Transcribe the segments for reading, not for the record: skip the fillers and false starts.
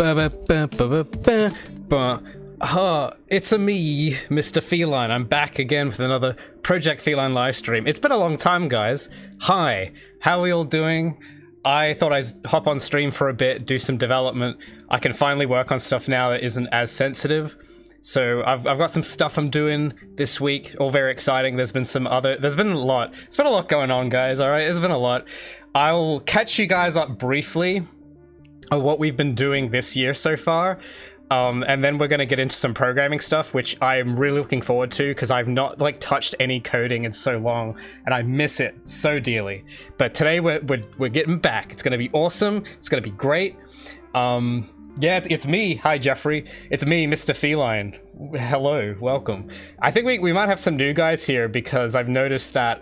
It's a me, Mr. Feline. I'm back again with another Project Feline live stream. It's been a long time, guys. Hi, how are we all doing? I thought I'd hop on stream for a bit, do some development. I can finally work on stuff now that isn't as sensitive. So I've got some stuff I'm doing this week, all very exciting. There's been a lot. It's been a lot going on, guys, all right? It's been a lot. I'll catch you guys up briefly on what we've been doing this year so far. And then we're going to get into some programming stuff, which I'm really looking forward to because I've not touched any coding in so long and I miss it so dearly. But today we're getting back. It's going to be awesome. It's going to be great. Yeah, it's me. Hi, Jeffrey. It's me, Mr. Feline. Hello, welcome. I think we might have some new guys here because I've noticed that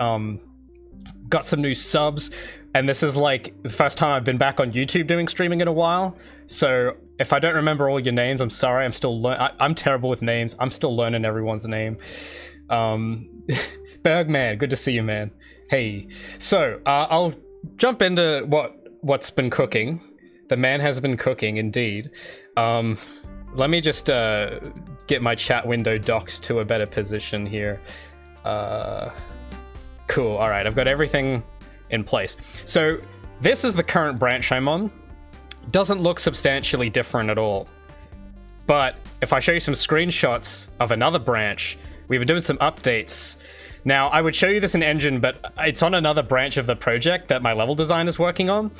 got some new subs, and this is like the first time I've been back on YouTube doing streaming in a while. So if I don't remember all your names, I'm sorry. I'm terrible with names. I'm still learning everyone's name. Bergman, good to see you, man. Hey, so I'll jump into what's been cooking. The man has been cooking, indeed. Let me just get my chat window docked to a better position here. Cool, all right, I've got everything in place. So this is the current branch I'm on. Doesn't look substantially different at all. But if I show you some screenshots of another branch, we've been doing some updates. Now, I would show you this in Engine, but it's on another branch of the project that my level design is working on.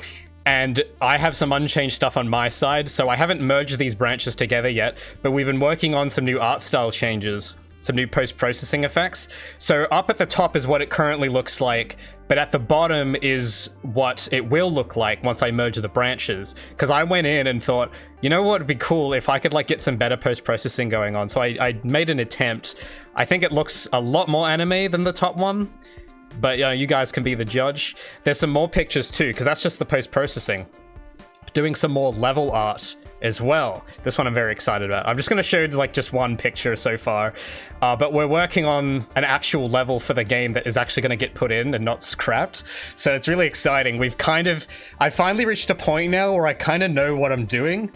And I have some unchanged stuff on my side, so I haven't merged these branches together yet, but we've been working on some new art style changes, some new post-processing effects. So up at the top is what it currently looks like, but at the bottom is what it will look like once I merge the branches. Because I went in and thought, you know what would be cool if I could get some better post-processing going on. So I made an attempt. I think it looks a lot more anime than the top one. But you guys can be the judge. There's some more pictures too, because that's just the post-processing. Doing some more level art as well. This one I'm very excited about. I'm just going to show you just one picture so far. But we're working on an actual level for the game that is actually going to get put in and not scrapped. So it's really exciting. I finally reached a point now where I kind of know what I'm doing.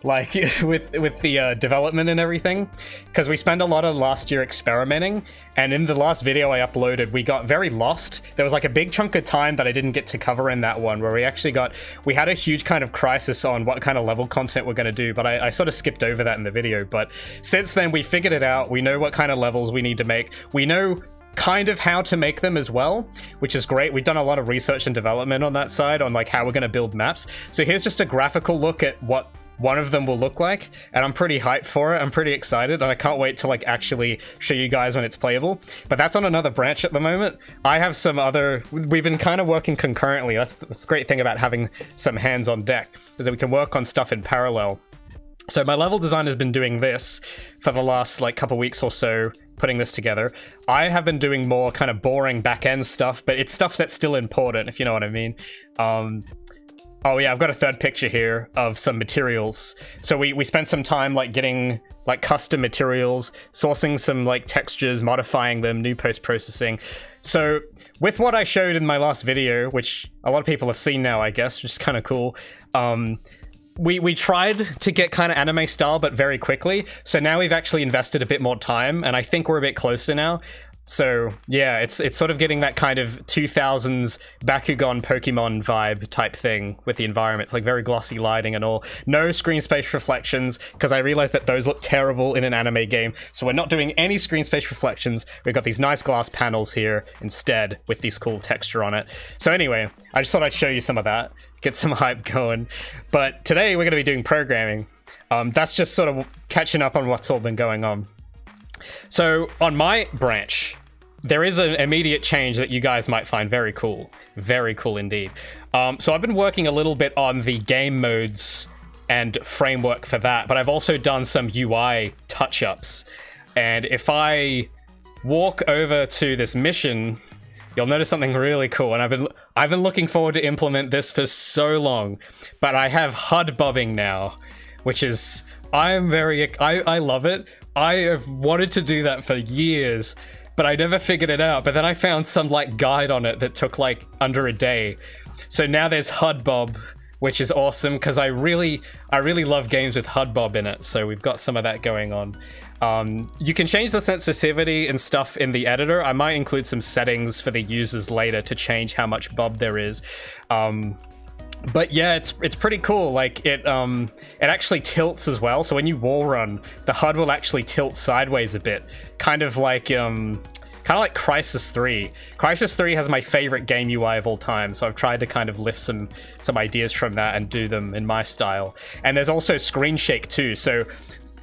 With the development and everything, because we spent a lot of last year experimenting, and in the last video I uploaded we got very lost. There was a big chunk of time that I didn't get to cover in that one, where we had a huge kind of crisis on what kind of level content we're going to do, but I sort of skipped over that in the video. But since then we figured it out. We know what kind of levels we need to make. We know kind of how to make them as well, which is great. We've done a lot of research and development on that side on how we're going to build maps. So here's just a graphical look at what one of them will look like, and I'm pretty hyped for it. I'm pretty excited, and I can't wait to actually show you guys when it's playable. But that's on another branch at the moment. I have some other... We've been kind of working concurrently. That's the great thing about having some hands on deck, is that we can work on stuff in parallel. So my level design has been doing this for the last couple weeks or so, putting this together. I have been doing more kind of boring back-end stuff, but it's stuff that's still important, if you know what I mean. Oh yeah, I've got a third picture here of some materials. So we spent some time getting custom materials, sourcing some textures, modifying them, new post-processing. So with what I showed in my last video, which a lot of people have seen now, I guess, which is kind of cool, we tried to get kind of anime style, but very quickly. So now we've actually invested a bit more time, and I think we're a bit closer now. So yeah, it's sort of getting that kind of 2000s Bakugan Pokemon vibe type thing with the environment. It's very glossy lighting and all. No screen space reflections, because I realized that those look terrible in an anime game. So we're not doing any screen space reflections. We've got these nice glass panels here instead with this cool texture on it. So anyway, I just thought I'd show you some of that, get some hype going. But today we're going to be doing programming. That's just sort of catching up on what's all been going on. So on my branch, there is an immediate change that you guys might find very cool. Very cool indeed. So I've been working a little bit on the game modes and framework for that, but I've also done some UI touch-ups. And if I walk over to this mission, you'll notice something really cool. And I've been looking forward to implement this for so long, but I have HUD bobbing now, which is... I love it. I have wanted to do that for years, but I never figured it out. But then I found some guide on it that took under a day. So now there's HUD bob which is awesome because I really love games with HUD bob in it. So we've got some of that going on. You can change the sensitivity and stuff in the editor. I might include some settings for the users later to change how much bob there is. But yeah, it's pretty cool. Like it actually tilts as well. So when you wall run, the HUD will actually tilt sideways a bit, kind of like Crysis 3. Crysis 3 has my favorite game UI of all time, so I've tried to kind of lift some ideas from that and do them in my style. And there's also screen shake too. So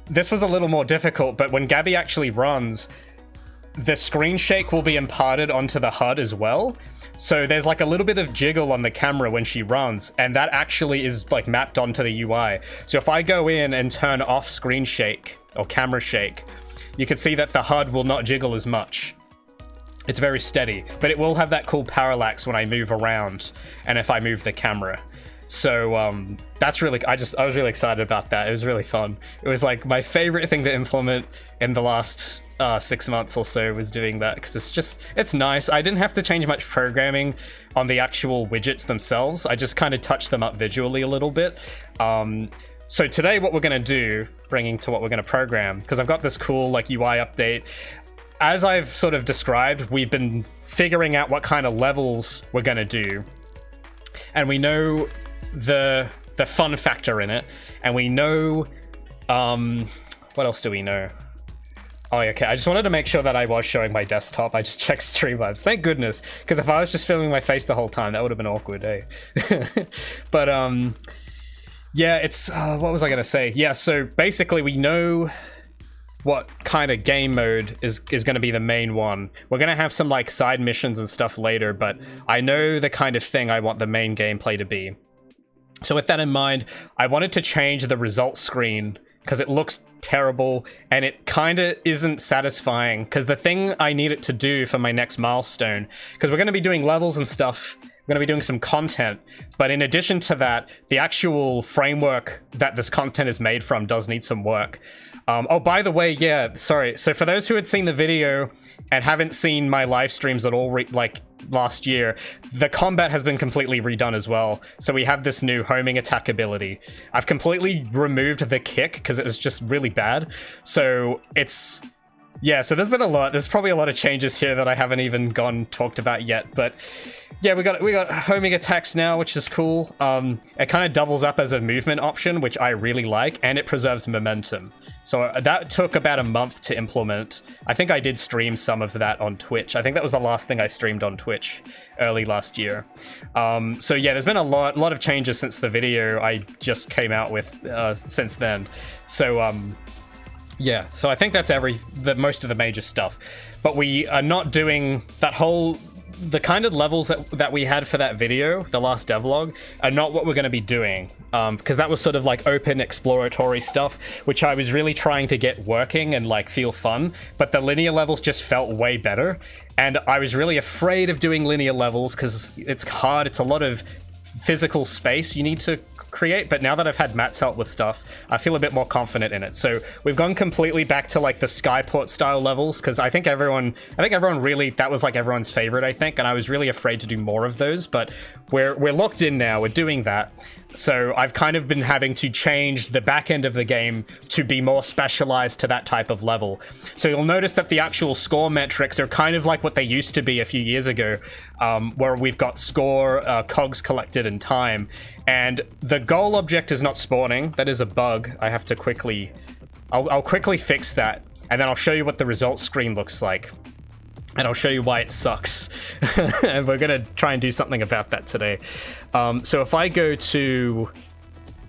this was a little more difficult, but when Gabby actually runs, the screen shake will be imparted onto the HUD as well. So there's like a little bit of jiggle on the camera when she runs, and that actually is like mapped onto the UI. So if I go in and turn off screen shake or camera shake, you can see that the HUD will not jiggle as much. It's very steady, but it will have that cool parallax when I move around and if I move the camera. So that's really, I was really excited about that. It was really fun. It was like my favorite thing to implement in the last 6 months or so was doing that, because it's nice. I didn't have to change much programming on the actual widgets themselves. I just kind of touched them up visually a little bit. So today what we're gonna do, bringing to what we're gonna program, because I've got this cool like UI update. As I've sort of described, we've been figuring out what kind of levels we're gonna do. And we know the fun factor in it, and we know what else do we know? Oh, okay, I just wanted to make sure that I was showing my desktop. I just checked Streamlabs, thank goodness, because if I was just filming my face the whole time, that would have been awkward, eh? But yeah, it's what was I gonna say? Yeah, so basically we know what kind of game mode is going to be the main one. We're going to have some like side missions and stuff later, but I know the kind of thing I want the main gameplay to be. So with that in mind, I wanted to change the results screen because it looks terrible and it kind of isn't satisfying, because the thing I need it to do for my next milestone, because we're going to be doing levels and stuff, we're going to be doing some content, but in addition to that, the actual framework that this content is made from does need some work. Oh, by the way, yeah, sorry. So for those who had seen the video and haven't seen my live streams at all, like last year, the combat has been completely redone as well. So we have this new homing attack ability. I've completely removed the kick because it was just really bad. So it's, yeah, so there's been a lot. There's probably a lot of changes here that I haven't even talked about yet, but yeah, we got homing attacks now, which is cool. It kind of doubles up as a movement option, which I really like, and it preserves momentum. So that took about a month to implement. I think I did stream some of that on Twitch. I think that was the last thing I streamed on Twitch early last year. So yeah, there's been a lot of changes since the video I just came out with since then. So yeah, so I think that's most of the major stuff. But we are not doing that the kind of levels that we had for that video, the last devlog, are not what we're going to be doing, because that was sort of like open exploratory stuff, which I was really trying to get working and like feel fun, but the linear levels just felt way better, and I was really afraid of doing linear levels because it's hard. It's a lot of physical space you need to create, but now that I've had Matt's help with stuff, I feel a bit more confident in it. So we've gone completely back to like the Skyport style levels, because I think everyone really, that was like everyone's favorite, I think, and I was really afraid to do more of those, but we're locked in now, we're doing that. So I've kind of been having to change the back end of the game to be more specialized to that type of level. So you'll notice that the actual score metrics are kind of like what they used to be a few years ago, where we've got score, cogs collected, and time. And the goal object is not spawning. That is a bug. I have to I'll quickly fix that, and then I'll show you what the results screen looks like. And I'll show you why it sucks. And we're gonna try and do something about that today. So if I go to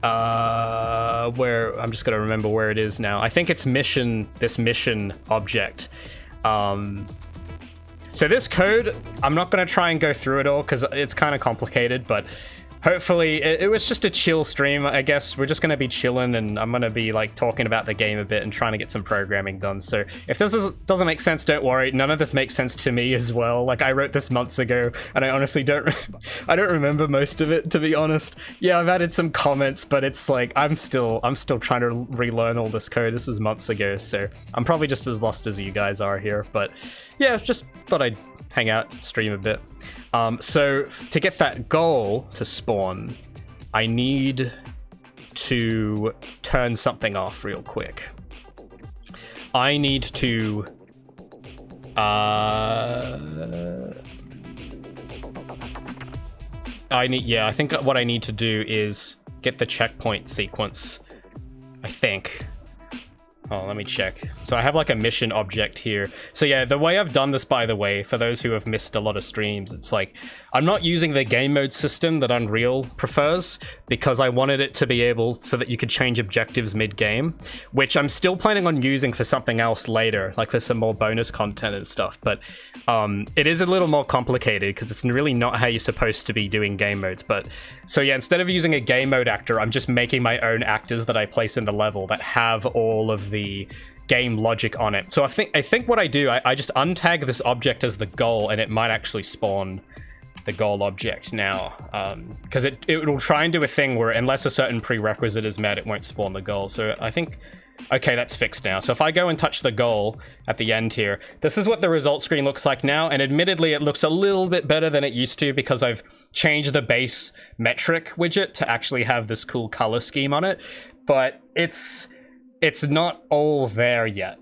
where, I'm just gonna remember where it is now. I think it's this mission object. So this code, I'm not gonna try and go through it all because it's kind of complicated, but hopefully it was just a chill stream. I guess we're just going to be chilling, and I'm going to be like talking about the game a bit and trying to get some programming done. So if this doesn't make sense, don't worry. None of this makes sense to me as well. Like, I wrote this months ago, and I honestly don't remember most of it, to be honest. Yeah, I've added some comments, but it's like I'm still trying to relearn all this code. This was months ago, so I'm probably just as lost as you guys are here. But yeah, just thought I'd hang out, stream a bit. So to get that goal to spawn, I need to turn something off real quick. I need to I think what I need to do is get the checkpoint sequence, I think. Oh, let me check. So I have like a mission object here. So yeah, the way I've done this, by the way, for those who have missed a lot of streams, it's like, I'm not using the game mode system that Unreal prefers because I wanted it to be able so that you could change objectives mid-game, which I'm still planning on using for something else later, like for some more bonus content and stuff. But it is a little more complicated because it's really not how you're supposed to be doing game modes. But so yeah, instead of using a game mode actor, I'm just making my own actors that I place in the level that have all of the game logic on it. So I think what I do, I just untag this object as the goal, and it might actually spawn the goal object now, because it will try and do a thing where unless a certain prerequisite is met, it won't spawn the goal. So I think, okay, that's fixed now. So if I go and touch the goal at the end here, this is what the result screen looks like now, and admittedly it looks a little bit better than it used to because I've changed the base metric widget to actually have this cool color scheme on it, but it's not all there yet.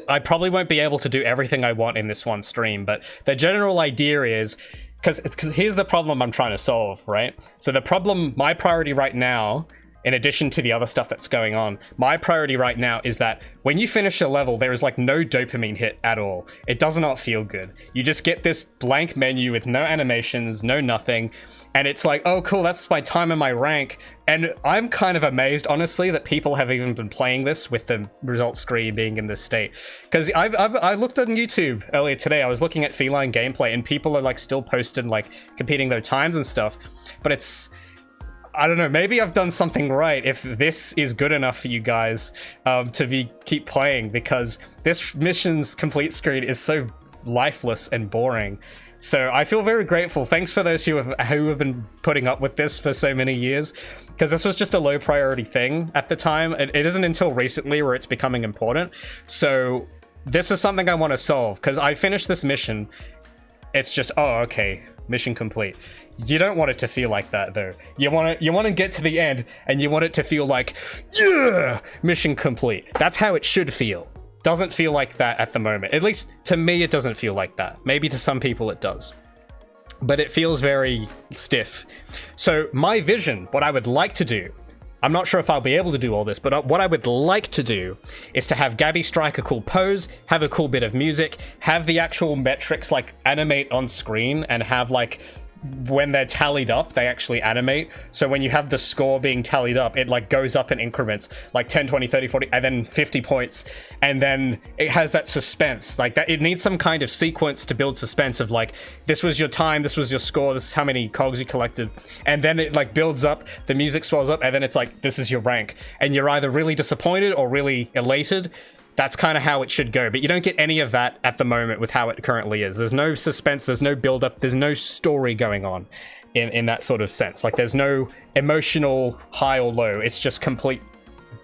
I probably won't be able to do everything I want in this one stream, but the general idea is, because here's the problem I'm trying to solve, right? So the problem, my priority right now, in addition to the other stuff that's going on, my priority right now is that when you finish a level, there is like no dopamine hit at all. It does not feel good. You just get this blank menu with no animations, no nothing. And it's like, oh, cool, that's my time and my rank. And I'm kind of amazed, honestly, that people have even been playing this with the result screen being in this state. Because I looked on YouTube earlier today, I was looking at Feline gameplay, and people are like still posting, like competing their times and stuff. But it's, I don't know, maybe I've done something right if this is good enough for you guys to keep playing, because this mission's complete screen is so lifeless and boring. So I feel very grateful. Thanks for those who have been putting up with this for so many years, because this was just a low priority thing at the time. It isn't until recently where it's becoming important. So this is something I want to solve, because I finished this mission. It's just, oh, okay, mission complete. You don't want it to feel like that though. You want to get to the end and you want it to feel like, yeah, mission complete. That's how it should feel. Doesn't feel like that at the moment. At least to me, it doesn't feel like that. Maybe to some people it does. But it feels very stiff. So my vision, what I would like to do, I'm not sure if I'll be able to do all this, but what I would like to do is to have Gabby strike a cool pose, have a cool bit of music, have the actual metrics like animate on screen, and have like, when they're tallied up, they actually animate. So when you have the score being tallied up, it like goes up in increments, like 10, 20, 30, 40, and then 50 points. And then it has that suspense, like that. It needs some kind of sequence to build suspense of like, this was your time, this was your score, this is how many cogs you collected. And then it like builds up, the music swells up, and then it's like, this is your rank. And you're either really disappointed or really elated. That's kind of how it should go, but you don't get any of that at the moment with how it currently is. There's no suspense, there's no build-up, there's no story going on in that sort of sense. Like, there's no emotional high or low. It's just complete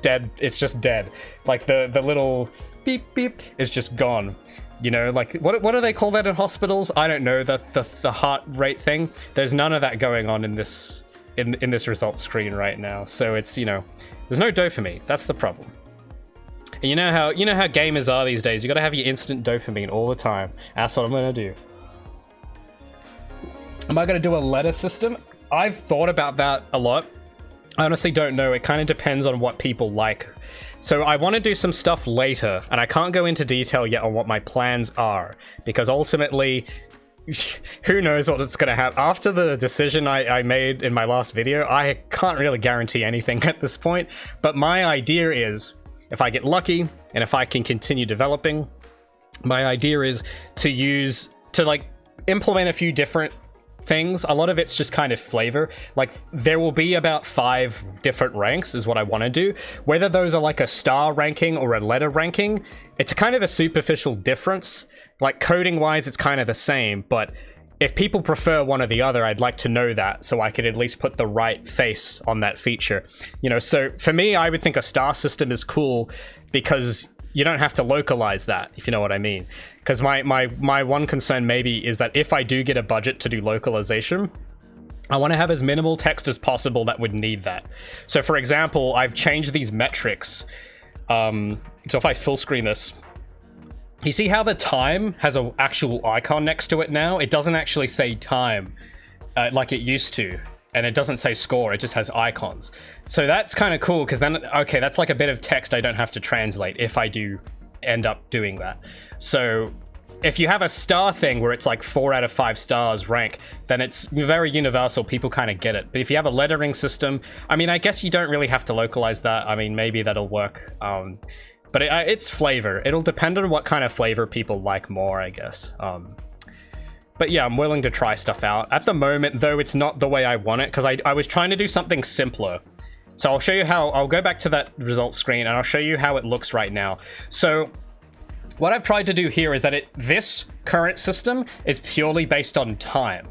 dead. It's just dead. Like, the little beep beep is just gone. You know, like, what do they call that in hospitals? I don't know, the heart rate thing. There's none of that going on in this result screen right now. So it's, you know, there's no dopamine. That's the problem. And you know how gamers are these days. You gotta have your instant dopamine all the time. That's what I'm gonna do. Am I gonna do a letter system? I've thought about that a lot. I honestly don't know. It kind of depends on what people like. So I want to do some stuff later, and I can't go into detail yet on what my plans are, because ultimately, who knows what it's gonna happen. After the decision I made in my last video, I can't really guarantee anything at this point. But my idea is, if I get lucky, and if I can continue developing, my idea is to like implement a few different things. A lot of it's just kind of flavor. Like, there will be about 5 different ranks is what I want to do. Whether those are like a star ranking or a letter ranking, it's kind of a superficial difference. Like, coding wise, it's kind of the same, but if people prefer one or the other, I'd like to know that so I could at least put the right face on that feature. You know, so for me, I would think a star system is cool because you don't have to localize that, if you know what I mean. Because my one concern maybe is that if I do get a budget to do localization, I want to have as minimal text as possible that would need that. So for example, I've changed these metrics. So if I full screen this, you see how the time has an actual icon next to it now? It doesn't actually say time like it used to. And it doesn't say score, it just has icons. So that's kind of cool, because then, okay, that's like a bit of text I don't have to translate if I do end up doing that. So if you have a star thing where it's like 4 out of 5 stars rank, then it's very universal, people kind of get it. But if you have a lettering system, I mean, I guess you don't really have to localize that. I mean, maybe that'll work. But it's flavor. It'll depend on what kind of flavor people like more, I guess. But yeah, I'm willing to try stuff out. At the moment, though, it's not the way I want it, because I was trying to do something simpler. So I'll show you how. I'll go back to that results screen, and I'll show you how it looks right now. So what I've tried to do here is that this current system is purely based on time.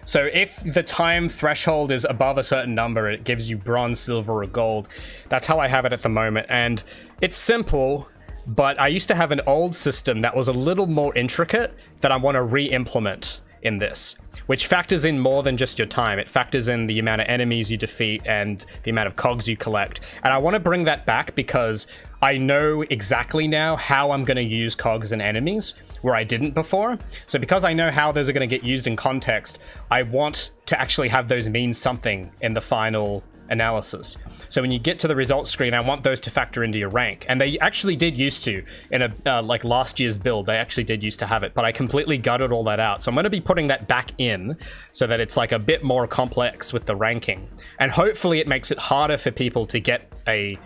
So if the time threshold is above a certain number, it gives you bronze, silver, or gold. That's how I have it at the moment, and it's simple. But I used to have an old system that was a little more intricate that I want to re-implement in this, which factors in more than just your time. It factors in the amount of enemies you defeat and the amount of cogs you collect. And I want to bring that back because I know exactly now how I'm going to use cogs and enemies where I didn't before. So because I know how those are going to get used in context, I want to actually have those mean something in the final analysis. So when you get to the results screen, I want those to factor into your rank. And they actually did used to in a like last year's build, they actually did used to have it, but I completely gutted all that out. So I'm going to be putting that back in so that it's like a bit more complex with the ranking. And hopefully it makes it harder for people to get an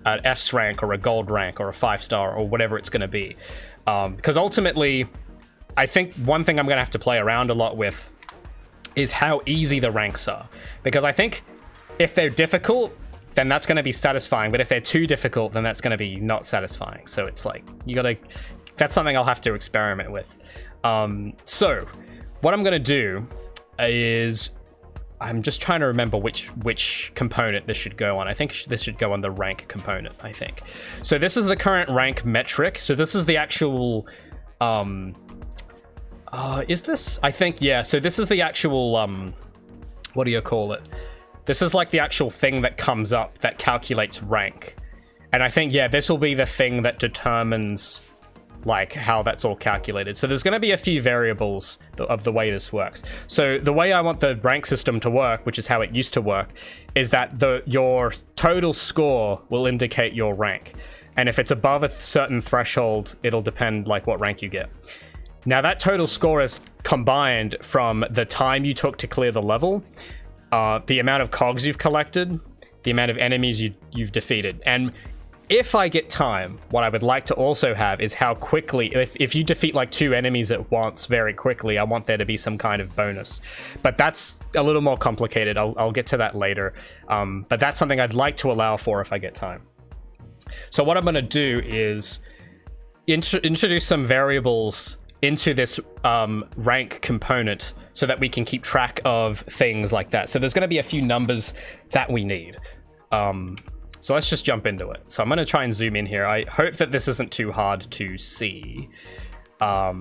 S rank or a gold rank or a 5-star or whatever it's going to be. Because ultimately, I think one thing I'm going to have to play around a lot with is how easy the ranks are. Because I think if they're difficult, then that's going to be satisfying. But if they're too difficult, then that's going to be not satisfying. So it's like, that's something I'll have to experiment with. So what I'm going to do is, I'm just trying to remember which component this should go on. I think this should go on the rank component, I think. So this is the current rank metric. So this is the actual, is this? I think, yeah. So this is the actual, what do you call it? This is like the actual thing that comes up that calculates rank. And I think, yeah, this will be the thing that determines like how that's all calculated. So there's going to be a few variables of the way this works. So the way I want the rank system to work, which is how it used to work, is that your total score will indicate your rank. And if it's above a certain threshold, it'll depend like what rank you get. Now that total score is combined from the time you took to clear the level, the amount of cogs you've collected, the amount of enemies you've defeated. And if I get time, what I would like to also have is how quickly, if you defeat like 2 enemies at once very quickly, I want there to be some kind of bonus. But that's a little more complicated. I'll get to that later. But that's something I'd like to allow for if I get time. So what I'm going to do is introduce some variables into this rank component so that we can keep track of things like that. So there's going to be a few numbers that we need. So let's just jump into it. So I'm going to try and zoom in here. I hope that this isn't too hard to see. I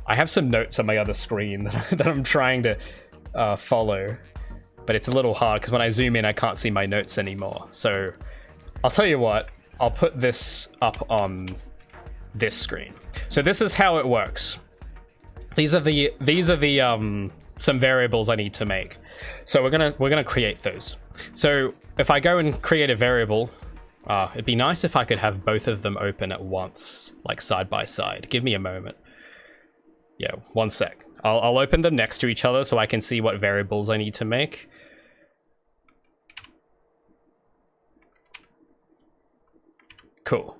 have some notes on my other screen that I'm trying to follow, but it's a little hard because when I zoom in, I can't see my notes anymore. So I'll tell you what, I'll put this up on this screen. So this is how it works. These are the some variables I need to make. So we're gonna create those. So if I go and create a variable, it'd be nice if I could have both of them open at once, like side by side. Give me a moment. Yeah, 1 sec. I'll open them next to each other so I can see what variables I need to make. Cool.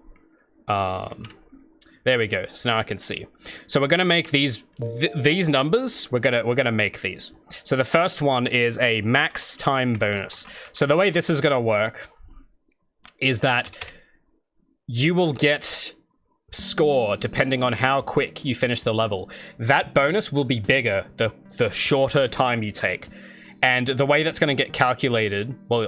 There we go. So now I can see. So we're gonna make these numbers. We're gonna make these. So the first one is a max time bonus. So the way this is gonna work is that you will get score depending on how quick you finish the level. That bonus will be bigger the shorter time you take. And the way that's going to get calculated, well,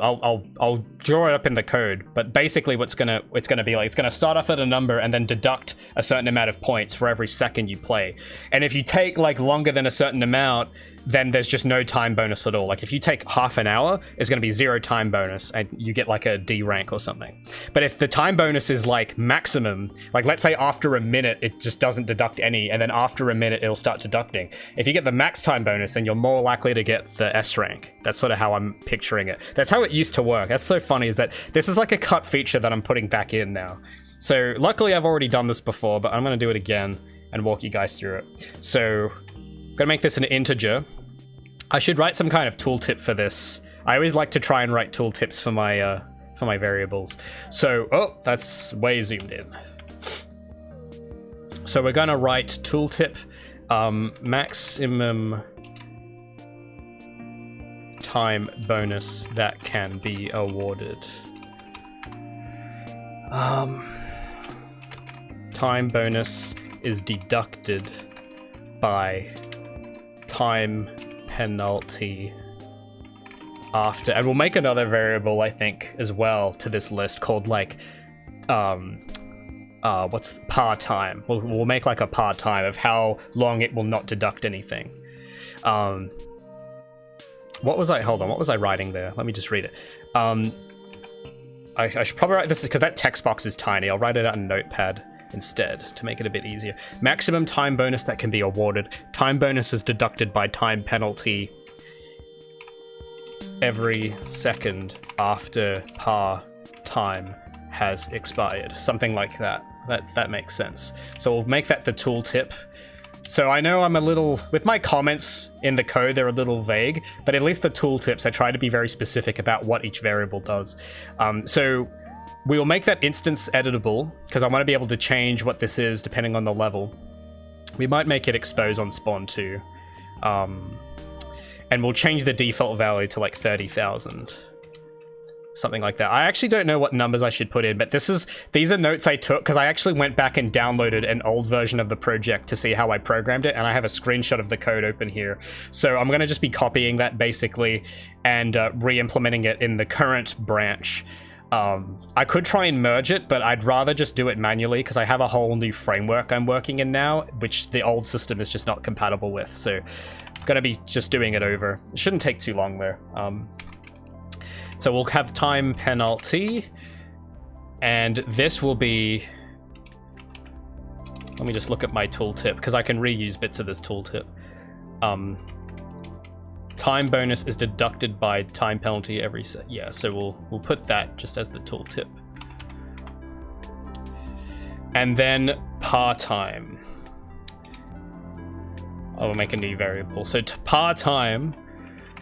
I'll draw it up in the code, but basically it's going to be like, it's going to start off at a number and then deduct a certain amount of points for every second you play. And if you take like longer than a certain amount, then there's just no time bonus at all. Like if you take half an hour, it's going to be 0 time bonus and you get like a D rank or something. But if the time bonus is like maximum, like let's say after a minute it just doesn't deduct any, and then after a minute it'll start deducting. If you get the max time bonus, then you're more likely to get the S rank. That's sort of how I'm picturing it. That's how it used to work. That's so funny, is that this is like a cut feature that I'm putting back in now. So luckily I've already done this before, but I'm going to do it again and walk you guys through it. So I'm going to make this an integer. I should write some kind of tooltip for this. I always like to try and write tooltips for my variables. So, oh, that's way zoomed in. So we're going to write tooltip maximum time bonus that can be awarded. Time bonus is deducted by time penalty after, and we'll make another variable I think as well to this list called like what's par time. We'll make like a par time of how long it will not deduct anything. What was I writing there? Let me just read it. I should probably write this because that text box is tiny. I'll write it out in Notepad instead to make it a bit easier. Maximum time bonus that can be awarded. Time bonus is deducted by time penalty every second after par time has expired. Something like that. That makes sense. So we'll make that the tooltip. So I know I'm a little, with my comments in the code, they're a little vague, but at least the tooltips, I try to be very specific about what each variable does. So we will make that instance editable, because I want to be able to change what this is depending on the level. We might make it expose on spawn too. And we'll change the default value to like 30,000. Something like that. I actually don't know what numbers I should put in, but these are notes I took because I actually went back and downloaded an old version of the project to see how I programmed it, and I have a screenshot of the code open here. So I'm going to just be copying that basically and re-implementing it in the current branch. I could try and merge it, but I'd rather just do it manually because I have a whole new framework I'm working in now, which the old system is just not compatible with. So I'm going to be just doing it over. It shouldn't take too long though. So we'll have time penalty, and this will be, let me just look at my tooltip because I can reuse bits of this tooltip. Time bonus is deducted by time penalty every set. Yeah, so we'll put that just as the tooltip. And then par time. I'll make a new variable. So par time,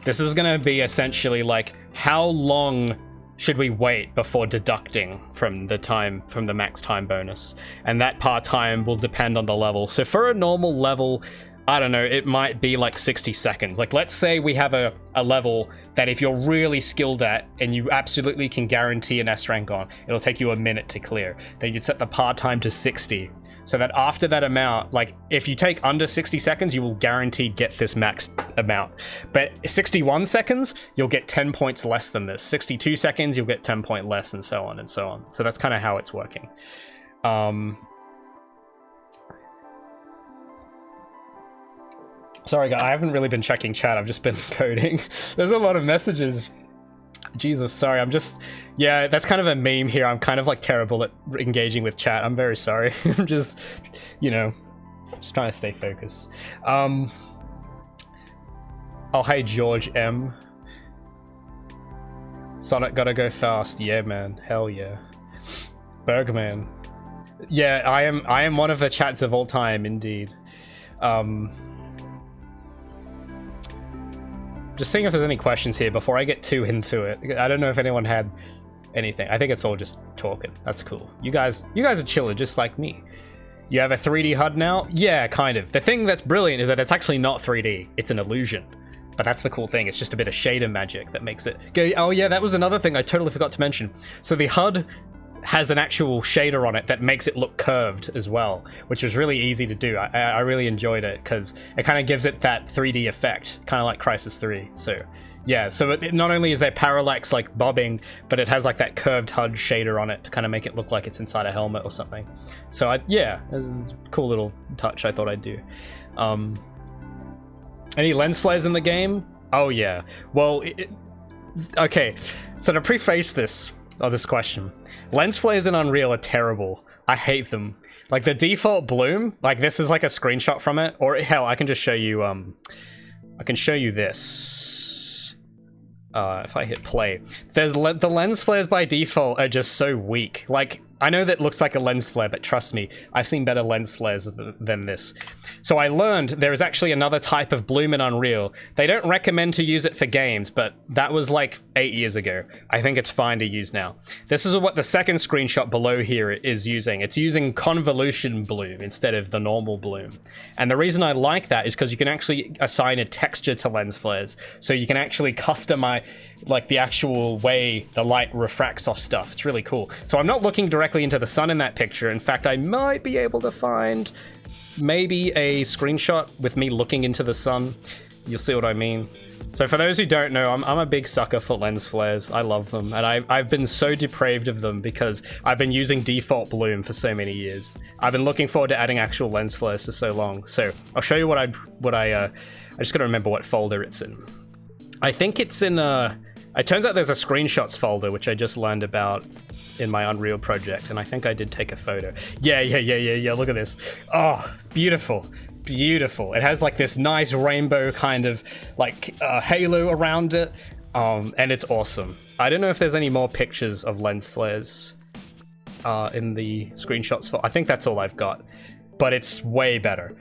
this is going to be essentially like how long should we wait before deducting from the max time bonus, and that par time will depend on the level. So for a normal level, I don't know, it might be like 60 seconds. Like let's say we have a level that if you're really skilled at and you absolutely can guarantee an S rank on, it'll take you a minute to clear. Then you'd set the par time to 60. So that after that amount, like if you take under 60 seconds, you will guaranteed get this max amount. But 61 seconds, you'll get 10 points less than this. 62 seconds, you'll get 10 points less, and so on and so on. So that's kind of how it's working. Sorry guys, I haven't really been checking chat. I've just been coding. There's a lot of messages. Jesus, sorry, yeah, that's kind of a meme here. I'm kind of like terrible at engaging with chat. I'm very sorry. I'm just, just trying to stay focused. Oh, hey, George M. Sonic gotta go fast. Yeah, man. Hell yeah. Bergman. Yeah, I am one of the chats of all time, indeed. Just seeing if there's any questions here before I get too into it. I don't know if anyone had anything. I think it's all just talking. That's cool. You guys are chilling just like me. You have a 3D HUD now? Yeah, kind of. The thing that's brilliant is that it's actually not 3D. It's an illusion. But that's the cool thing. It's just a bit of shader magic that makes it... Oh yeah, that was another thing I totally forgot to mention. So the HUD has an actual shader on it that makes it look curved as well, which was really easy to do. I really enjoyed it because it kind of gives it that 3D effect, kind of like Crysis 3. So yeah, so it not only is there parallax like bobbing, but it has like that curved HUD shader on it to kind of make it look like it's inside a helmet or something. So yeah, this is a cool little touch I thought I'd do. Any lens flares in the game? Oh yeah. Well, okay. So to preface this question, lens flares in Unreal are terrible. I hate them. Like the default bloom, like this is like a screenshot from it, or hell, I can just show you. I can show you this. If I hit play, the lens flares by default are just so weak. Like, I know that looks like a lens flare, but trust me, I've seen better lens flares than this. So I learned there is actually another type of bloom in Unreal. They don't recommend to use it for games, but that was like 8 years ago. I think it's fine to use now. This is what the second screenshot below here is using. It's using convolution bloom instead of the normal bloom. And the reason I like that is because you can actually assign a texture to lens flares. So you can actually customize like the actual way the light refracts off stuff. It's really cool. So I'm not looking directly into the sun in that picture. In fact, I might be able to find maybe a screenshot with me looking into the sun. You'll see what I mean. So for those who don't know, I'm a big sucker for lens flares. I love them, and I've been so depraved of them because I've been using default bloom for so many years. I've been looking forward to adding actual lens flares for so long. So I'll show you what I just gotta remember what folder it's in. I think it's in it turns out there's a screenshots folder, which I just learned about in my Unreal project, and I think I did take a photo. Yeah, look at this. Oh, it's beautiful. Beautiful. It has like this nice rainbow kind of like halo around it, and it's awesome. I don't know if there's any more pictures of lens flares in the screenshots folder. I think that's all I've got, but it's way better.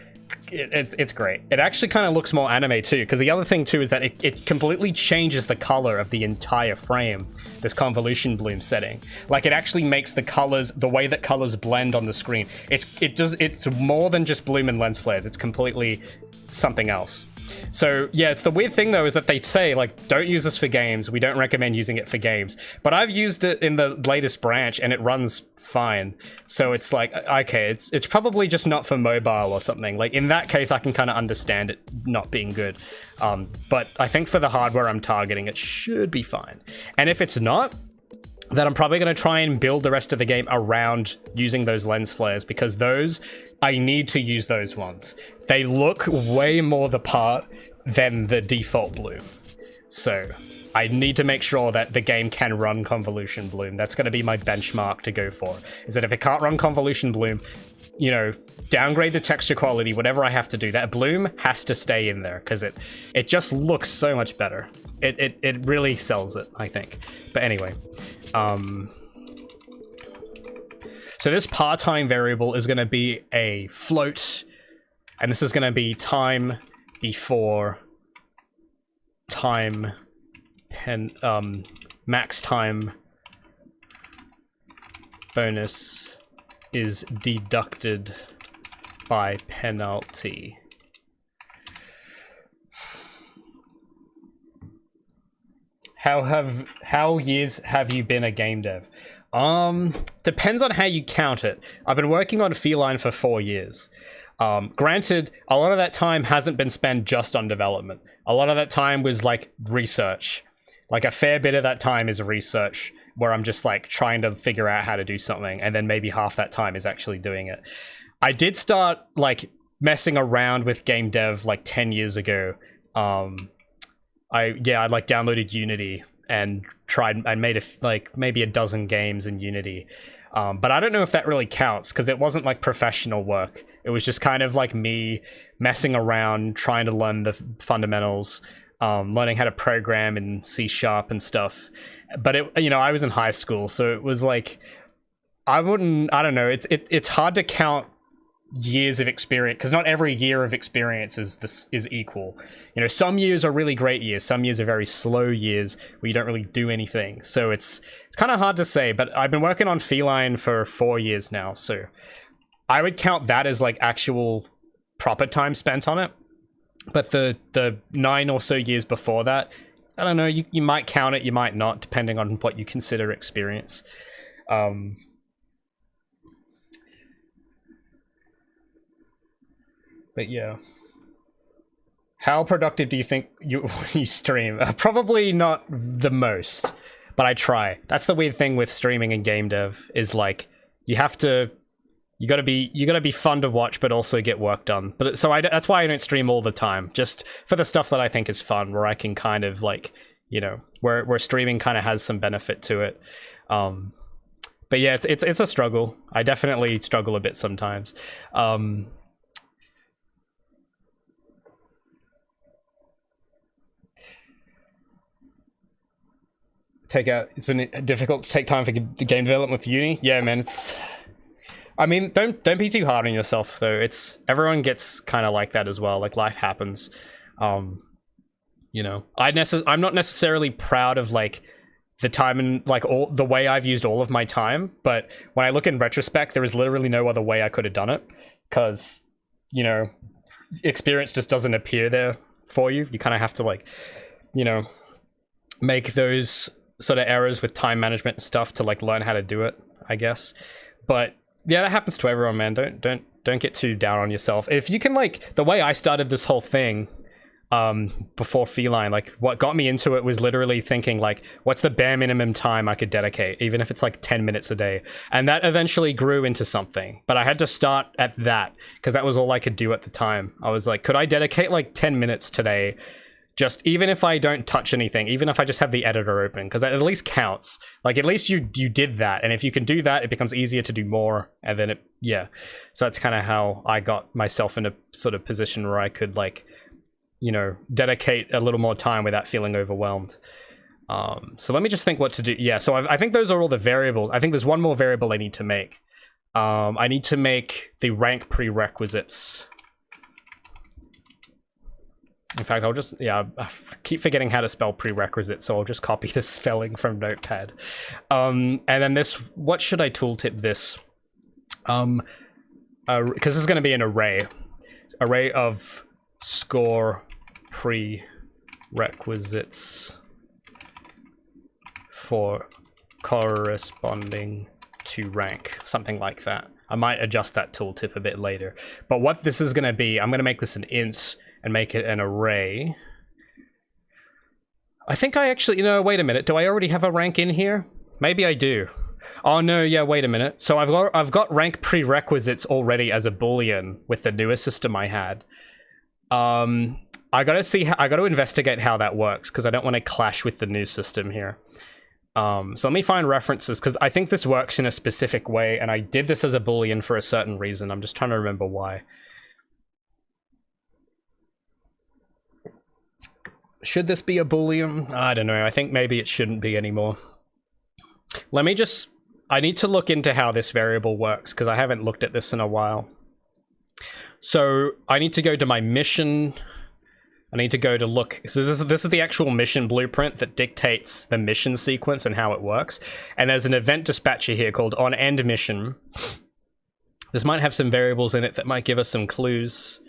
It's great. It actually kind of looks more anime too, because the other thing too is that it completely changes the color of the entire frame, this convolution bloom setting. Like, it actually makes the colors, the way that colors blend on the screen, it's more than just bloom and lens flares. It's completely something else. So yeah, it's the weird thing though is that they say like, don't use this for games. We don't recommend using it for games. But I've used it in the latest branch and it runs fine. So it's like, okay, it's probably just not for mobile or something. Like in that case, I can kind of understand it not being good. But I think for the hardware I'm targeting, it should be fine. And if it's not, then I'm probably going to try and build the rest of the game around using those lens flares, because those, I need to use those ones. They look way more the part than the default bloom. So I need to make sure that the game can run convolution bloom. That's going to be my benchmark to go for, is that if it can't run convolution bloom, you know, downgrade the texture quality, whatever I have to do. That bloom has to stay in there because it just looks so much better. It really sells it, I think. But anyway, so this part-time variable is going to be a float, and this is going to be time before time max time bonus is deducted by penalty. How years have you been a game dev? Depends on how you count it. I've been working on Feline for 4 years. Granted, a lot of that time hasn't been spent just on development. A lot of that time was like research. Like a fair bit of that time is research, where I'm just like trying to figure out how to do something, and then maybe half that time is actually doing it. I did start like messing around with game dev like 10 years ago. I like downloaded Unity and I made like maybe a dozen games in Unity. But I don't know if that really counts, because it wasn't like professional work. It was just kind of like me messing around, trying to learn the fundamentals, learning how to program in C# and stuff. But I was in high school, so it was like, I don't know. It's hard to count years of experience, because not every year of experience is equal. You know, some years are really great years, some years are very slow years where you don't really do anything. So it's kind of hard to say, but I've been working on Feline for 4 years now, so I would count that as like actual proper time spent on it. But the 9 or so years before that, I don't know, you might count it, you might not, depending on what you consider experience. But yeah. How productive do you think you stream? Probably not the most, but I try. That's the weird thing with streaming and game dev, is like you have to You gotta be fun to watch, but also get work done. But so that's why I don't stream all the time, just for the stuff that I think is fun, where I can kind of like, you know, where streaming kind of has some benefit to it. But yeah, it's a struggle. I definitely struggle a bit sometimes. It's been difficult to take time for game development with uni. Yeah, man, I mean, don't be too hard on yourself though. Everyone gets kind of like that as well. Like life happens. You know, I'm not necessarily proud of like the time and like all the way I've used all of my time, but when I look in retrospect, there is literally no other way I could have done it, because, you know, experience just doesn't appear there for you. You kind of have to like, you know, make those sort of errors with time management and stuff to like learn how to do it, I guess. But yeah, that happens to everyone, man. Don't get too down on yourself. If you can, like, the way I started this whole thing before Feline, like what got me into it was literally thinking like, what's the bare minimum time I could dedicate, even if it's like 10 minutes a day. And that eventually grew into something, but I had to start at that because that was all I could do at the time. I was like, could I dedicate like 10 minutes today? Just even if I don't touch anything, even if I just have the editor open, because that at least counts. Like at least you did that, and if you can do that, it becomes easier to do more. And then yeah. So that's kind of how I got myself in a sort of position where I could like, you know, dedicate a little more time without feeling overwhelmed. So let me just think what to do. Yeah. So I think those are all the variables. I think there's one more variable I need to make. I need to make the rank prerequisites. In fact, I'll just, yeah, I keep forgetting how to spell prerequisite, so I'll just copy the spelling from Notepad. And then this, what should I tooltip this? Because this is going to be an array of score prerequisites for corresponding to rank, something like that. I might adjust that tooltip a bit later. But what this is going to be, I'm going to make this an int and make it an array. I think I actually, you know, wait a minute. Do I already have a rank in here? Maybe I do. Oh no, yeah, wait a minute. So I've got rank prerequisites already as a Boolean with the newer system I had. I gotta investigate how that works, because I don't want to clash with the new system here. So let me find references, because I think this works in a specific way, and I did this as a Boolean for a certain reason. I'm just trying to remember why. Should this be a Boolean? I don't know. I think maybe it shouldn't be anymore. Let me just... I need to look into how this variable works, because I haven't looked at this in a while. So I need to go to my mission. I need to go to look. So this is the actual mission blueprint that dictates the mission sequence and how it works. And there's an event dispatcher here called onEndMission. This might have some variables in it that might give us some clues.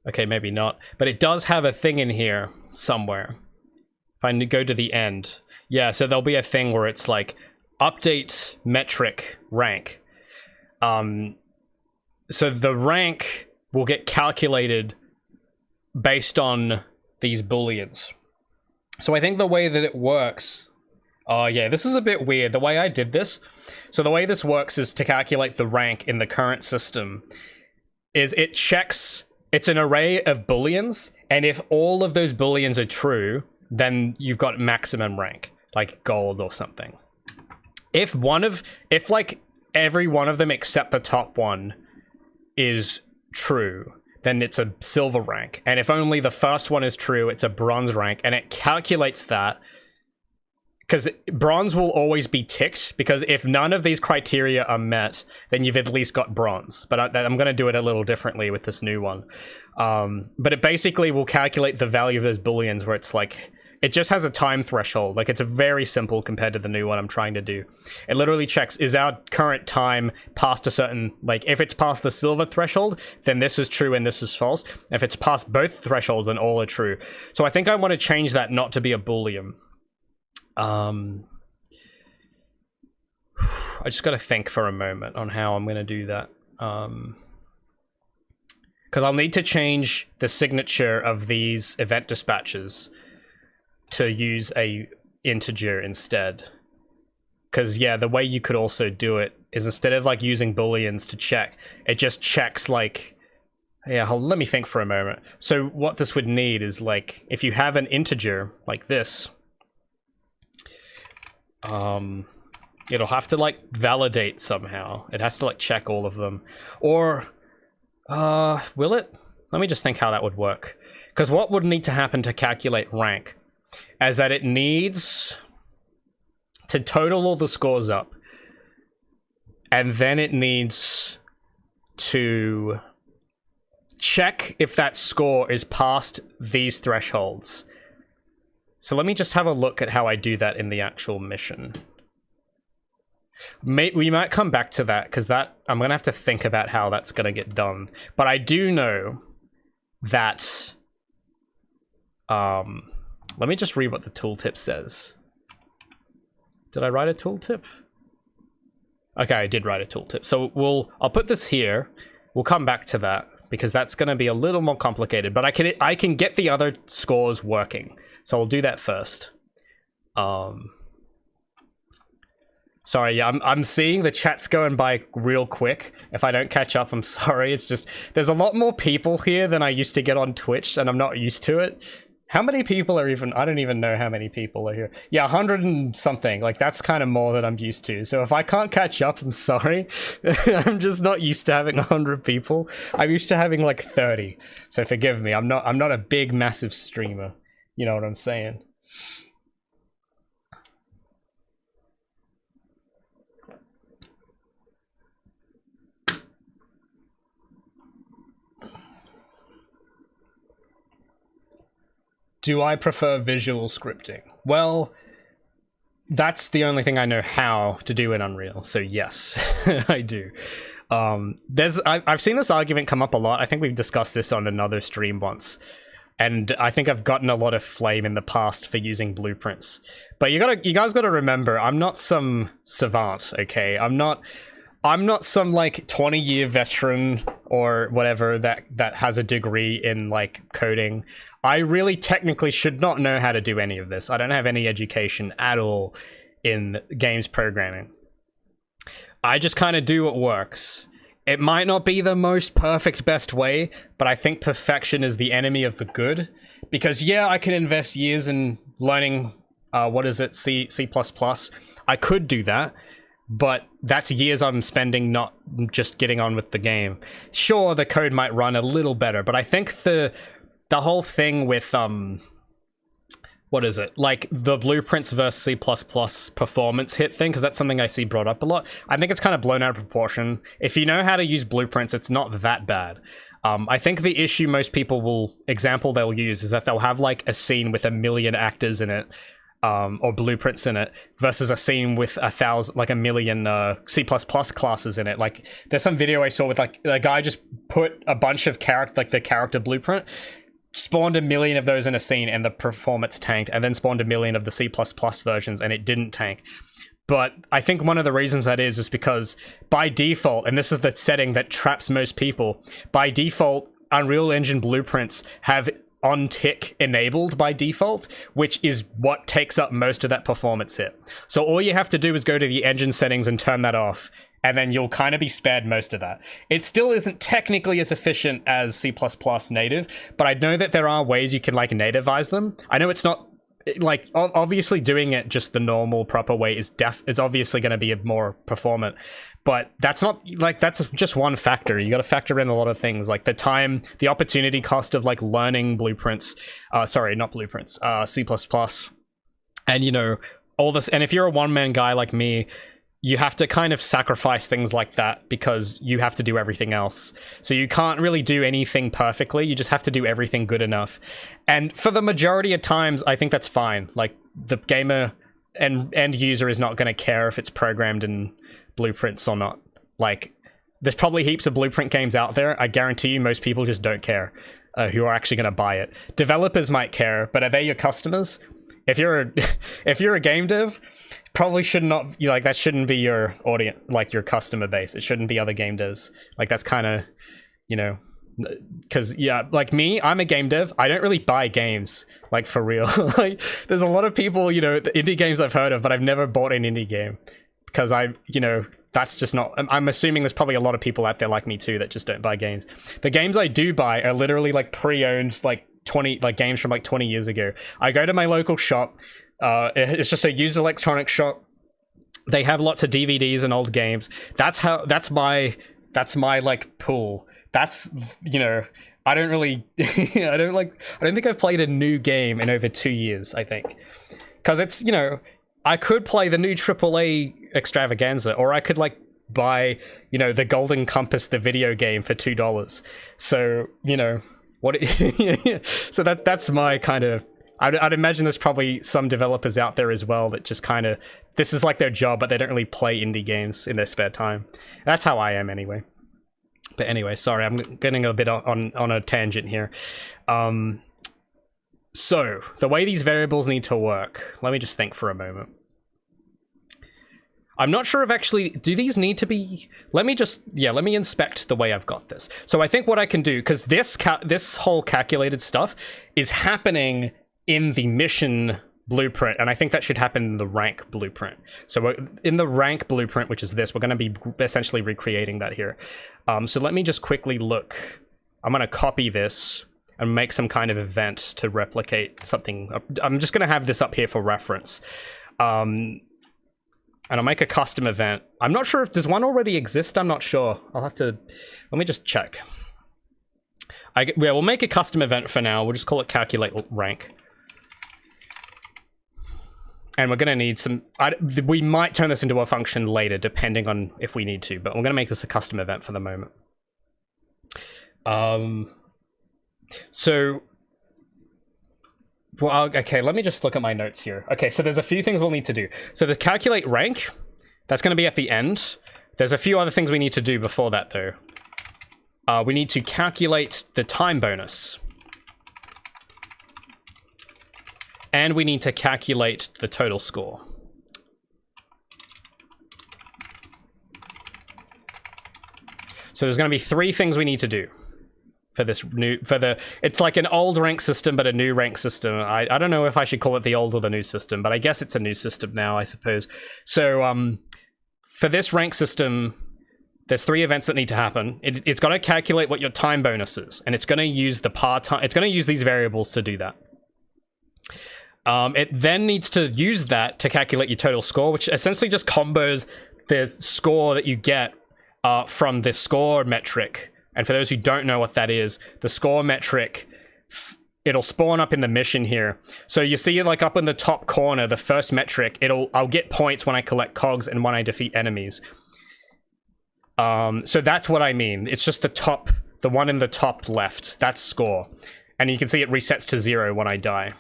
Okay, maybe not. But it does have a thing in here somewhere. If I go to the end. Yeah, so there'll be a thing where it's like update metric rank. So the rank will get calculated based on these booleans. So I think the way that it works... Oh yeah, this is a bit weird, the way I did this. So the way this works is to calculate the rank in the current system is it checks... It's an array of booleans, and if all of those booleans are true, then you've got maximum rank, like gold or something. If like every one of them except the top one is true, then it's a silver rank. And if only the first one is true, it's a bronze rank. And it calculates that, because bronze will always be ticked, because if none of these criteria are met, then you've at least got bronze. But I'm going to do it a little differently with this new one. But it basically will calculate the value of those booleans, where it's like, it just has a time threshold. Like, it's a very simple compared to the new one I'm trying to do. It literally checks, is our current time past a certain, like, if it's past the silver threshold, then this is true and this is false. If it's past both thresholds, then all are true. So I think I want to change that not to be a boolean. I just got to think for a moment on how I'm going to do that. Because I'll need to change the signature of these event dispatches to use a integer instead. Because, yeah, the way you could also do it is instead of, like, using booleans to check, it just checks, like... Yeah, let me think for a moment. So what this would need is, like, if you have an integer like this, it'll have to, like, validate somehow. It has to, like, check all of them. Or, will it? Let me just think how that would work. Because what would need to happen to calculate rank is that it needs to total all the scores up, and then it needs to check if that score is past these thresholds. So let me just have a look at how I do that in the actual mission. We might come back to that, because that I'm going to have to think about how that's going to get done. But I do know that... let me just read what the tooltip says. Did I write a tooltip? Okay, I did write a tooltip. So I'll put this here. We'll come back to that, because that's going to be a little more complicated. But I can get the other scores working. So I'll do that first. Sorry, yeah, I'm seeing the chats going by real quick. If I don't catch up, I'm sorry. It's just, there's a lot more people here than I used to get on Twitch, and I'm not used to it. How many people are even... I don't even know how many people are here. Yeah, 100 and something. Like, that's kind of more than I'm used to. So if I can't catch up, I'm sorry. I'm just not used to having 100 people. I'm used to having, like, 30. So forgive me. I'm not a big, massive streamer. You know what I'm saying? Do I prefer visual scripting? Well, that's the only thing I know how to do in Unreal, so yes, I do. I've seen this argument come up a lot. I think we've discussed this on another stream once, and I think I've gotten a lot of flame in the past for using blueprints. But you guys gotta remember, I'm not some savant, okay? I'm not some, like, 20-year veteran or whatever that has a degree in, like, coding. I really technically should not know how to do any of this. I don't have any education at all in games programming. I just kind of do what works. It might not be the most perfect best way, but I think perfection is the enemy of the good. Because, yeah, I can invest years in learning, C++. I could do that, but that's years I'm spending not just getting on with the game. Sure, the code might run a little better, but I think the whole thing with, like the blueprints versus C++ performance hit thing, because that's something I see brought up a lot. I think it's kind of blown out of proportion. If you know how to use blueprints, it's not that bad. I think the issue most people they'll use is that they'll have, like, a scene with 1 million actors in it, or blueprints in it, versus a scene with 1 million C++ classes in it. Like, there's some video I saw with, like, the guy just put a bunch of the character blueprint, spawned 1 million of those in a scene, and the performance tanked, and then spawned 1 million of the C++ versions, and it didn't tank. But I think one of the reasons that is because by default, and this is the setting that traps most people, by default, Unreal Engine blueprints have on tick enabled by default, which is what takes up most of that performance hit. So all you have to do is go to the engine settings and turn that off, and then you'll kind of be spared most of that. It still isn't technically as efficient as C++ native, but I know that there are ways you can, like, nativize them. I know it's not, like, obviously doing it just the normal proper way is obviously going to be more performant, but that's not, like, that's just one factor. You got to factor in a lot of things, like the time, the opportunity cost of, like, learning blueprints, C++, and, you know, all this. And if you're a one-man guy like me, you have to kind of sacrifice things like that because you have to do everything else. So you can't really do anything perfectly. You just have to do everything good enough. And for the majority of times, I think that's fine. Like, the gamer and end user is not going to care if it's programmed in blueprints or not. Like, there's probably heaps of blueprint games out there. I guarantee you most people just don't care who are actually going to buy it. Developers might care, but are they your customers? If you're a game dev, probably should not, like, that shouldn't be your audience, like, your customer base. It shouldn't be other game devs. Like, that's kind of, you know, because, yeah, like me, I'm a game dev. I don't really buy games, like, for real. Like, there's a lot of people, you know, the indie games I've heard of, but I've never bought an indie game. because that's just not. I'm assuming there's probably a lot of people out there like me too that just don't buy games. The games I do buy are literally like pre-owned, like games from like 20 years ago. I go to my local shop. It's just a used electronics shop. They have lots of DVDs and old games. That's my like pool. That's, I don't really, I don't think I've played a new game in over 2 years, I think. Because it's, I could play the new AAA extravaganza, or I could like buy, the Golden Compass, the video game for $2. So, so that's my kind of, I'd imagine there's probably some developers out there as well that just kind of, this is like their job, but they don't really play indie games in their spare time. That's how I am anyway. But anyway, sorry, I'm getting a bit on a tangent here. So, the way these variables need to work, let me just think for a moment. I'm not sure if actually, do these need to be, let me inspect the way I've got this. So I think what I can do, because this whole calculated stuff is happening in the mission blueprint, and I think that should happen in the rank blueprint. So in the rank blueprint, which is this, we're going to be essentially recreating that here. So let me just quickly look. I'm going to copy this and make some kind of event to replicate something. I'm just going to have this up here for reference. And I'll make a custom event. I'm not sure if does one already exist. I'm not sure. I'll have to, let me just check. We'll make a custom event for now. We'll just call it calculate rank. And we're going to need some, we might turn this into a function later, depending on if we need to, but we're going to make this a custom event for the moment. Okay, let me just look at my notes here. Okay, so there's a few things we'll need to do. So the calculate rank, that's going to be at the end. There's a few other things we need to do before that, though. We need to calculate the time bonus. And we need to calculate the total score. So there's going to be 3 things we need to do for this new, it's like an old rank system, but a new rank system. I don't know if I should call it the old or the new system, but I guess it's a new system now, I suppose. So for this rank system, there's 3 events that need to happen. It's got to calculate what your time bonus is, and it's going to use the part-time, it's going to use these variables to do that. It then needs to use that to calculate your total score, which essentially just combos the score that you get from the score metric. And for those who don't know what that is, the score metric, it'll spawn up in the mission here. So you see it like up in the top corner, the first metric, I'll get points when I collect cogs and when I defeat enemies. So that's what I mean. It's just the one in the top left, that's score. And you can see it resets to 0 when I die.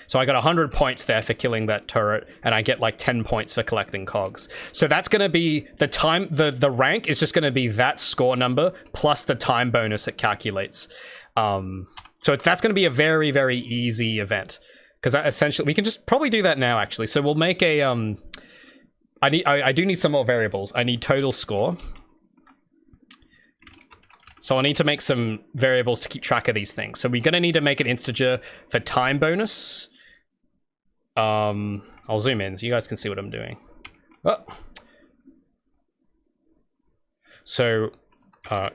So I got 100 points there for killing that turret, and I get like 10 points for collecting cogs. So that's going to be the time, the rank is just going to be that score number plus the time bonus it calculates. So that's going to be a very, very easy event, because essentially we can just probably do that now actually. So we'll make a, I do need some more variables. I need total score. So I need to make some variables to keep track of these things. So we're going to need to make an integer for time bonus. I'll zoom in so you guys can see what I'm doing. Oh. So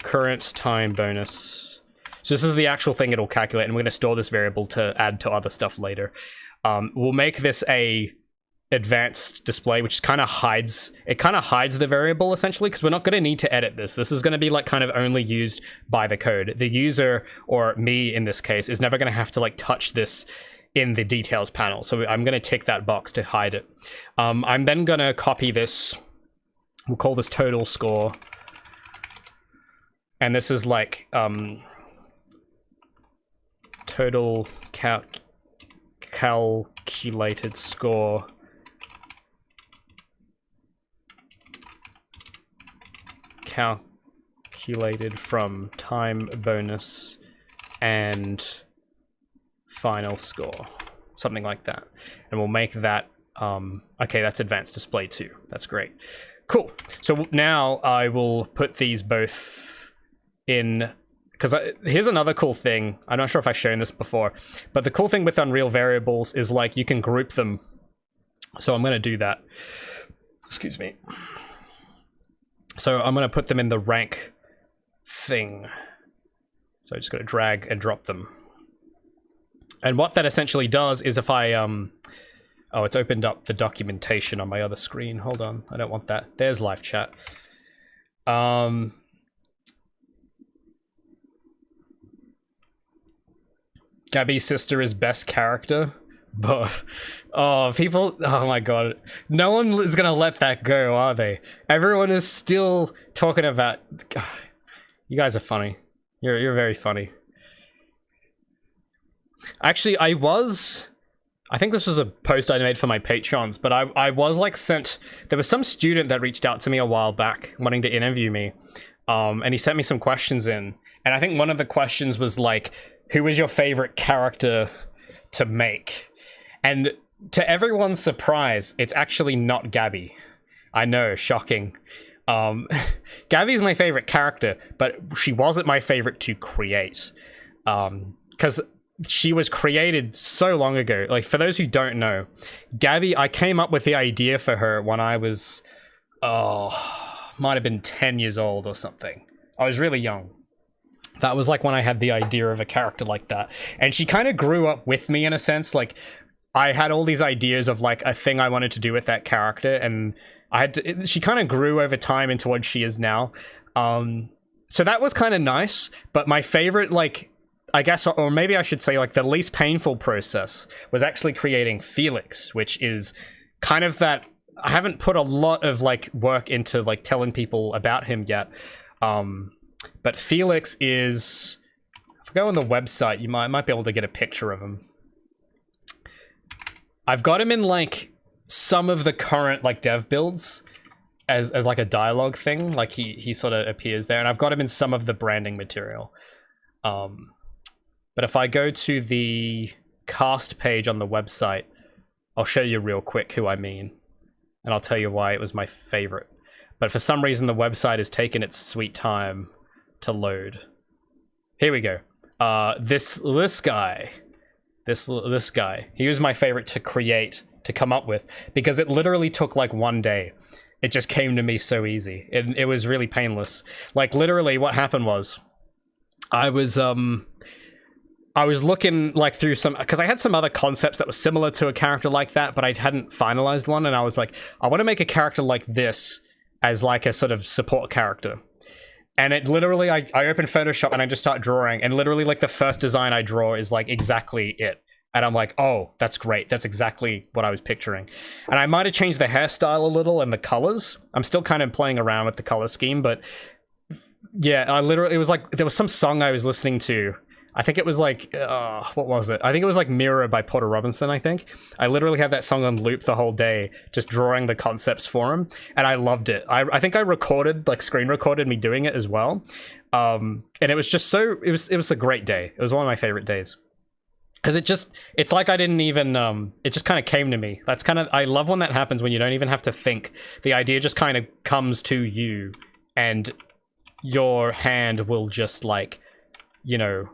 current time bonus. So this is the actual thing it'll calculate, and we're going to store this variable to add to other stuff later. We'll make this a advanced display, which kind of hides the variable essentially, because we're not going to need to edit this. This is going to be like kind of only used by the code. The user, or me in this case, is never going to have to like touch this in the details panel. So I'm going to tick that box to hide it. I'm then going to copy this. We'll call this total score. And this is like total calculated score calculated from time bonus and final score, something like that. And we'll make that, okay, that's advanced display too. That's great. Cool. So now I will put these both in, because here's another cool thing. I'm not sure if I've shown this before, but the cool thing with Unreal variables is like you can group them. So I'm going to do that. Excuse me. So I'm going to put them in the rank thing. So I'm just going to drag and drop them. And what that essentially does is if I, oh, it's opened up the documentation on my other screen. Hold on, I don't want that. There's live chat. Gabby's sister is best character. But, oh, people, oh my god. No one is gonna let that go, are they? Everyone is still talking about, God, you guys are funny. You're very funny. Actually, I think this was a post I made for my Patreons, but I was like there was some student that reached out to me a while back wanting to interview me. And he sent me some questions in. And I think one of the questions was like, who is your favorite character to make? And to everyone's surprise, it's actually not Gabby. I know, shocking. Gabby's my favorite character, but she wasn't my favorite to create. Because she was created so long ago. Like, for those who don't know, Gabby, I came up with the idea for her when I was, might have been 10 years old or something. I was really young. That was like when I had the idea of a character like that. And she kind of grew up with me in a sense. Like, I had all these ideas of like a thing I wanted to do with that character, and she kind of grew over time into what she is now. So that was kind of nice, but my favorite, like, I guess, or maybe I should say like the least painful process was actually creating Felix, which is kind of that, I haven't put a lot of like work into like telling people about him yet. But Felix is, if I go on the website, you might be able to get a picture of him. I've got him in like some of the current like dev builds as like a dialogue thing. Like he sort of appears there, and I've got him in some of the branding material. But if I go to the cast page on the website, I'll show you real quick who I mean, and I'll tell you why it was my favorite. But for some reason, the website has taken its sweet time to load. Here we go. This guy. This guy, he was my favorite to create, to come up with, because it literally took like one day. It just came to me so easy. It was really painless. Like literally what happened was I was looking like through some, because I had some other concepts that were similar to a character like that, but I hadn't finalized one, and I was like, I want to make a character like this as like a sort of support character. And it literally, I open Photoshop and I just start drawing, and literally like the first design I draw is like exactly it. And I'm like, oh, that's great. That's exactly what I was picturing. And I might have changed the hairstyle a little and the colors. I'm still kind of playing around with the color scheme, but yeah, it was like, there was some song I was listening to. I think it was like, what was it? I think it was like Mirror by Porter Robinson, I think. I literally had that song on loop the whole day, just drawing the concepts for him, and I loved it. I think I recorded, like screen recorded me doing it as well. And it was just so, it was a great day. It was one of my favorite days. Because it's like I didn't even, it just kind of came to me. That's kind of, I love when that happens, when you don't even have to think. The idea just kind of comes to you, and your hand will just like, you know,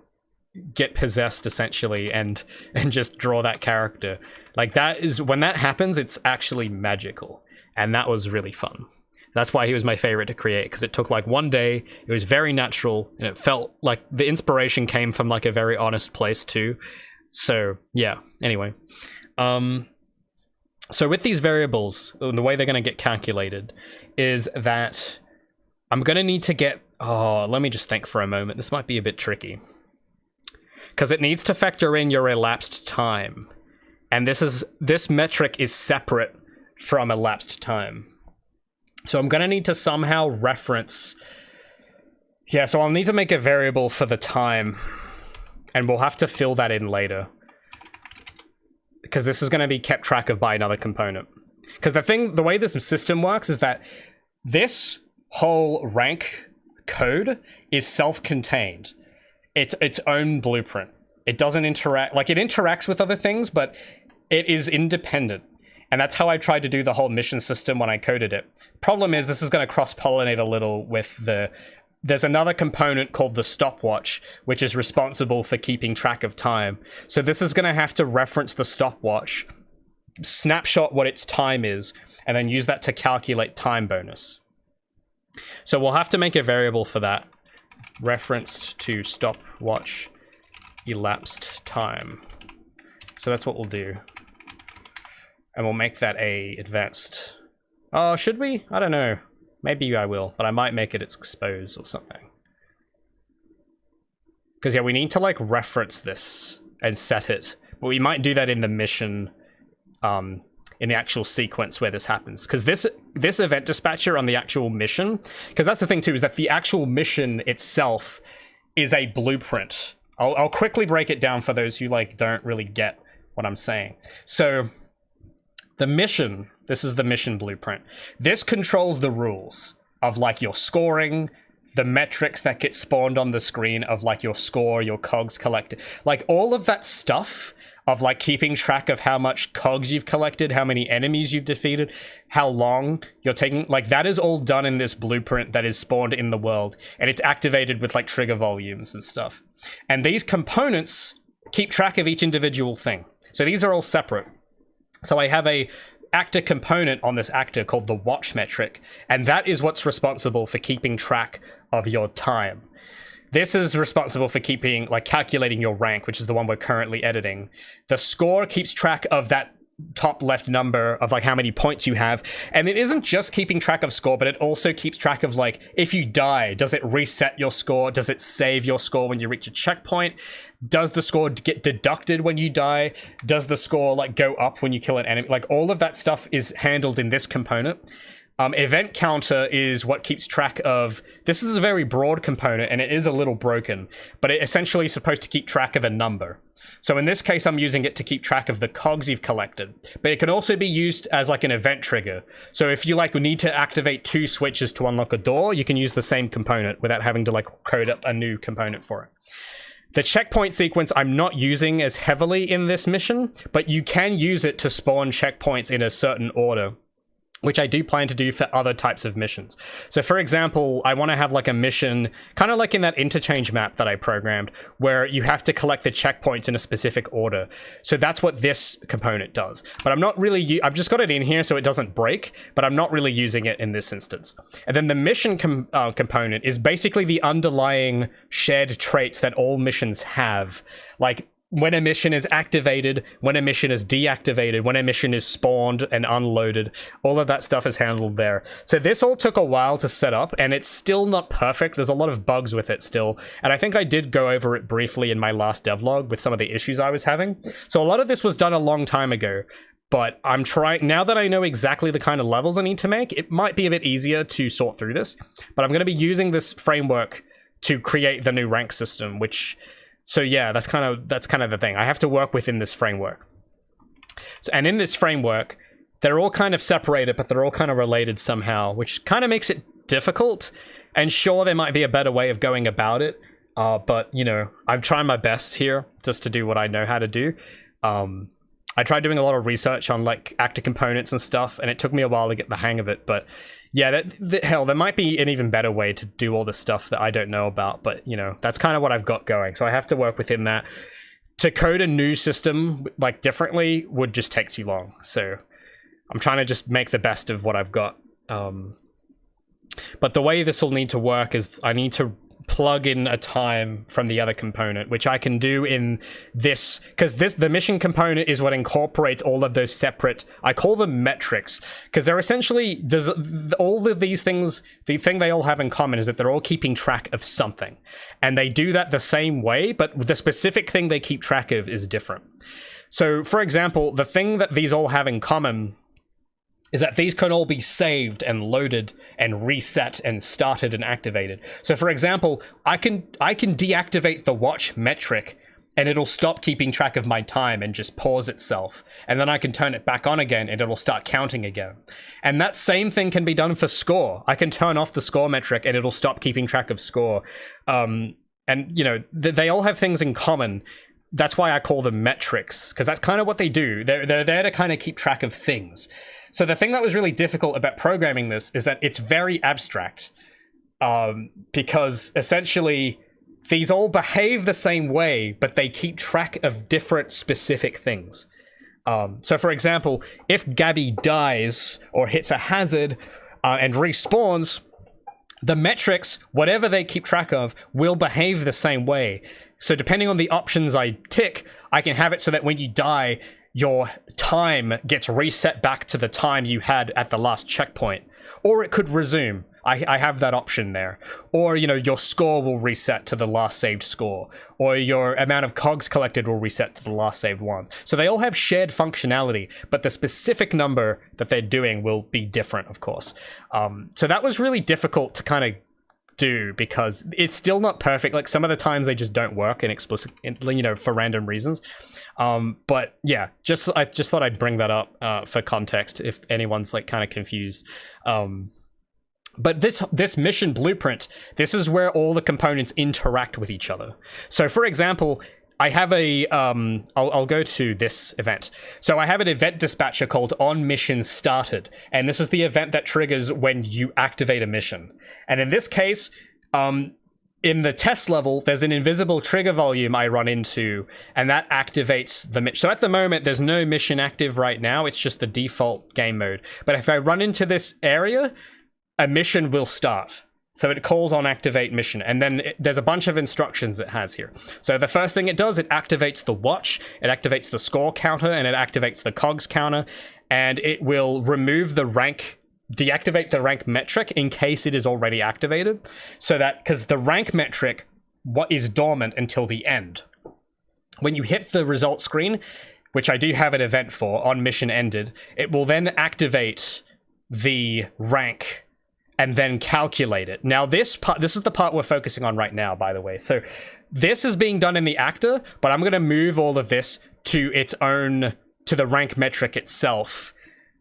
get possessed essentially and just draw that character. Like, that is, when that happens, it's actually magical, and that was really fun. That's why he was my favorite to create, because it took like one day, it was very natural, and it felt like the inspiration came from like a very honest place too. So yeah, anyway. So with these variables, the way they're going to get calculated is that I'm going to need to get, let me just think for a moment. This might be a bit tricky, because it needs to factor in your elapsed time. And this metric is separate from elapsed time. So I'm going to need to somehow reference, so I'll need to make a variable for the time, and we'll have to fill that in later, because this is going to be kept track of by another component. Because the way this system works is that this whole rank code is self-contained. It's its own blueprint. It doesn't interact, like it interacts with other things, but it is independent. And that's how I tried to do the whole mission system when I coded it. Problem is, this is going to cross-pollinate a little with there's another component called the stopwatch, which is responsible for keeping track of time. So this is going to have to reference the stopwatch snapshot what its time is, and then use that to calculate time bonus. So we'll have to make a variable for that, referenced to stopwatch elapsed time. So that's what we'll do. And we'll make that a advanced. Oh, should we? I don't know. Maybe I will, but I might make it expose or something. Because yeah, we need to like reference this and set it. But we might do that in the mission, in the actual sequence where this happens. Because this event dispatcher on the actual mission, because that's the thing too, is that the actual mission itself is a blueprint. I'll quickly break it down for those who like don't really get what I'm saying. So the mission, this is the mission blueprint. This controls the rules of like your scoring, the metrics that get spawned on the screen of like your score, your cogs collected, like all of that stuff of like keeping track of how much cogs you've collected, how many enemies you've defeated, how long you're taking, like that is all done in this blueprint that is spawned in the world, and it's activated with like trigger volumes and stuff. And these components keep track of each individual thing. So these are all separate. So I have a actor component on this actor called the watch metric, and that is what's responsible for keeping track of your time. This is responsible for keeping, like, calculating your rank, which is the one we're currently editing. The score keeps track of that top left number of like how many points you have, and it isn't just keeping track of score, but it also keeps track of like if you die, does it reset your score? Does it save your score when you reach a checkpoint? Does the score get deducted when you die? Does the score like go up when you kill an enemy? Like all of that stuff is handled in this component. Event counter is what keeps track of, this is a very broad component and it is a little broken, but it essentially is supposed to keep track of a number. So in this case, I'm using it to keep track of the cogs you've collected, but it can also be used as like an event trigger. So if you like need to activate 2 switches to unlock a door, you can use the same component without having to like code up a new component for it. The checkpoint sequence I'm not using as heavily in this mission, but you can use it to spawn checkpoints in a certain order, which I do plan to do for other types of missions. So for example, I want to have like a mission, kind of like in that interchange map that I programmed, where you have to collect the checkpoints in a specific order. So that's what this component does. But I'm not really, I've just got it in here so it doesn't break, but I'm not really using it in this instance. And then the mission component is basically the underlying shared traits that all missions have. Like, when a mission is activated, when a mission is deactivated, when a mission is spawned and unloaded, all of that stuff is handled there. So this all took a while to set up, and it's still not perfect. There's a lot of bugs with it still, and I think I did go over it briefly in my last devlog with some of the issues I was having. So a lot of this was done a long time ago, but I'm trying, now that I know exactly the kind of levels I need to make, it might be a bit easier to sort through this, but I'm going to be using this framework to create the new rank system, which... So yeah, that's kind of the thing. I have to work within this framework. So, and in this framework, they're all kind of separated, but they're all kind of related somehow, which kind of makes it difficult. And sure, there might be a better way of going about it, but you know, I'm trying my best here just to do what I know how to do. I tried doing a lot of research on like actor components and stuff, and it took me a while to get the hang of it, but yeah, hell, there might be an even better way to do all the stuff that I don't know about, but you know, that's kind of what I've got going. So I have to work within that. To code a new system like differently would just take too long. So I'm trying to just make the best of what I've got. But the way this will need to work is I need to plug in a time from the other component, which I can do in this, because the mission component is what incorporates all of those separate, I call them metrics, because they're essentially, all of these things, the thing they all have in common is that they're all keeping track of something, and they do that the same way, but the specific thing they keep track of is different. So for example, the thing that these all have in common is that these can all be saved and loaded and reset and started and activated. So for example, I can deactivate the watch metric and it'll stop keeping track of my time and just pause itself. And then I can turn it back on again and it'll start counting again. And that same thing can be done for score. I can turn off the score metric and it'll stop keeping track of score. And you know, they all have things in common. That's why I call them metrics, because that's kind of what they do. They're there to kind of keep track of things. So the thing that was really difficult about programming this is that it's very abstract, because essentially these all behave the same way, but they keep track of different specific things. So for example, if Gabby dies or hits a hazard and respawns, the metrics, whatever they keep track of, will behave the same way. So depending on the options I tick, I can have it so that when you die, your time gets reset back to the time you had at the last checkpoint. Or it could resume. I have that option there. Or, you know, your score will reset to the last saved score. Or your amount of cogs collected will reset to the last saved one. So they all have shared functionality, but the specific number that they're doing will be different, of course. So that was really difficult to kind of do because it's still not perfect. Like some of the times they just don't work in explicit, you know, for random reasons. But yeah, I just thought I'd bring that up for context if anyone's like kind of confused. But this mission blueprint, this is where all the components interact with each other. So for example, I have a, I'll go to this event. So I have an event dispatcher called on mission started. And this is the event that triggers when you activate a mission. And in this case, in the test level, there's an invisible trigger volume I run into, and that activates the mission. So at the moment, there's no mission active right now. It's just the default game mode. But if I run into this area, a mission will start. So it calls on activate mission, and then there's a bunch of instructions it has here. So the first thing it does, it activates the watch, it activates the score counter, and it activates the cogs counter, and it will remove the rank, deactivate the rank metric in case it is already activated. So that, because the rank metric is dormant until the end. When you hit the result screen, which I do have an event for, on mission ended, it will then activate the rank and then calculate it. Now this is the part we're focusing on right now, by the way. So this is being done in the actor, but I'm gonna move all of this to its own, to the rank metric itself,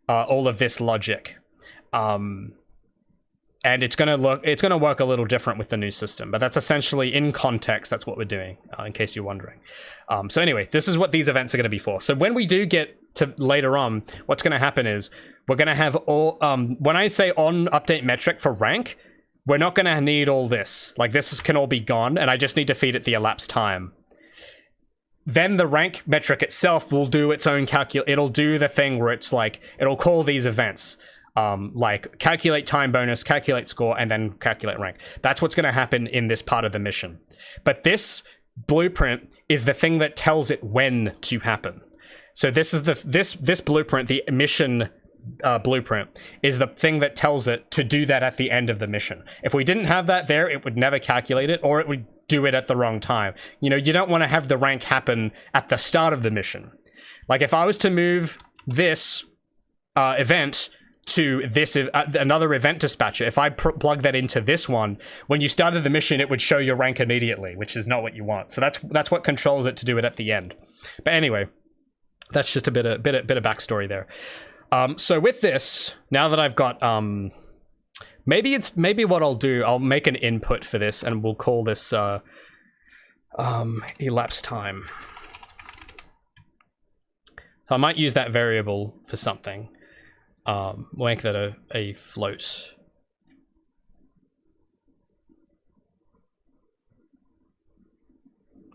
all of this logic. And it's gonna work a little different with the new system, but that's essentially in context, that's what we're doing, in case you're wondering. So anyway, this is what these events are gonna be for. So when we do get to later on, what's gonna happen is, we're going to have all, when I say on update metric for rank, we're not going to need all this. Like this can all be gone, and I just need to feed it the elapsed time. Then the rank metric itself will do its own it'll do the thing where it's like, it'll call these events, like calculate time bonus, calculate score, and then calculate rank. That's what's going to happen in this part of the mission. But this blueprint is the thing that tells it when to happen. So this is this blueprint, the mission blueprint, is the thing that tells it to do that at the end of the mission. If we didn't have that there, it would never calculate it, or it would do it at the wrong time. You know, you don't want to have the rank happen at the start of the mission. Like if I was to move this event to this another event dispatcher, if I plug that into this one, when you started the mission, it would show your rank immediately, which is not what you want. So that's what controls it to do it at the end. But anyway, that's just a bit of backstory there. So with this, now that I've got, maybe what I'll do, I'll make an input for this, and we'll call this elapsed time. So I might use that variable for something. We'll make that a float.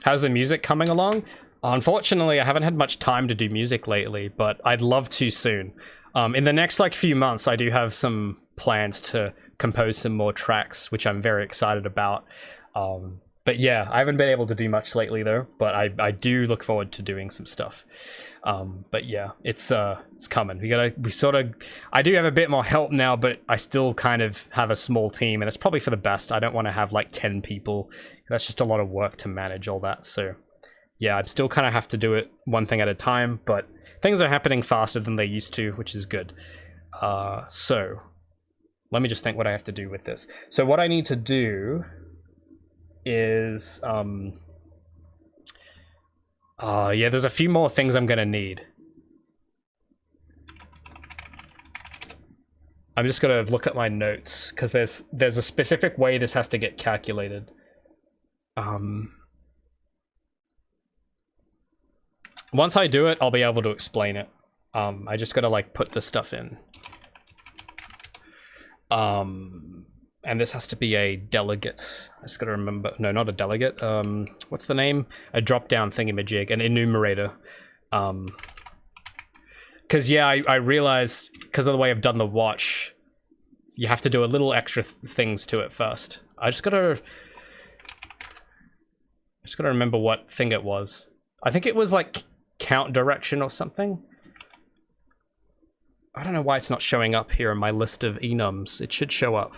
How's the music coming along? Unfortunately, I haven't had much time to do music lately, but I'd love to soon. In the next few months, I do have some plans to compose some more tracks, which I'm very excited about. But yeah, I haven't been able to do much lately though, but I do look forward to doing some stuff. But yeah, it's coming. I do have a bit more help now, but I still kind of have a small team, and it's probably for the best. I don't want to have 10 people. That's just a lot of work to manage all that, so yeah, I still kind of have to do it one thing at a time, but things are happening faster than they used to, which is good. So let me just think what I have to do with this. So what I need to do is, yeah, there's a few more things I'm gonna need. I'm just gonna look at my notes, because there's a specific way this has to get calculated. Once I do it, I'll be able to explain it. I just gotta put this stuff in. And this has to be a delegate. I just gotta remember, no, not a delegate. What's the name? A drop-down thingamajig, an enumerator. Because, yeah, I realized, because of the way I've done the watch, you have to do a little extra things to it first. I just gotta remember what thing it was. I think it was like count direction or something. I don't know why it's not showing up here in my list of enums. It should show up.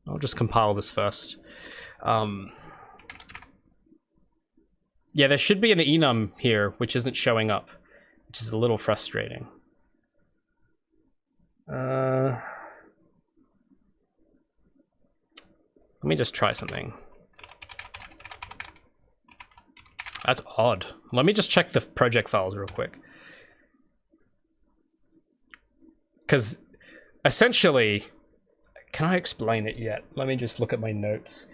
I'll just compile this first. Yeah, there should be an enum here, which isn't showing up, which is a little frustrating. Let me just try something. That's odd. Let me just check the project files real quick. Because essentially, can I explain it yet? Let me just look at my notes.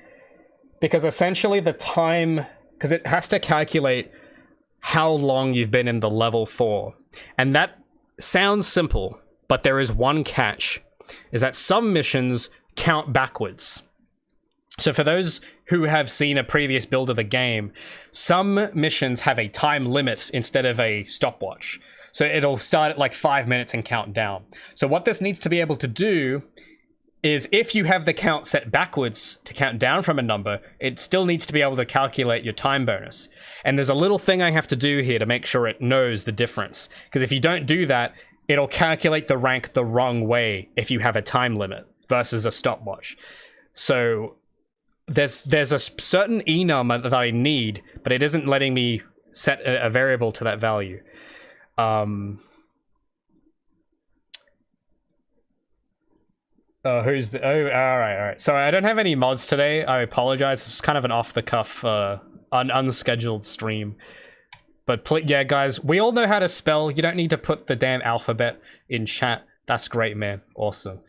Because essentially the time, because it has to calculate how long you've been in the level for. And that sounds simple, but there is one catch, is that some missions count backwards. So for those who have seen a previous build of the game, some missions have a time limit instead of a stopwatch. So it'll start at like 5 minutes and count down. So what this needs to be able to do is if you have the count set backwards to count down from a number, it still needs to be able to calculate your time bonus. And there's a little thing I have to do here to make sure it knows the difference. Because if you don't do that, it'll calculate the rank the wrong way if you have a time limit versus a stopwatch. So there's a certain enum that I need, but it isn't letting me set a variable to that value. Who's the... Oh, all right. Sorry, I don't have any mods today. I apologize. It's kind of an off-the-cuff, unscheduled stream. But yeah, guys, we all know how to spell. You don't need to put the damn alphabet in chat. That's great, man. Awesome.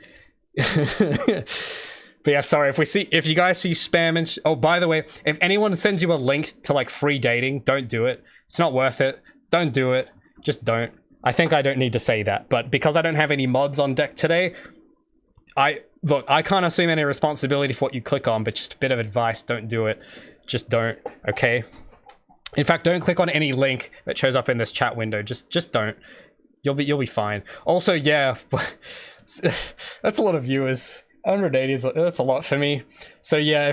But yeah, sorry, if you guys see spam and... Oh, by the way, if anyone sends you a link to, like, free dating, don't do it. It's not worth it. Don't do it. Just don't. I think I don't need to say that. But because I don't have any mods on deck today... Look, I can't assume any responsibility for what you click on, but just a bit of advice, don't do it. Just don't, okay? In fact, don't click on any link that shows up in this chat window. Just don't. You'll be fine. Also, yeah, that's a lot of viewers. 180 that's a lot for me. So yeah,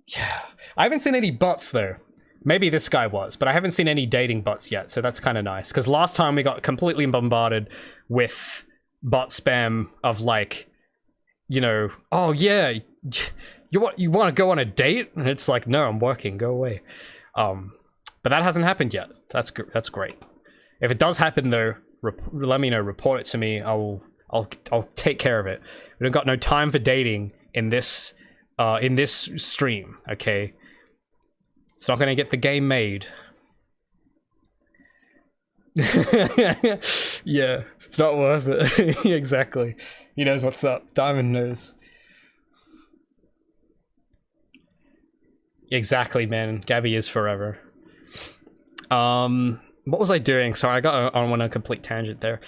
yeah. I haven't seen any bots though. Maybe this guy was, but I haven't seen any dating bots yet, so that's kind of nice. Because last time we got completely bombarded with bot spam of like, you know, oh yeah, you want to go on a date, and it's like, no, I'm working, go away. But that hasn't happened yet. That's great. If it does happen though, let me know. Report it to me. I'll take care of it. We've got no time for dating in this stream. Okay, it's not gonna get the game made. Yeah. It's not worth it. Exactly. He knows what's up. Diamond knows. Exactly, man. Gabby is forever. What was I doing? Sorry, I got on a complete tangent there.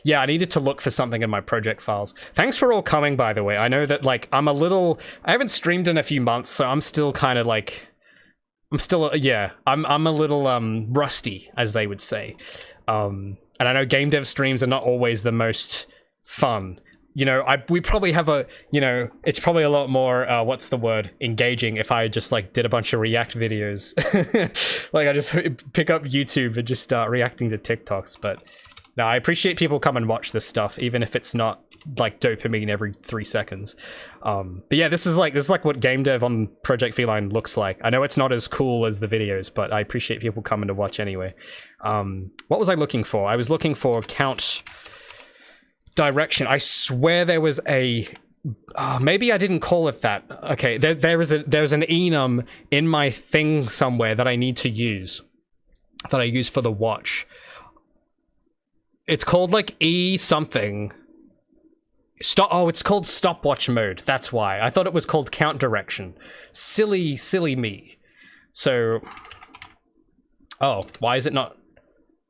Yeah, I needed to look for something in my project files. Thanks for all coming, by the way. I know that, like, I haven't streamed in a few months, so I'm still kind of like... I'm a little, rusty, as they would say. And I know game dev streams are not always the most fun. You know, we probably have it's probably a lot more, what's the word, engaging if I just, like, did a bunch of React videos. Like, I just pick up YouTube and just start reacting to TikToks, but no, I appreciate people come and watch this stuff, even if it's not, like, dopamine every 3 seconds. But yeah, this is like what game dev on Project Feline looks like. I know it's not as cool as the videos, but I appreciate people coming to watch anyway. What was I looking for? I was looking for count direction. I swear there was a... maybe I didn't call it that. Okay, there's an enum in my thing somewhere that I need to use. That I use for the watch. It's called like E something. It's called stopwatch mode. That's why. I thought it was called count direction. Silly me. So... Oh, why is it not...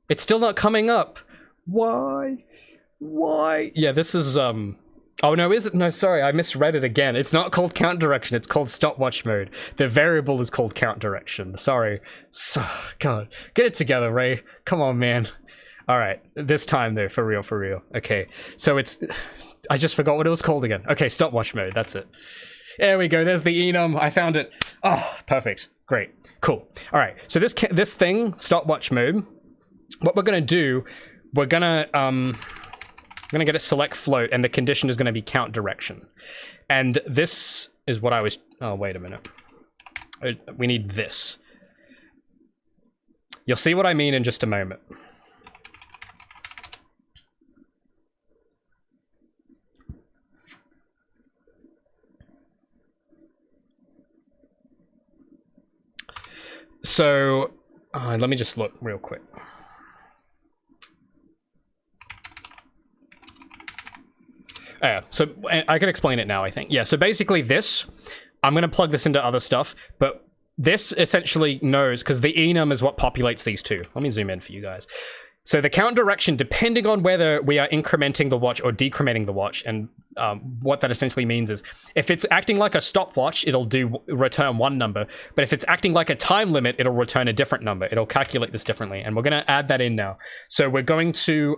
It's still not coming up. Why? Yeah, this is Oh, no, is it? No, sorry, I misread it again. It's not called count direction, it's called stopwatch mode. The variable is called count direction. Sorry. God, get it together, Ray. Come on, man. All right, this time though, for real, for real. Okay, so it's... I just forgot what it was called again. Okay, stopwatch mode, that's it. There we go, there's the enum. I found it. Oh, perfect. Great. Cool. All right, so this thing, stopwatch mode, what we're gonna do, we're gonna get a select float, and the condition is gonna be count direction. And this is what I was... Oh, wait a minute. We need this. You'll see what I mean in just a moment. So, let me just look real quick. Yeah, so I can explain it now, I think. Yeah, so basically this, I'm going to plug this into other stuff, but this essentially knows, because the enum is what populates these two. Let me zoom in for you guys. So the count direction, depending on whether we are incrementing the watch or decrementing the watch, and what that essentially means is, if it's acting like a stopwatch, it'll return one number, but if it's acting like a time limit, it'll return a different number. It'll calculate this differently, and we're going to add that in now. So we're going to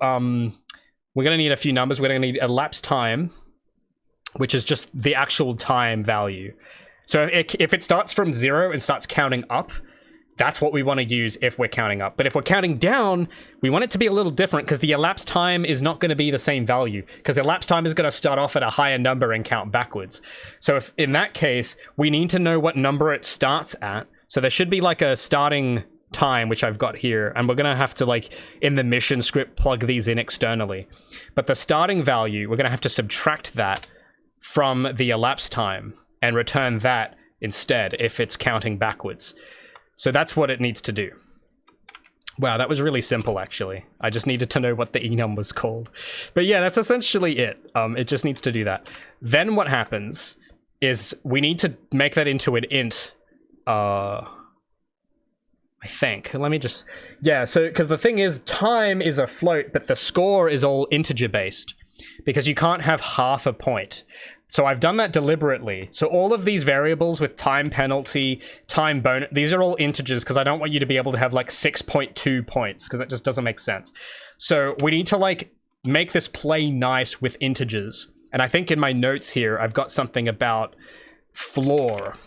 need a few numbers. We're going to need elapsed time, which is just the actual time value. So if it starts from 0 and starts counting up, that's what we want to use if we're counting up. But if we're counting down, we want it to be a little different, because the elapsed time is not going to be the same value, because elapsed time is going to start off at a higher number and count backwards. So if in that case, we need to know what number it starts at. So there should be like a starting time, which I've got here, and we're going to have to, like, in the mission script, plug these in externally. But the starting value, we're going to have to subtract that from the elapsed time and return that instead if it's counting backwards. So that's what it needs to do. Wow, that was really simple, actually. I just needed to know what the enum was called. But yeah, that's essentially it. It just needs to do that. Then what happens is we need to make that into an int. I think. Let me just... Yeah, so, because the thing is, time is a float, but the score is all integer-based, because you can't have half a point. So I've done that deliberately. So all of these variables with time penalty, time bonus, these are all integers, because I don't want you to be able to have like 6.2 points, because that just doesn't make sense. So we need to, like, make this play nice with integers. And I think in my notes here, I've got something about floor,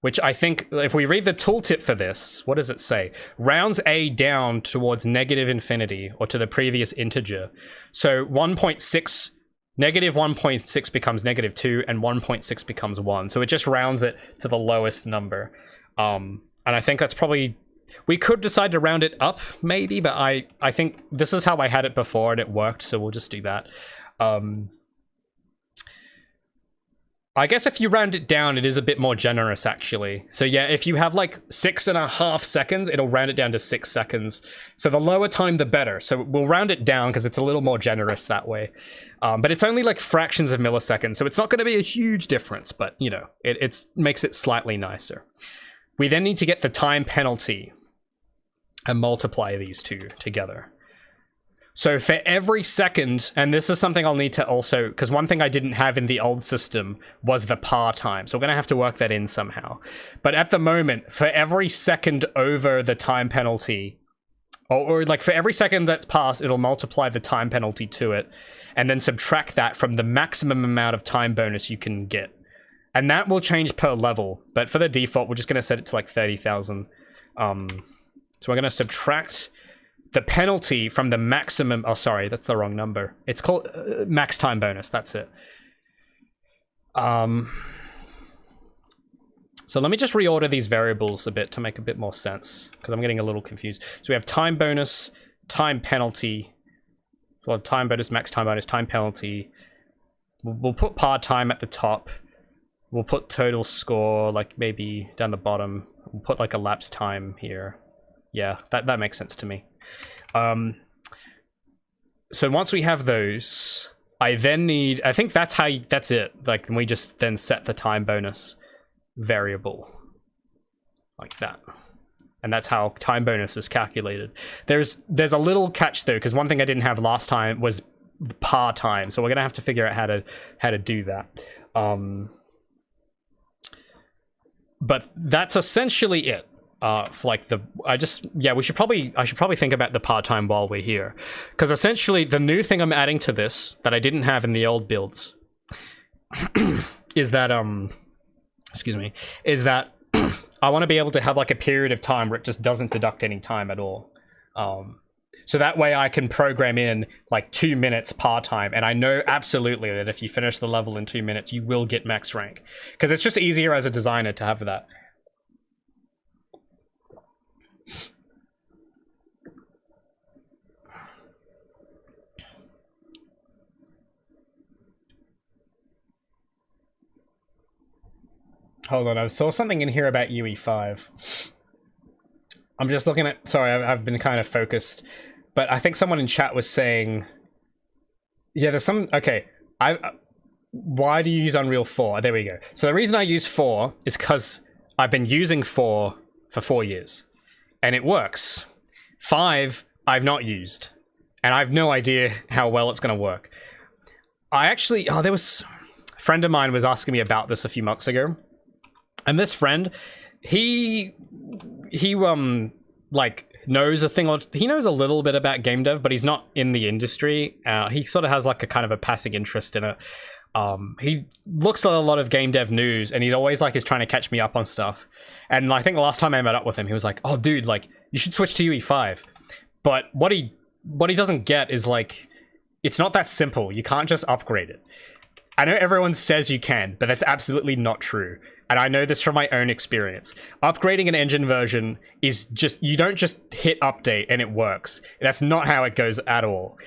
which I think, if we read the tooltip for this, what does it say? Rounds a down towards negative infinity, or to the previous integer. So 1.6... Negative 1.6 becomes negative 2, and 1.6 becomes 1. So it just rounds it to the lowest number. And I think that's probably... We could decide to round it up, maybe, but I think this is how I had it before, and it worked, so we'll just do that. I guess if you round it down, it is a bit more generous, actually. So yeah, if you have like 6.5 seconds, it'll round it down to 6 seconds. So the lower time, the better. So we'll round it down because it's a little more generous that way. But it's only like fractions of milliseconds, so it's not going to be a huge difference, but you know, it makes it slightly nicer. We then need to get the time penalty and multiply these two together. So for every second, and this is something I'll need to also, because one thing I didn't have in the old system was the par time. So we're going to have to work that in somehow. But at the moment, for every second over the time penalty, or like for every second that's passed, it'll multiply the time penalty to it, and then subtract that from the maximum amount of time bonus you can get. And that will change per level. But for the default, we're just going to set it to like 30,000. So we're going to subtract the penalty from the maximum... Oh, sorry, that's the wrong number. It's called max time bonus. That's it. So let me just reorder these variables a bit to make a bit more sense, because I'm getting a little confused. So we have time bonus, time penalty. Well, time bonus, max time bonus, time penalty. We'll put par time at the top. We'll put total score, like maybe down the bottom. We'll put like elapsed time here. Yeah, that makes sense to me. So once we have those, I then need... I think that's it. Like, we just then set the time bonus variable. Like that. And that's how time bonus is calculated. There's a little catch though, because one thing I didn't have last time was par time. So we're gonna have to figure out how to do that. But that's essentially it. For like I should probably think about the part-time while we're here, because essentially the new thing I'm adding to this that I didn't have in the old builds is that I want to be able to have like a period of time where it just doesn't deduct any time at all. So that way I can program in like 2 minutes part-time, and I know absolutely that if you finish the level in 2 minutes, you will get max rank, because it's just easier as a designer to have that. Hold on, I saw something in here about UE5. I'm just looking at... Sorry, I've been kind of focused. But I think someone in chat was saying... Yeah, there's some... Okay, why do you use Unreal 4? There we go. So the reason I use 4 is because I've been using 4 for 4 years. And it works. 5, I've not used. And I have no idea how well it's going to work. I actually... Oh, there was... A friend of mine was asking me about this a few months ago. And this friend, he like knows a thing, or he knows a little bit about game dev, but he's not in the industry. He sort of has like a kind of a passing interest in it. He looks at a lot of game dev news, and he always like is trying to catch me up on stuff. And I think the last time I met up with him, he was like, "Oh, dude, like you should switch to UE5." But what he doesn't get is like, it's not that simple. You can't just upgrade it. I know everyone says you can, but that's absolutely not true. And I know this from my own experience. Upgrading an engine version is just, you don't just hit update and it works. That's not how it goes at all.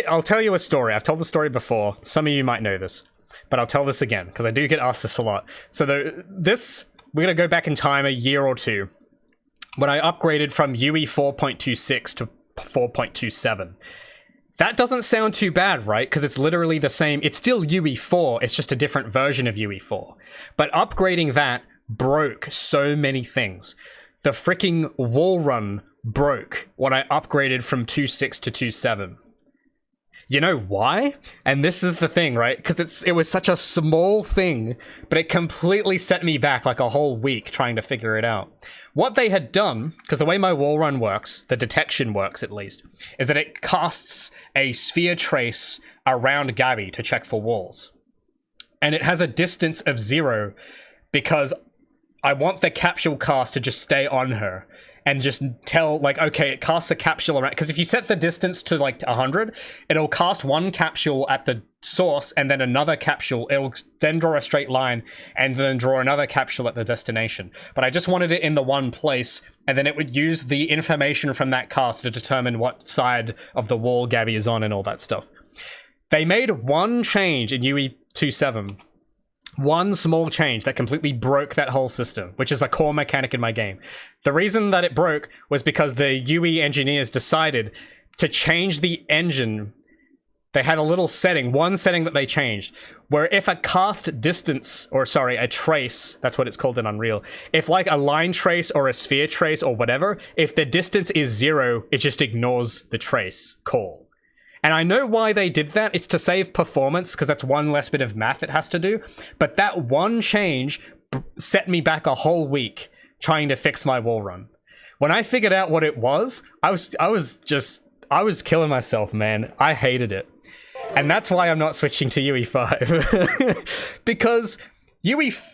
I'll tell you a story. I've told the story before. Some of you might know this, but I'll tell this again because I do get asked this a lot. So we're gonna go back in time a year or two when I upgraded from UE 4.26 to 4.27. That doesn't sound too bad, right? Because it's literally the same. It's still UE4. It's just a different version of UE4. But upgrading that broke so many things. The freaking wall run broke when I upgraded from 2.6 to 2.7. You know why? And this is the thing, right? Because it was such a small thing, but it completely set me back like a whole week trying to figure it out. What they had done, because the way my wall run works, the detection works at least, is that it casts a sphere trace around Gabby to check for walls. And it has a distance of 0 because I want the capsule cast to just stay on her. And just tell, like, okay, it casts a capsule around... Because if you set the distance to, like, 100, it'll cast one capsule at the source, and then another capsule. It'll then draw a straight line, and then draw another capsule at the destination. But I just wanted it in the one place, and then it would use the information from that cast to determine what side of the wall Gabby is on and all that stuff. They made one change in UE 2.7. One small change that completely broke that whole system, which is a core mechanic in my game. The reason that it broke was because the UE engineers decided to change the engine. They had a little setting, one setting that they changed, where if a cast distance, or sorry, a trace, that's what it's called in Unreal, if like a line trace or a sphere trace or whatever, if the distance is 0, it just ignores the trace call. And I know why they did that. It's to save performance, because that's one less bit of math it has to do. But that one change set me back a whole week trying to fix my wall run. When I figured out what it was, I was killing myself, man. I hated it. And that's why I'm not switching to UE5. Because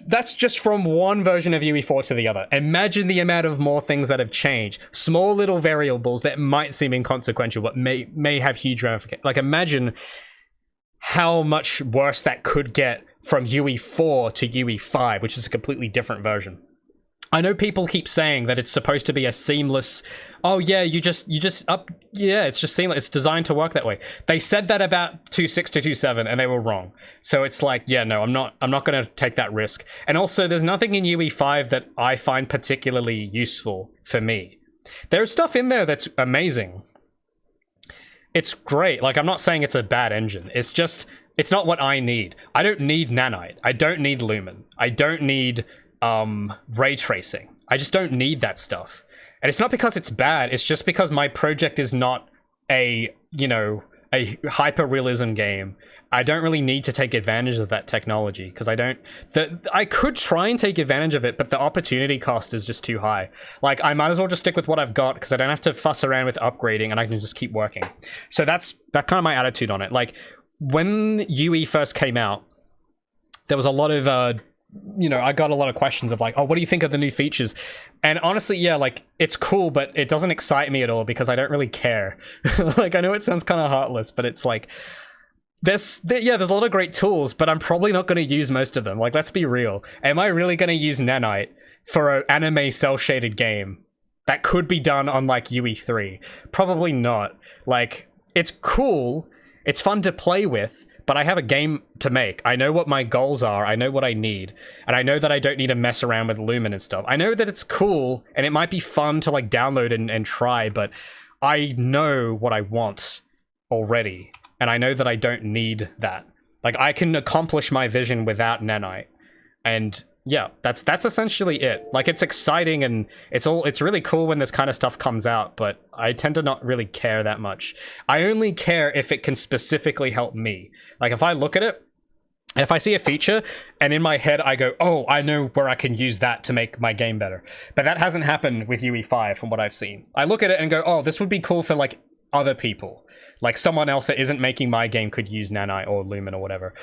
that's just from one version of UE4 to the other. Imagine the amount of more things that have changed. Small little variables that might seem inconsequential, but may have huge ramifications. Like, imagine how much worse that could get from UE4 to UE5, which is a completely different version. I know people keep saying that it's supposed to be a seamless, oh yeah, you just yeah, it's just seamless. It's designed to work that way. They said that about 2.6 to 2.7 and they were wrong. So it's like, yeah, no, I'm not going to take that risk. And also there's nothing in UE5 that I find particularly useful for me. There's stuff in there that's amazing. It's great. Like, I'm not saying it's a bad engine. It's just, it's not what I need. I don't need Nanite. I don't need Lumen. I don't need ray tracing. I just don't need that stuff. And it's not because it's bad, it's just because my project is not a, a hyper-realism game, I don't really need to take advantage of that technology, because I could try and take advantage of it, but the opportunity cost is just too high. Like, I might as well just stick with what I've got, because I don't have to fuss around with upgrading, and I can just keep working. So that's kind of my attitude on it. Like, when UE first came out, there was a lot of I got a lot of questions of like, oh, what do you think of the new features? And honestly, yeah, like, it's cool, but it doesn't excite me at all because I don't really care. Like, I know it sounds kind of heartless, but it's like, there's a lot of great tools, but I'm probably not going to use most of them. Like, let's be real. Am I really going to use Nanite for an anime cel-shaded game that could be done on, like, UE3? Probably not. Like, it's cool, it's fun to play with, but I have a game to make. I know what my goals are, I know what I need, and I know that I don't need to mess around with Lumen and stuff. I know that it's cool, and it might be fun to, like, download and try, but I know what I want already, and I know that I don't need that. Like, I can accomplish my vision without Nanite, and yeah, that's essentially it. Like, it's exciting, and it's really cool when this kind of stuff comes out, but I tend to not really care that much. I only care if it can specifically help me. Like, if I look at it, and if I see a feature, and in my head I go, oh, I know where I can use that to make my game better. But that hasn't happened with UE5 from what I've seen. I look at it and go, oh, this would be cool for, like, other people. Like, someone else that isn't making my game could use Nanite or Lumen or whatever.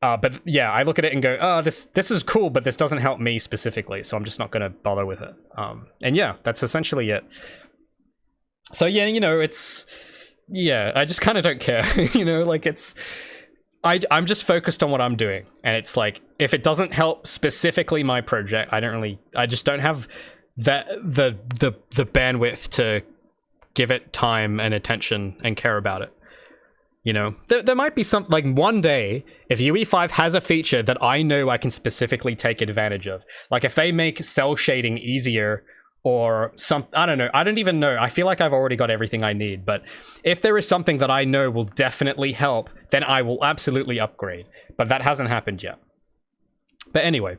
But yeah, I look at it and go, oh, this is cool, but this doesn't help me specifically, so I'm just not going to bother with it. And yeah, that's essentially it. So yeah, I just kind of don't care, like, I'm just focused on what I'm doing, and it's like, if it doesn't help specifically my project, I just don't have the bandwidth to give it time and attention and care about it. There might be some, like, one day, if UE5 has a feature that I know I can specifically take advantage of, like, if they make cell shading easier or I don't know, I don't even know. I feel like I've already got everything I need, but if there is something that I know will definitely help, then I will absolutely upgrade. But that hasn't happened yet. But anyway.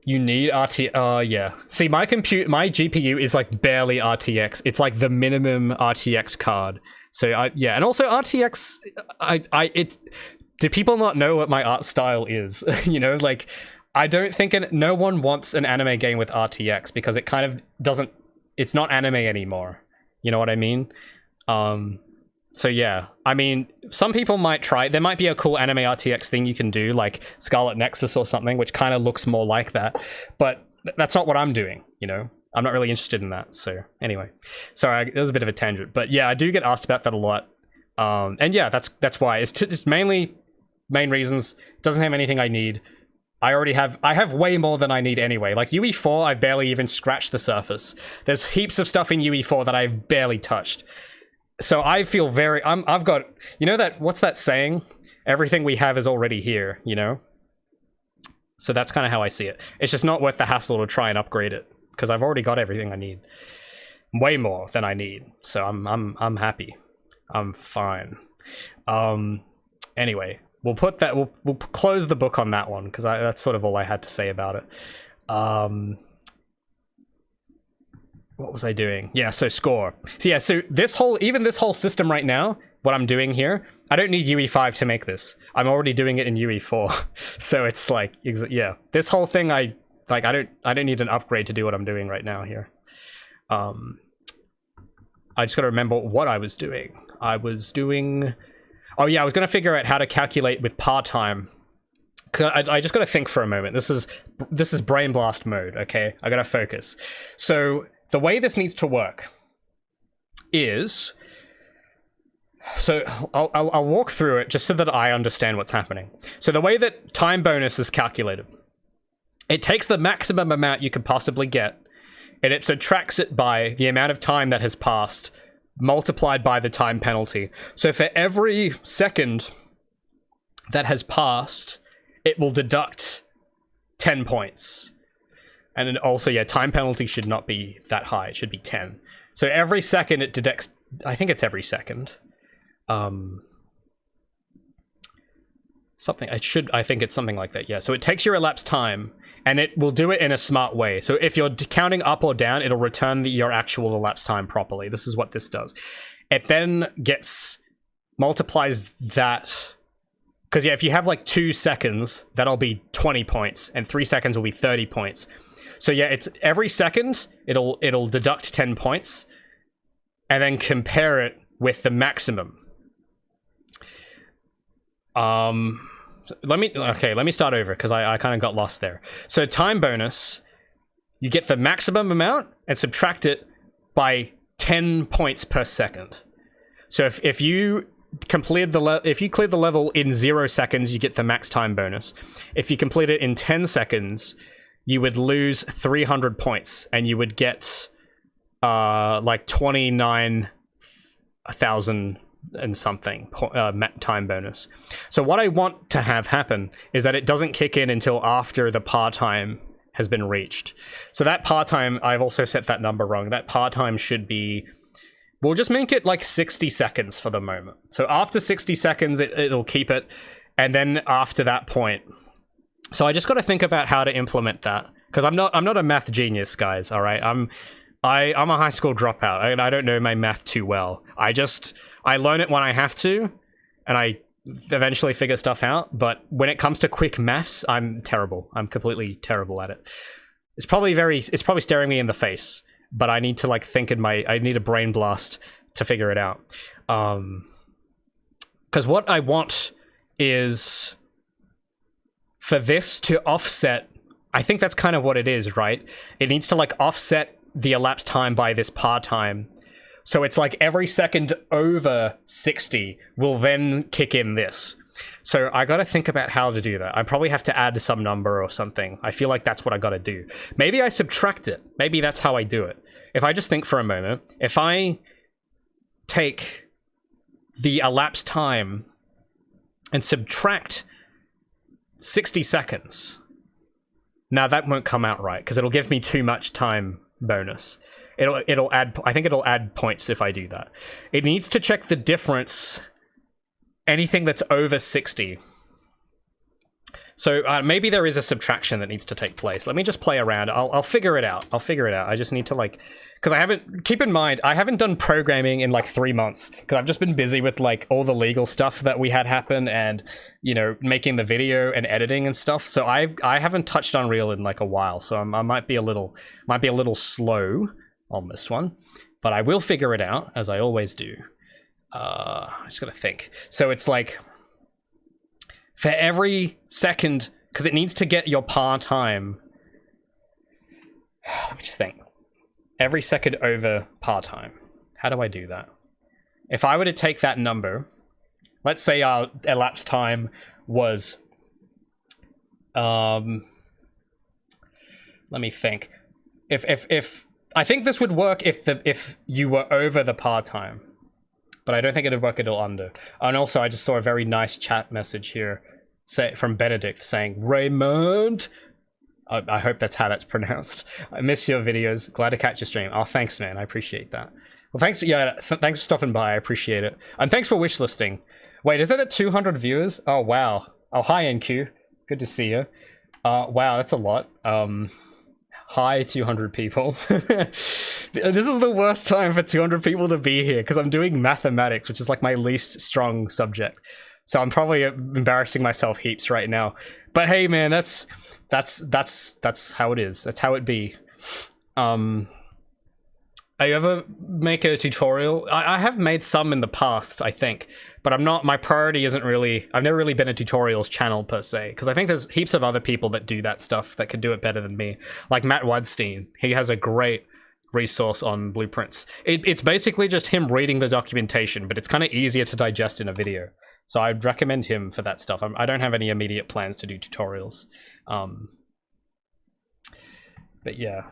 You need yeah. See, my GPU is, like, barely RTX. It's, like, the minimum RTX card. So, yeah. And also RTX, do people not know what my art style is? Like, I don't think no one wants an anime game with RTX because it kind of it's not anime anymore. You know what I mean? So yeah, I mean, some people might try. There might be a cool anime RTX thing you can do, like Scarlet Nexus or something, which kind of looks more like that. But that's not what I'm doing, I'm not really interested in that. So anyway, sorry, it was a bit of a tangent. But yeah, I do get asked about that a lot. And yeah, that's why. It's just main reasons. It doesn't have anything I need. I have way more than I need anyway. Like UE4, I've barely even scratched the surface. There's heaps of stuff in UE4 that I've barely touched. So I feel I've got, what's that saying? Everything we have is already here, So that's kind of how I see it. It's just not worth the hassle to try and upgrade it because I've already got everything I need. Way more than I need. So I'm happy. I'm fine. Anyway, we'll close the book on that one because that's sort of all I had to say about it. What was I doing? Yeah, so score. So yeah, so this whole system right now, what I'm doing here, I don't need UE5 to make this. I'm already doing it in UE4. So it's like, yeah, this whole thing, I don't need an upgrade to do what I'm doing right now here. I just got to remember what I was doing. I was going to figure out how to calculate with par time. I just got to think for a moment. This is brain blast mode, okay? I got to focus. So the way this needs to work is, so I'll walk through it just so that I understand what's happening. So the way that time bonus is calculated, it takes the maximum amount you could possibly get, and it subtracts it by the amount of time that has passed, multiplied by the time penalty. So for every second that has passed, it will deduct 10 points. And then also, yeah, time penalty should not be that high. It should be 10. So every second it deducts, I think it's every second. I think it's something like that, yeah. So it takes your elapsed time, and it will do it in a smart way. So if you're counting up or down, it'll return your actual elapsed time properly. This is what this does. It then multiplies that, because yeah, if you have like 2 seconds, that'll be 20 points, and 3 seconds will be 30 points. So yeah, it's every second, it'll deduct 10 points, and then compare it with the maximum. Let me start over, because I kind of got lost there. So time bonus, you get the maximum amount and subtract it by 10 points per second. So if you cleared the level in 0 seconds, you get the max time bonus. If you complete it in 10 seconds, you would lose 300 points, and you would get like 29,000 and something time bonus. So what I want to have happen is that it doesn't kick in until after the par time has been reached. So that par time, I've also set that number wrong. That par time should be, we'll just make it like 60 seconds for the moment. So after 60 seconds, it'll keep it, and then after that point. So I just got to think about how to implement that, because I'm not a math genius, guys. All right, I'm a high school dropout, and I don't know my math too well. I learn it when I have to, and I eventually figure stuff out. But when it comes to quick maths, I'm terrible. I'm completely terrible at it. It's probably staring me in the face, but I need to like I need a brain blast to figure it out. Because what I want is for this to offset. I think that's kind of what it is, right? It needs to like offset the elapsed time by this par time. So it's like every second over 60 will then kick in this. So I got to think about how to do that. I probably have to add some number or something. I feel like that's what I got to do. Maybe I subtract it. Maybe that's how I do it. If I just think for a moment, if I take the elapsed time and subtract 60 seconds, now that won't come out right, because it'll give me too much time bonus. It'll add, I think it'll add points if I do that. It needs to check the difference, anything that's over 60. So maybe there is a subtraction that needs to take place. Let me just play around. I'll figure it out. I just need to like, because keep in mind, I haven't done programming in like 3 months, because I've just been busy with like all the legal stuff that we had happen, and, you know, making the video and editing and stuff. So I haven't touched Unreal in like a while. So I might be a little slow on this one, but I will figure it out, as I always do. I just gotta think. So it's like, for every second, because it needs to get your par time. Let me just think. Every second over par time. How do I do that? If I were to take that number, let's say our elapsed time was, let me think. If I think this would work if you were over the par time, but I don't think it'd work at all under. And also, I just saw a very nice chat message here from Benedict saying, Raymond. I hope that's how that's pronounced. I miss your videos. Glad to catch your stream. Oh, thanks, man. I appreciate that. Well, thanks. Thanks for stopping by. I appreciate it. And thanks for wishlisting. Wait, is it at 200 viewers? Oh, wow. Oh, hi, NQ. Good to see you. Wow, that's a lot. Hi, 200 people. This is the worst time for 200 people to be here, because I'm doing mathematics, which is like my least strong subject. So I'm probably embarrassing myself heaps right now. But hey, man, that's how it is. That's how it be. I ever make a tutorial? I have made some in the past, I think, but my priority isn't really, I've never really been a tutorials channel per se, because I think there's heaps of other people that do that stuff that could do it better than me. Like Matt Wadstein, he has a great resource on blueprints. It's basically just him reading the documentation, but it's kind of easier to digest in a video. So I'd recommend him for that stuff. I don't have any immediate plans to do tutorials. But yeah.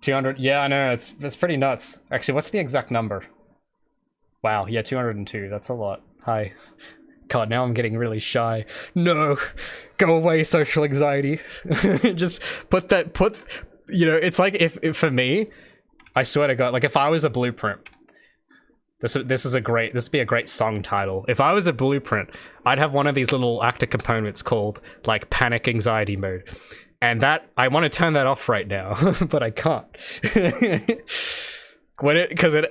200, yeah, I know, it's pretty nuts. Actually, what's the exact number? Wow, yeah, 202, that's a lot. Hi. God, now I'm getting really shy. No, go away, social anxiety. Just you know, it's like if for me, I swear to God, like if I was a blueprint, This would be a great song title. If I was a Blueprint, I'd have one of these little actor components called like panic anxiety mode. And that, I want to turn that off right now, but I can't.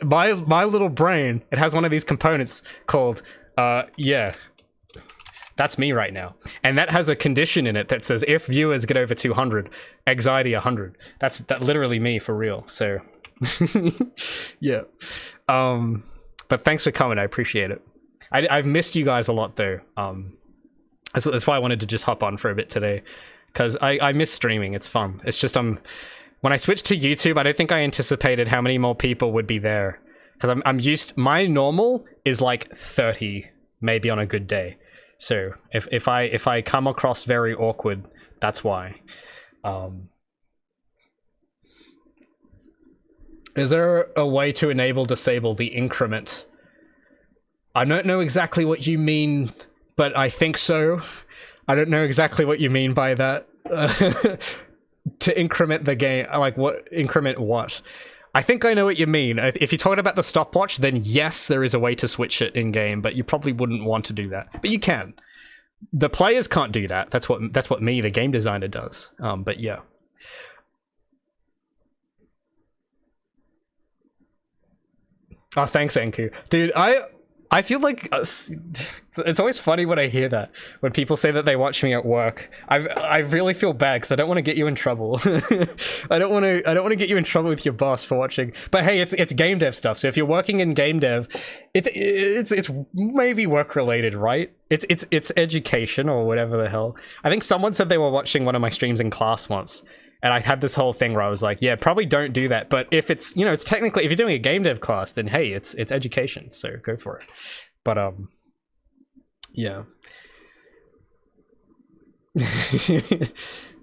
My little brain, it has one of these components called, yeah, that's me right now. And that has a condition in it that says, if viewers get over 200, anxiety 100. That's literally me for real, so. Yeah. But thanks for coming, I appreciate it. I've missed you guys a lot though. That's why I wanted to just hop on for a bit today. Because I miss streaming, it's fun. It's just, when I switched to YouTube, I don't think I anticipated how many more people would be there. Because my normal is like 30, maybe on a good day. So if I come across very awkward, that's why. Is there a way to disable the increment? I don't know exactly what you mean, but I think so. I don't know exactly what you mean by that. To increment the game, like what? Increment what? I think I know what you mean. If you're talking about the stopwatch, then yes, there is a way to switch it in game, but you probably wouldn't want to do that. But you can. The players can't do that. That's what me, the game designer, does. But yeah. Oh, thanks, Enku. Dude, I feel like it's always funny when I hear that, when people say that they watch me at work. I really feel bad because I don't want to get you in trouble. I don't want to get you in trouble with your boss for watching. But hey, it's game dev stuff. So if you're working in game dev, it's maybe work related, right? It's education or whatever the hell. I think someone said they were watching one of my streams in class once. And I had this whole thing where I was like, yeah, probably don't do that. But if it's, it's technically, if you're doing a game dev class, then hey, it's education, so go for it. But yeah.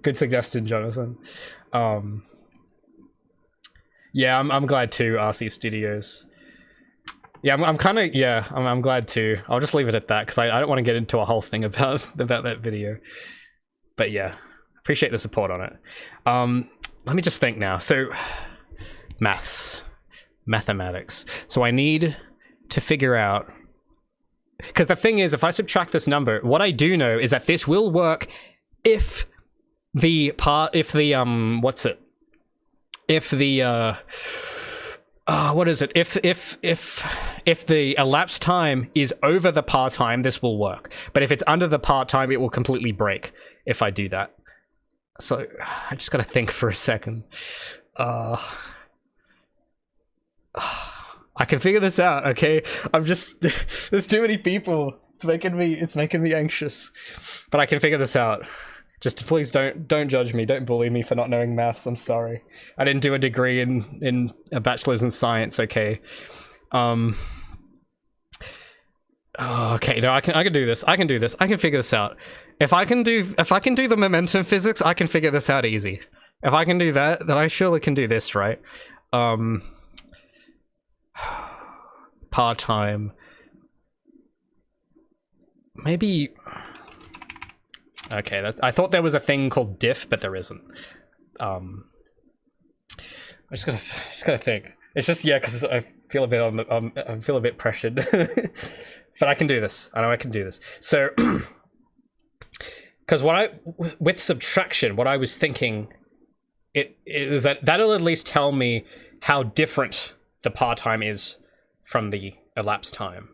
Good suggestion, Jonathan. Yeah, I'm glad too, RC Studios. Yeah, I'm kind of, yeah, I'm glad too. I'll just leave it at that because I don't want to get into a whole thing about that video. But yeah. Appreciate the support on it. Let me just think now. So, mathematics. So I need to figure out, because the thing is, if I subtract this number, what I do know is that this will work if the elapsed time is over the par time, this will work. But if it's under the par time, it will completely break if I do that. So I just gotta think for a second. I can figure this out, okay? There's too many people. It's making me anxious. But I can figure this out. Just please don't judge me. Don't bully me for not knowing maths. I'm sorry. I didn't do a degree in a bachelor's in science, okay? Okay, no, I can do this. I can figure this out. If I can do the momentum physics, I can figure this out easy. If I can do that, then I surely can do this, right? Part-time. Maybe. Okay, I thought there was a thing called diff, but there isn't. I just gotta think. It's just, yeah, because I feel a bit pressured. But I can do this. I know I can do this. So. Because with subtraction, what I was thinking is that'll at least tell me how different the par time is from the elapsed time.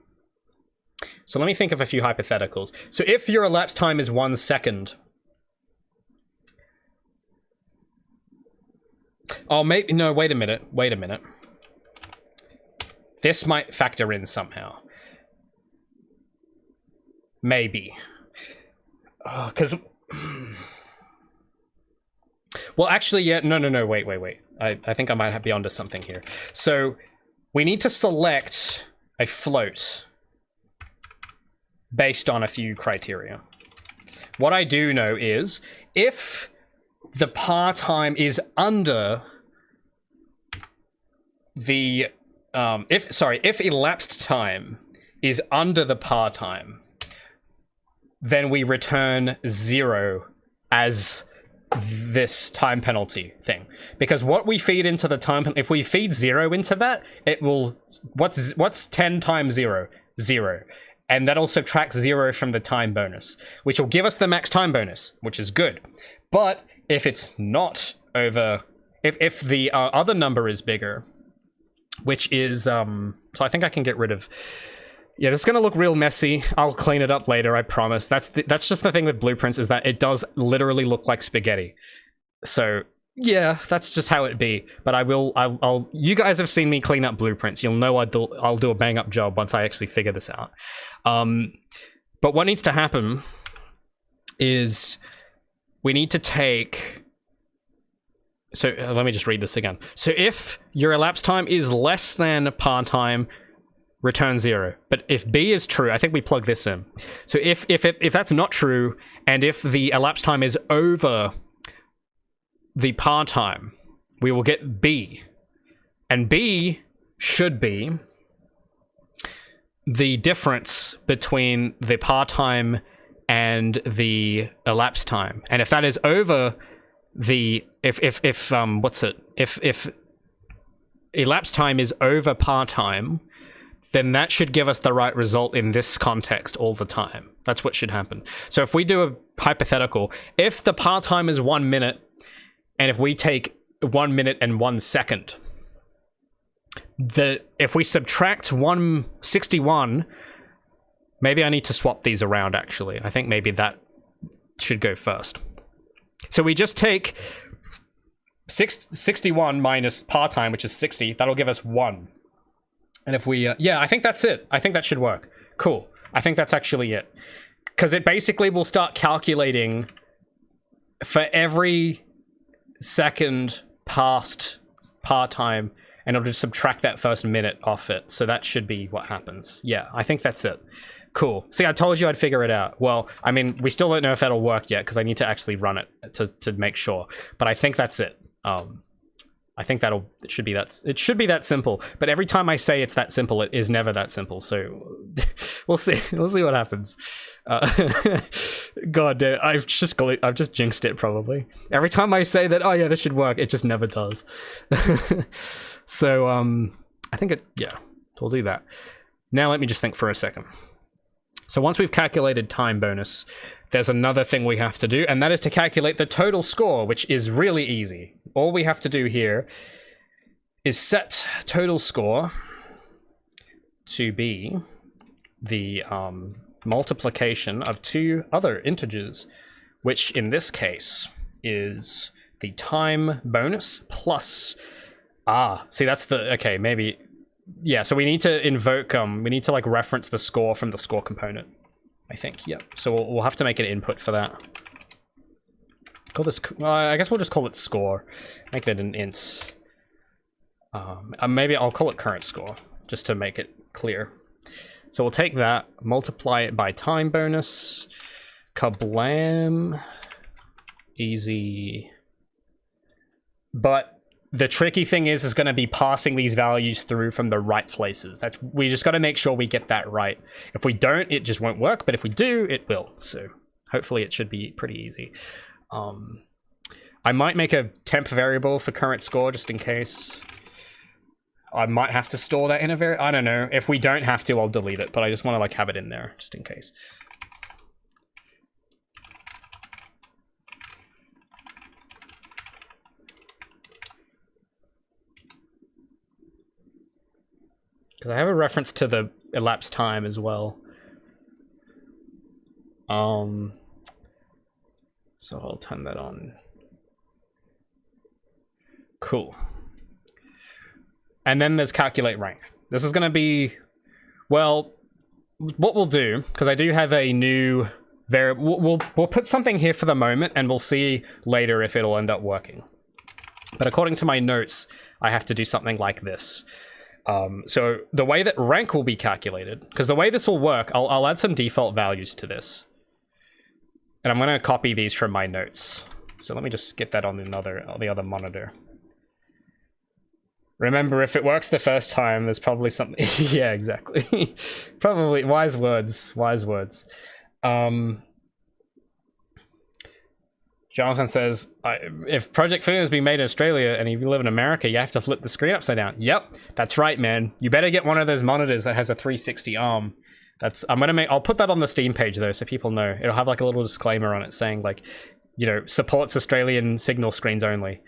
So let me think of a few hypotheticals. So if your elapsed time is 1 second. Oh, maybe, no, wait a minute. This might factor in somehow. Maybe. Because, well, actually, yeah, no, wait. I think I might be onto something here. So we need to select a float based on a few criteria. What I do know is if the par time is under the, if elapsed time is under the par time, then we return 0 as this time penalty thing, because what we feed into the time, if we feed 0 into that, it will, what's 10 times 0? 0. And that'll subtract 0 from the time bonus, which will give us the max time bonus, which is good. But if it's not over, if the other number is bigger, which is, so I think I can get rid of, yeah, this is going to look real messy. I'll clean it up later, I promise. That's just the thing with blueprints, is that it does literally look like spaghetti. So, yeah, that's just how it be. But I'll you guys have seen me clean up blueprints. You'll know I'll do a bang-up job once I actually figure this out. But what needs to happen is we need to take... So, let me just read this again. So if your elapsed time is less than par time, return 0. But if B is true, I think we plug this in. So if that's not true, and if the elapsed time is over the par time, we will get B. And B should be the difference between the par time and the elapsed time. And if that is over the if elapsed time is over par time, then that should give us the right result in this context all the time. That's what should happen. So if we do a hypothetical, if the par time is 1 minute, and if we take 1 minute and 1 second, if we subtract 161, maybe I need to swap these around, actually. I think maybe that should go first. So we just take 61 minus par time, which is 60. That'll give us 1. And if we, yeah, I think that's it. I think that should work. Cool. I think that's actually it. Because it basically will start calculating for every second past par time, and it'll just subtract that first minute off it. So that should be what happens. Yeah, I think that's it. Cool. See, I told you I'd figure it out. Well, I mean, we still don't know if that'll work yet, because I need to actually run it to make sure. But I think that's it. I think it should be that simple. But every time I say it's that simple, it is never that simple. So we'll see. We'll see what happens. God damn, I've just jinxed it probably. Every time I say that, oh yeah, this should work, it just never does. So I think we'll do that. Now let me just think for a second. So once we've calculated time bonus, there's another thing we have to do, and that is to calculate the total score, which is really easy. All we have to do here is set total score to be the multiplication of 2 other integers, which in this case is the time bonus plus... see, that's the... Okay, maybe... Yeah, so we need to invoke, we need to like reference the score from the score component, I think. Yep. So we'll have to make an input for that. Call this, I guess we'll just call it score. Make that an int. Maybe I'll call it current score, just to make it clear. So we'll take that, multiply it by time bonus, kablam, easy. But the tricky thing is going to be passing these values through from the right places. We just got to make sure we get that right. If we don't, it just won't work. But if we do, it will. So hopefully it should be pretty easy. I might make a temp variable for current score just in case. I might have to store that in a variable. I don't know. If we don't have to, I'll delete it. But I just want to like have it in there just in case. Because I have a reference to the elapsed time as well. So I'll turn that on. Cool. And then there's calculate rank. This is going to be, well, what we'll do, because I do have a new variable, we'll put something here for the moment, and we'll see later if it'll end up working. But according to my notes, I have to do something like this. So the way that rank will be calculated, because the way this will work, I'll add some default values to this. And I'm going to copy these from my notes. So let me just get that on the other monitor. Remember, if it works the first time, there's probably something... Yeah, exactly. Probably. Wise words. Wise words. Jonathan says, if Project Feline is being made in Australia and if you live in America, you have to flip the screen upside down. Yep, that's right, man. You better get one of those monitors that has a 360 arm. I'll put that on the Steam page though, so people know. It'll have like a little disclaimer on it saying like, you know, supports Australian signal screens only.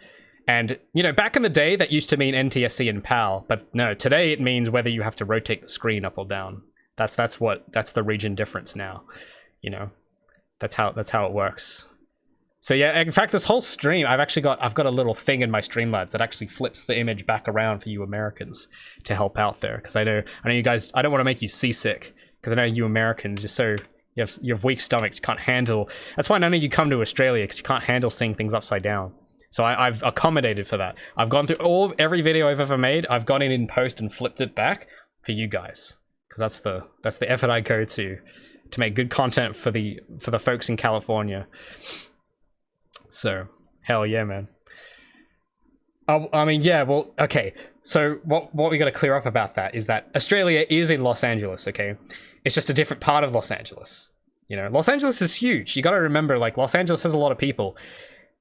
And, you know, back in the day, that used to mean NTSC and PAL, but no, today it means whether you have to rotate the screen up or down. That's the region difference now. You know, that's how it works. So yeah, in fact, this whole stream, I've got a little thing in my Streamlabs that actually flips the image back around for you Americans to help out there, because I know you guys. I don't want to make you seasick, because I know you Americans just so you have weak stomachs, you can't handle. That's why none of you come to Australia, because you can't handle seeing things upside down. So I've accommodated for that. I've gone through every video I've ever made. I've gone in post and flipped it back for you guys, because that's the effort I go to make good content for the folks in California. So, hell yeah, man. I mean, yeah, well, okay. So what we got to clear up about that is that Australia is in Los Angeles, okay? It's just a different part of Los Angeles. You know, Los Angeles is huge. You got to remember, like, Los Angeles has a lot of people.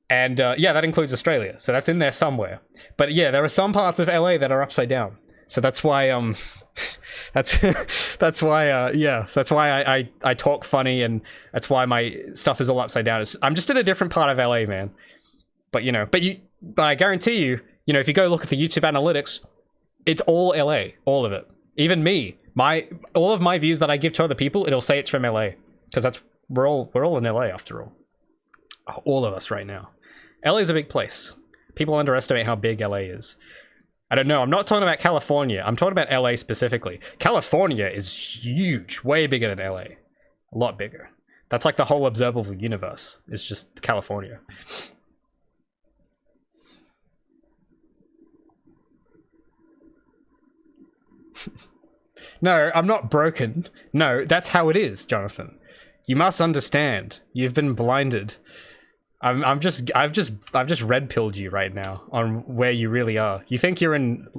And, yeah, that includes Australia. So that's in there somewhere. But, yeah, there are some parts of LA that are upside down. So that's why, that's why I talk funny, and that's why my stuff is all upside down. I'm just in a different part of LA, man. But you know, but I guarantee you, you know, if you go look at the YouTube analytics, it's all LA, all of it. Even me, all of my views that I give to other people, it'll say it's from LA, because we're all in LA after all of us right now. LA is a big place. People underestimate how big LA is. I don't know. I'm not talking about California. I'm talking about LA specifically. California is huge, way bigger than LA. A lot bigger. That's like the whole observable universe. It's just California. No, I'm not broken. No, that's how it is, Jonathan. You must understand. You've been blinded. I've just red pilled you right now on where you really are. You think you're in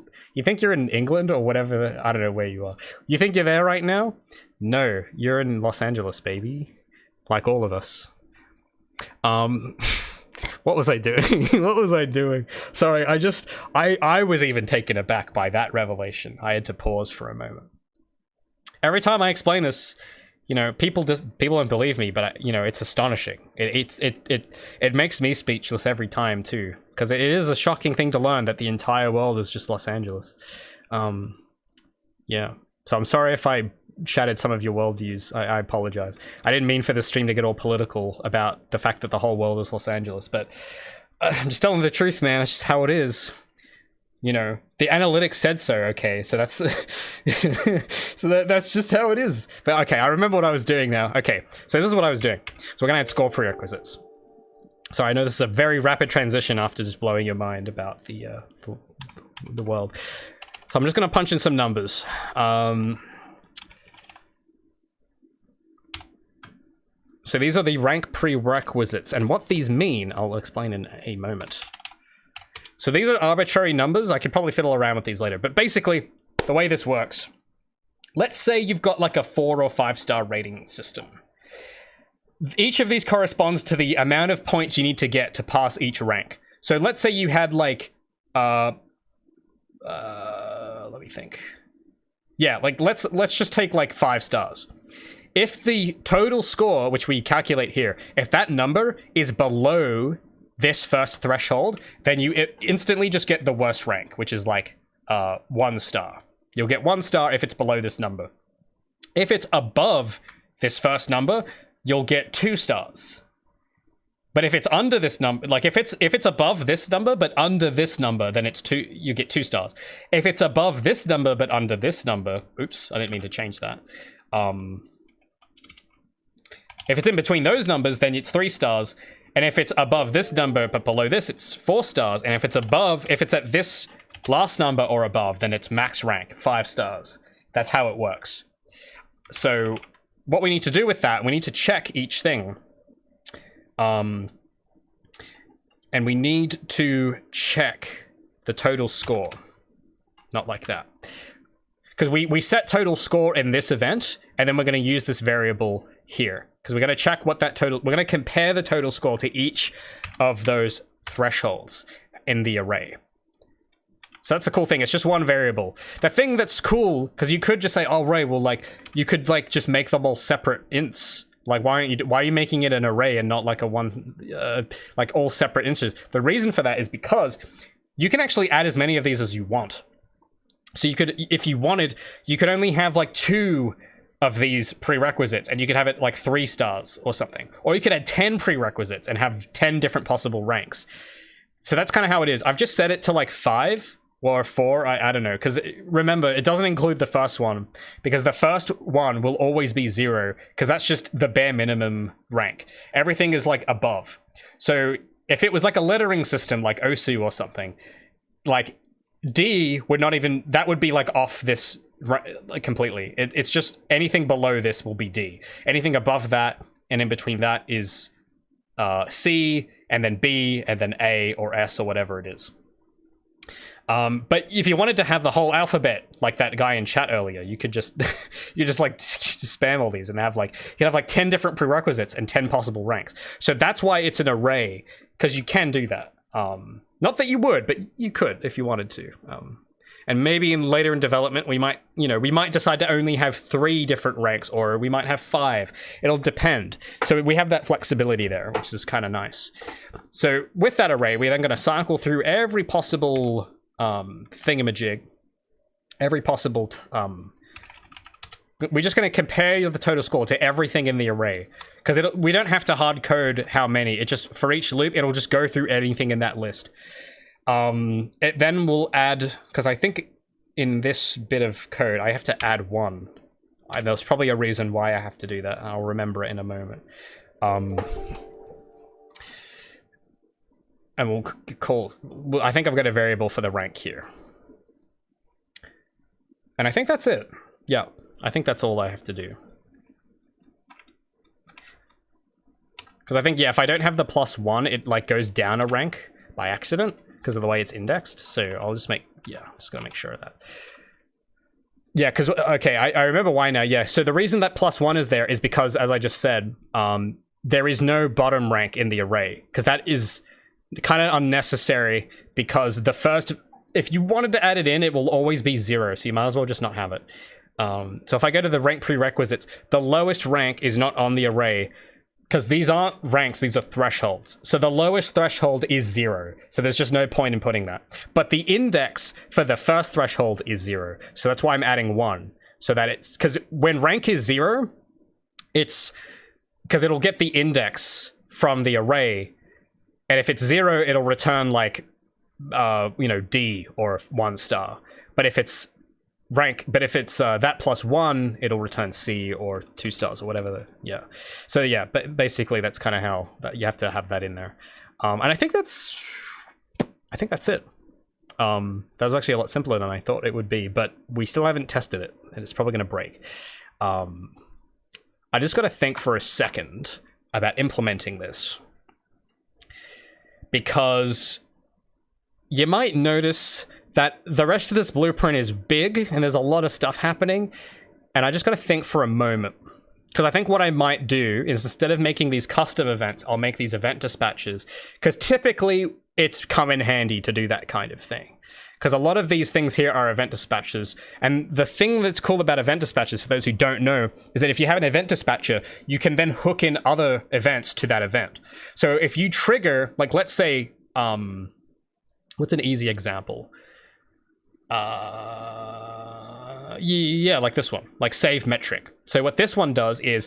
England or whatever. I don't know where you are. You think you're there right now? No, you're in Los Angeles, baby. Like all of us. What was I doing? What was I doing? Sorry, I was even taken aback by that revelation. I had to pause for a moment. Every time I explain this, you know, people don't believe me, but you know, it's astonishing. It makes me speechless every time too, because it is a shocking thing to learn that the entire world is just Los Angeles. Yeah. So I'm sorry if I shattered some of your worldviews. I apologize. I didn't mean for the stream to get all political about the fact that the whole world is Los Angeles, but I'm just telling the truth, man. It's just how it is. You know, the analytics said so, okay, so that's that's just how it is. But okay, I remember what I was doing now. Okay, so this is what I was doing. So we're gonna add score prerequisites. So I know this is a very rapid transition after just blowing your mind about the world. So I'm just gonna punch in some numbers. So these are the rank prerequisites, and what these mean, I'll explain in a moment. So these are arbitrary numbers. I could probably fiddle around with these later, but basically the way this works, let's say you've got like a 4 or 5 star rating system. Each of these corresponds to the amount of points you need to get to pass each rank. So let's say you had like, let me think. Yeah, like let's just take like 5 stars. If the total score, which we calculate here, if that number is below this first threshold, then you instantly just get the worst rank, which is like 1 star. You'll get 1 star if it's below this number. If it's above this first number, you'll get 2 stars. But if it's under this number, like if it's above this number but under this number, then you get 2 stars. If it's above this number but under this number, oops, I didn't mean to change that. If it's in between those numbers, then it's 3 stars. And if it's above this number but below this, it's 4 stars. And if it's at this last number or above, then it's max rank, 5 stars. That's how it works. So what we need to do with that, we need to check each thing. And we need to check the total score. Not like that. Because we set total score in this event, and then we're going to use this variable here. because we're going to check what that total, we're going to compare the total score to each of those thresholds in the array. So that's the cool thing. It's just one variable. The thing that's cool, because you could just say, oh, Ray, well, like, you could, like, just make them all separate ints. Like, why are you making it an array and not, like, like, all separate ints? The reason for that is because you can actually add as many of these as you want. So you could, if you wanted, you could only have, like, 2 of these prerequisites, and you could have it, like, 3 stars or something. Or you could add 10 prerequisites and have 10 different possible ranks. So that's kind of how it is. I've just set it to, like, 5. Or 4, I don't know, because remember, it doesn't include the first one, because the first one will always be 0, because that's just the bare minimum rank. Everything is, like, above. So if it was, like, a lettering system, like OSU or something, like, D would not even, that would be, like, off this like, completely. It's just anything below this will be D. Anything above that and in between that is C, and then B, and then A or S or whatever it is. But if you wanted to have the whole alphabet, like that guy in chat earlier, you could just, like spam all these and have like, you'd have like 10 different prerequisites and 10 possible ranks. So that's why it's an array, because you can do that. Not that you would, but you could if you wanted to. And maybe later in development, we might decide to only have 3 different ranks, or we might have 5. It'll depend. So we have that flexibility there, which is kind of nice. So with that array, we're then going to cycle through every possible thingamajig, every possible we're just going to compare the total score to everything in the array, because we don't have to hard code how many. It just, for each loop, it'll just go through anything in that list. It then will add, because I think in this bit of code I have to add 1. There's probably a reason why I have to do that, and I'll remember it in a moment. And we'll call, I think I've got a variable for the rank here. And I think that's it. Yeah, I think that's all I have to do. Because I think, yeah, if I don't have the +1, it like goes down a rank by accident because of the way it's indexed. So I'll just make, yeah, just gonna make sure of that. Yeah, because, okay, I remember why now. Yeah, so the reason that +1 is there is because, as I just said, there is no bottom rank in the array, because that is kind of unnecessary, because the first, if you wanted to add it in, it will always be 0, so you might as well just not have it. So if I go to the rank prerequisites, the lowest rank is not on the array, because these aren't ranks, these are thresholds. So the lowest threshold is 0, so there's just no point in putting that. But the index for the first threshold is 0, so that's why I'm adding 1. So that it's, because when rank is 0, it's, because it'll get the index from the array, and if it's 0, it'll return like, D or 1 star. But if it's that +1, it'll return C or 2 stars or whatever. Yeah. So yeah, but basically that's kind of how you have to have that in there. And I think that's it. That was actually a lot simpler than I thought it would be, but we still haven't tested it, and it's probably going to break. I just got to think for a second about implementing this, because you might notice that the rest of this blueprint is big and there's a lot of stuff happening, and I just got to think for a moment, because I think what I might do is, instead of making these custom events, I'll make these event dispatchers, because typically it's come in handy to do that kind of thing, because a lot of these things here are event dispatchers. And the thing that's cool about event dispatchers, for those who don't know, is that if you have an event dispatcher, you can then hook in other events to that event. So if you trigger, like, let's say, what's an easy example? Yeah, like this one, like save metric. So what this one does is,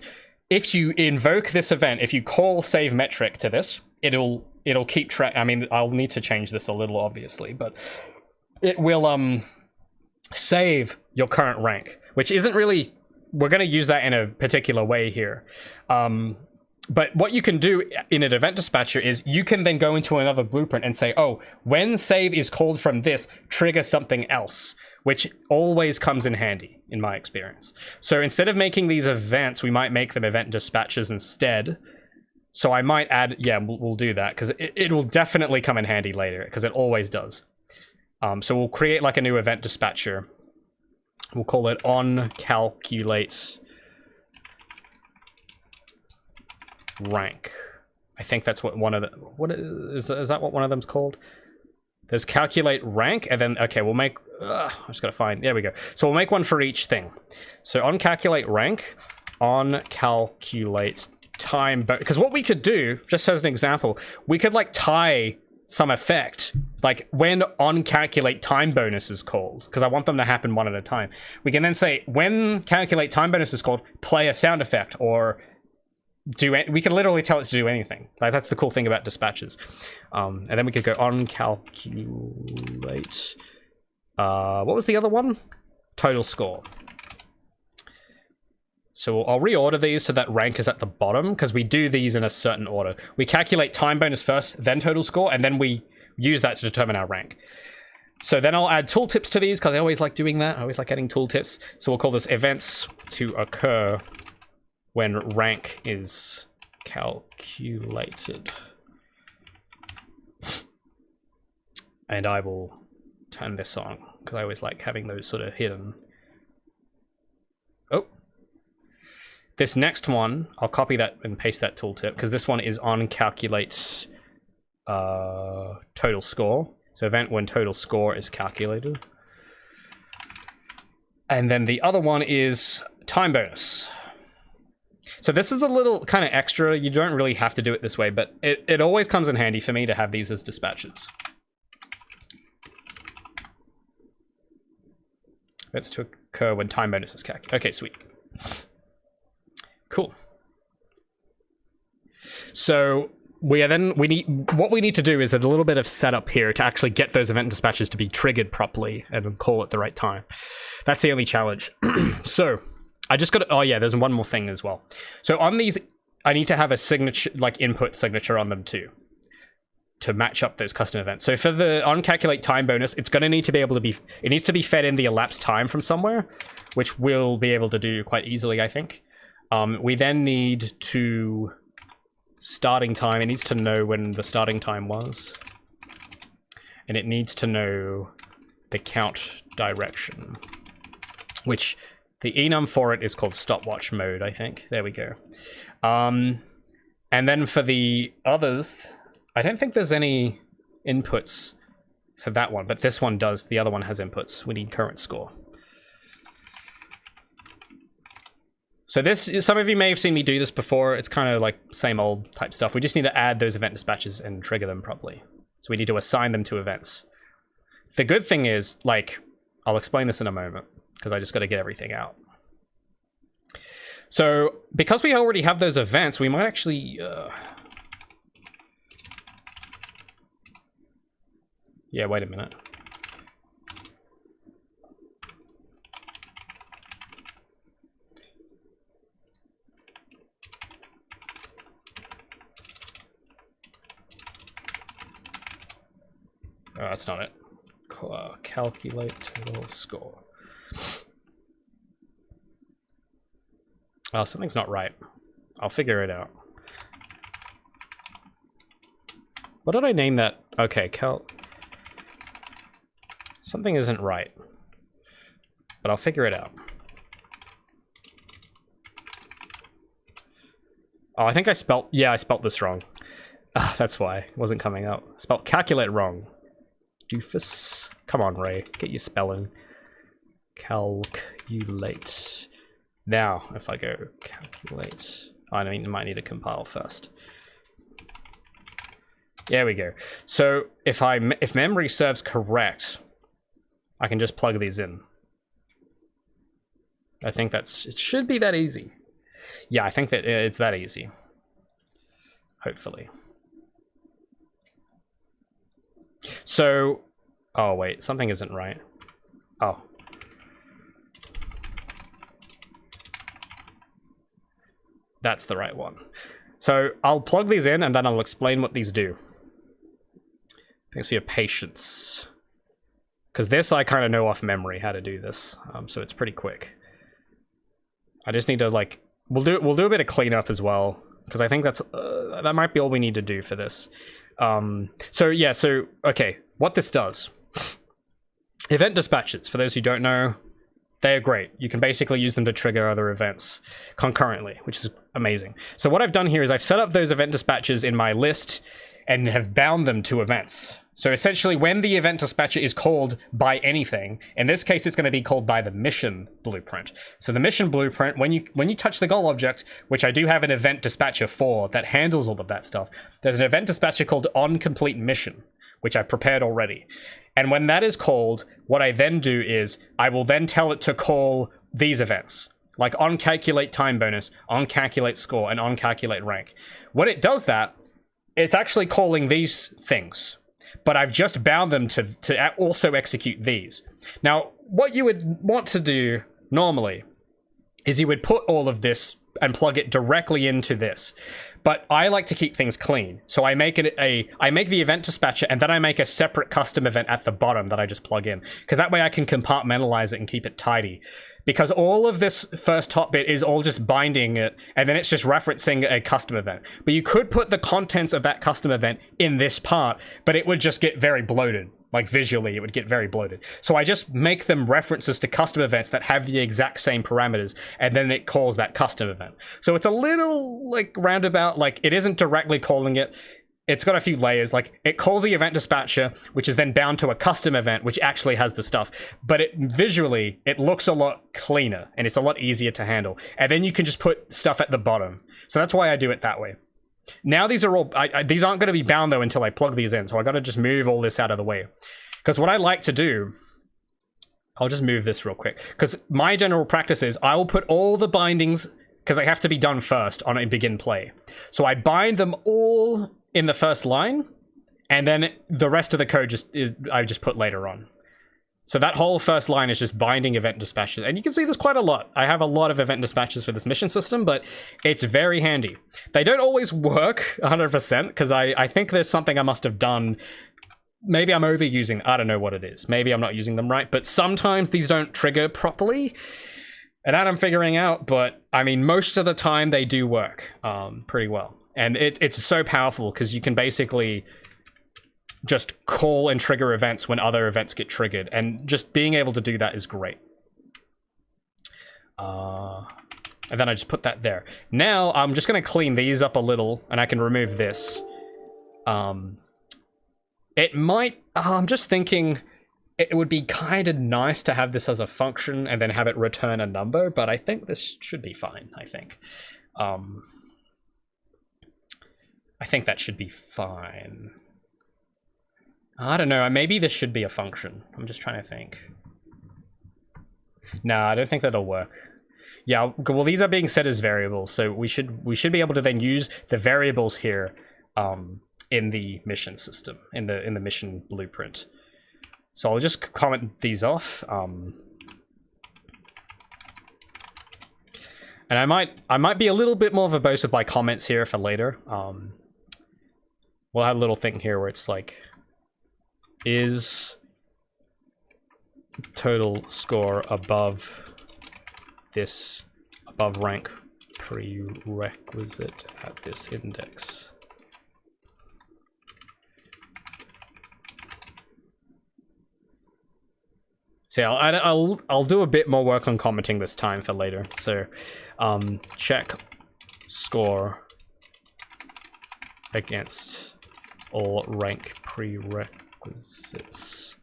if you invoke this event, if you call save metric to this, it'll keep track. I mean, I'll need to change this a little, obviously, but it will save your current rank, which isn't really, we're going to use that in a particular way here. But what you can do in an event dispatcher is you can then go into another blueprint and say, oh, when save is called from this, trigger something else, which always comes in handy in my experience. So instead of making these events, we might make them event dispatchers instead. So I might add, yeah, we'll do that, because it will definitely come in handy later, because it always does. So we'll create like a new event dispatcher. We'll call it on calculate rank. I think that's what one of the, what is that what one of them's called? There's calculate rank, and then, okay, we'll make, I just gotta find, there we go. So we'll make one for each thing. So on calculate rank, on calculate time, because what we could do, just as an example, we could like tie some effect, like when on calculate time bonus is called, because I want them to happen one at a time. We can then say, when calculate time bonus is called, play a sound effect, or we can literally tell it to do anything. Like, that's the cool thing about dispatches. And then we could go on calculate. What was the other one? Total score. So I'll reorder these so that rank is at the bottom, because we do these in a certain order. We calculate time bonus first, then total score, and then we use that to determine our rank. So then I'll add tooltips to these, because I always like doing that. I always like adding tooltips. So we'll call this events to occur when rank is calculated. And I will turn this on, because I always like having those sort of hidden. Oh. This next one, I'll copy that and paste that tooltip, because this one is on calculate total score. So event when total score is calculated. And then the other one is time bonus. So this is a little kind of extra. You don't really have to do it this way, but it always comes in handy for me to have these as dispatches. That's to occur when time bonus is calculated. Okay, sweet. Cool. So what we need to do is a little bit of setup here to actually get those event dispatches to be triggered properly and call at the right time. That's the only challenge. So I just got to, oh yeah, there's one more thing as well. So on these, I need to have a signature, like input signature on them too, to match up those custom events. So for the on calculate time bonus, it's going to need to be able to be, it needs to be fed in the elapsed time from somewhere, which we'll be able to do quite easily, I think. We then need to starting time. It needs to know when the starting time was, and it needs to know the count direction, which the enum for it is called stopwatch mode, I think. There we go. And then for the others, I don't think there's any inputs for that one, but this one does. The other one has inputs. We need current score. So this, some of you may have seen me do this before. It's kind of like same old type stuff. We just need to add those event dispatches and trigger them properly. So we need to assign them to events. The good thing is, like, I'll explain this in a moment, because I just got to get everything out. So because we already have those events, we might actually... Yeah, wait a minute. Oh, that's not it. Calculate total score. Oh, something's not right. I'll figure it out. What did I name that? Okay, something isn't right. But I'll figure it out. Oh, I think I spelt this wrong. Ah, that's why it wasn't coming up. I spelt calculate wrong. Doofus. Come on, Ray. Get your spelling. Calculate. Now, if I go calculate... I might need to compile first. There we go. So if memory serves correct, I can just plug these in. I think it should be that easy. Yeah, I think that it's that easy. Hopefully. So, oh wait, something isn't right. Oh. That's the right one. So I'll plug these in and then I'll explain what these do. Thanks for your patience. Because this I kind of know off memory how to do this, so it's pretty quick. I just need to like, we'll do a bit of cleanup as well, because I think that might be all we need to do for this. So yeah, okay, what this does. Event dispatches, for those who don't know, They're great. You can basically use them to trigger other events concurrently, which is amazing. So what I've done here is I've set up those event dispatchers in my list and have bound them to events. So essentially, when the event dispatcher is called by anything, in this case, it's going to be called by the mission blueprint. So the mission blueprint, when you touch the goal object, which I do have an event dispatcher for that handles all of that stuff, there's an event dispatcher called onCompleteMission, which I've prepared already. And when that is called, what I then do is I will then tell it to call these events, like onCalculateTimeBonus, onCalculateScore, and onCalculateRank. When it does that, it's actually calling these things, but I've just bound them to also execute these. Now, what you would want to do normally is you would put all of this and plug it directly into this. But I like to keep things clean. So I make I make the event dispatcher, and then I make a separate custom event at the bottom that I just plug in. Because that way I can compartmentalize it and keep it tidy. Because all of this first top bit is all just binding it, and then it's just referencing a custom event. But you could put the contents of that custom event in this part, but it would just get very bloated. Like visually, it would get very bloated. So I just make them references to custom events that have the exact same parameters, and then it calls that custom event. So it's a little like roundabout, like it isn't directly calling it. It's got a few layers, like it calls the event dispatcher, which is then bound to a custom event, which actually has the stuff. But visually, it looks a lot cleaner, and it's a lot easier to handle. And then you can just put stuff at the bottom. So that's why I do it that way. Now these are all, these aren't going to be bound though until I plug these in, so I got to just move all this out of the way. Because what I like to do, I'll just move this real quick, because my general practice is I will put all the bindings, because they have to be done first on a begin play. So I bind them all in the first line, and then the rest of the code I just put later on. So that whole first line is just binding event dispatches. And you can see there's quite a lot. I have a lot of event dispatches for this mission system, but it's very handy. They don't always work 100%, because I think there's something I must have done. Maybe I'm overusing. I don't know what it is. Maybe I'm not using them right, but sometimes these don't trigger properly. And that I'm figuring out, but I mean, most of the time they do work pretty well. And it's so powerful, because you can basically just call and trigger events when other events get triggered, and just being able to do that is great. And then I just put that there. Now I'm just going to clean these up a little, and I can remove this. It might, I'm just thinking it would be kind of nice to have this as a function and then have it return a number, but I think this should be fine, I think. I think that should be fine. I don't know, maybe this should be a function. I'm just trying to think. No, I don't think that'll work. Yeah, well, these are being set as variables, so we should be able to then use the variables here in the mission system, in the mission blueprint. So I'll just comment these off. And I might be a little bit more verbose with my comments here for later. We'll have a little thing here where it's like, is total score above rank prerequisite at this index? So I'll do a bit more work on commenting this time for later. So check score against all rank prerequisites.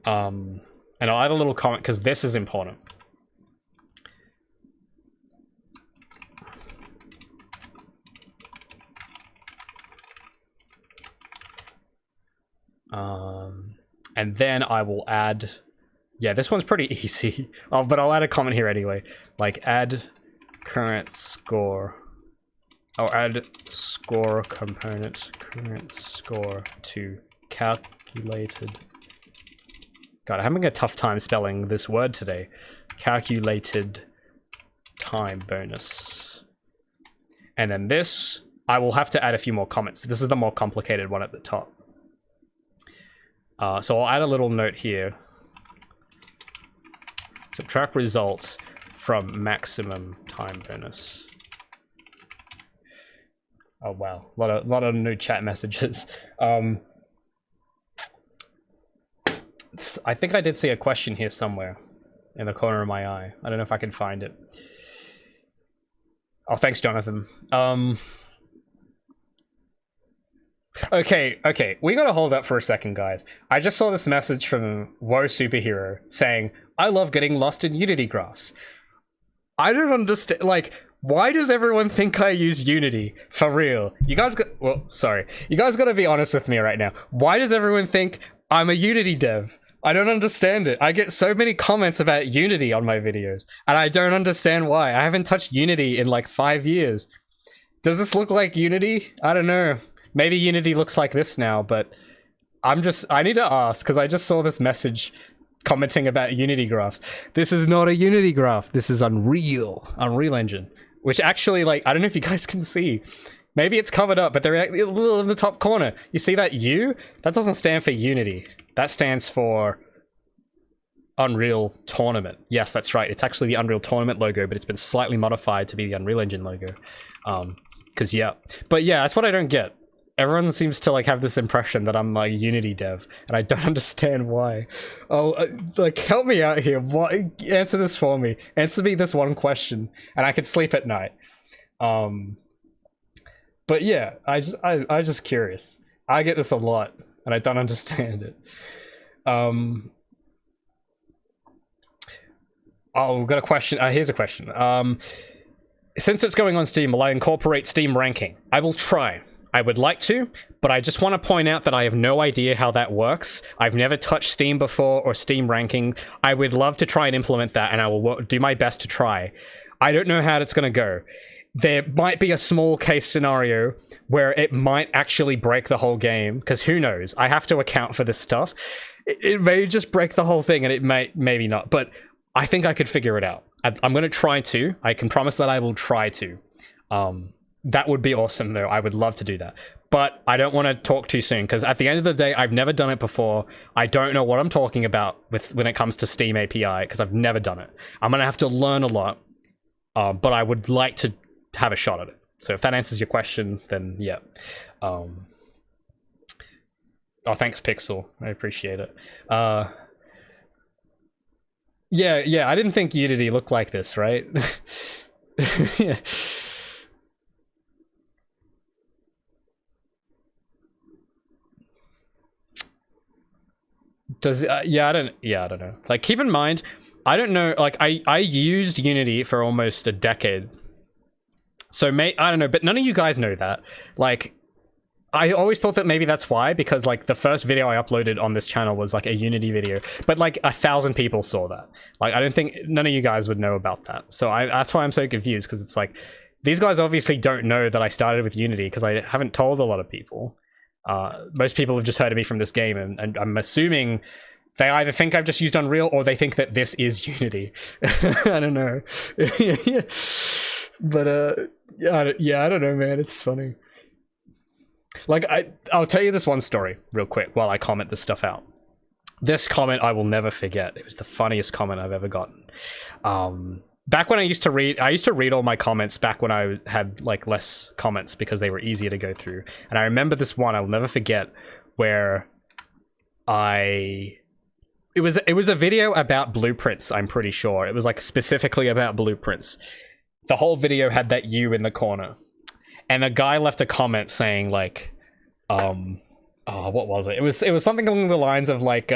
And I'll add a little comment because this is important. And then I will add, yeah, this one's pretty easy, but I'll add a comment here anyway, like add current score, or add score component, current score to calculated. God, I'm having a tough time spelling this word today. Calculated time bonus. And then this, I will have to add a few more comments. This is the more complicated one at the top. So I'll add a little note here. Subtract results from maximum time bonus. Oh wow, a lot of new chat messages. I think I did see a question here somewhere in the corner of my eye. I don't know if I can find it. Oh, thanks, Jonathan. Okay, we gotta hold up for a second, guys. I just saw this message from Woe Superhero saying, I love getting lost in Unity graphs. I don't understand, like, why does everyone think I use Unity? For real. You guys gotta be honest with me right now. Why does everyone think I'm a Unity dev? I don't understand it. I get so many comments about Unity on my videos, and I don't understand why. I haven't touched Unity in like 5 years. Does this look like Unity? I don't know. Maybe Unity looks like this now, but I need to ask, because I just saw this message commenting about Unity graphs. This is not a Unity graph. This is Unreal Engine. Which actually, like, I don't know if you guys can see. Maybe it's covered up, but they're a little in the top corner. You see that U? That doesn't stand for Unity. That stands for Unreal Tournament. Yes, that's right. It's actually the Unreal Tournament logo, but it's been slightly modified to be the Unreal Engine logo. Because, yeah. But yeah, that's what I don't get. Everyone seems to like have this impression that I'm like a Unity dev, and I don't understand why. Oh, like help me out here. Why? Answer this for me. Answer me this one question, and I can sleep at night. But yeah, I just curious. I get this a lot, and I don't understand it. Oh, we've got a question. Here's a question. Since it's going on Steam, will I incorporate Steam ranking? I will try. I would like to, but I just want to point out that I have no idea how that works. I've never touched Steam before or Steam ranking. I would love to try and implement that, and I will do my best to try. I don't know how it's going to go. There might be a small case scenario where it might actually break the whole game, because who knows? I have to account for this stuff. It may just break the whole thing, and it maybe not, but I think I could figure it out. I'm going to try to. I can promise that I will try to. That would be awesome, though. I would love to do that. But I don't want to talk too soon, because at the end of the day, I've never done it before. I don't know what I'm talking about when it comes to Steam API, because I've never done it. I'm going to have to learn a lot, but I would like to have a shot at it. So if that answers your question, then yeah. Oh, thanks, Pixel. I appreciate it. Yeah, I didn't think Unity looked like this, right? Yeah. Yeah, I don't know. Like, keep in mind, I don't know, like, I used Unity for almost a decade. So, I don't know, but none of you guys know that. Like, I always thought that maybe that's why, because, like, the first video I uploaded on this channel was, like, a Unity video. But, like, 1,000 people saw that. Like, I don't think none of you guys would know about that. So, that's why I'm so confused, because it's like, these guys obviously don't know that I started with Unity, because I haven't told a lot of people. Most people have just heard of me from this game, and I'm assuming they either think I've just used Unreal or they think that this is Unity. I don't know. Yeah. But I don't know, man. It's funny. Like, I'll tell you this one story real quick while I comment this stuff out. This comment I will never forget. It was the funniest comment I've ever gotten. Back when I used to read all my comments back when I had like less comments because they were easier to go through. And I remember this one I'll never forget where it was a video about blueprints, I'm pretty sure. It was like specifically about blueprints. The whole video had that U in the corner. And a guy left a comment saying like what was it? It was something along the lines of like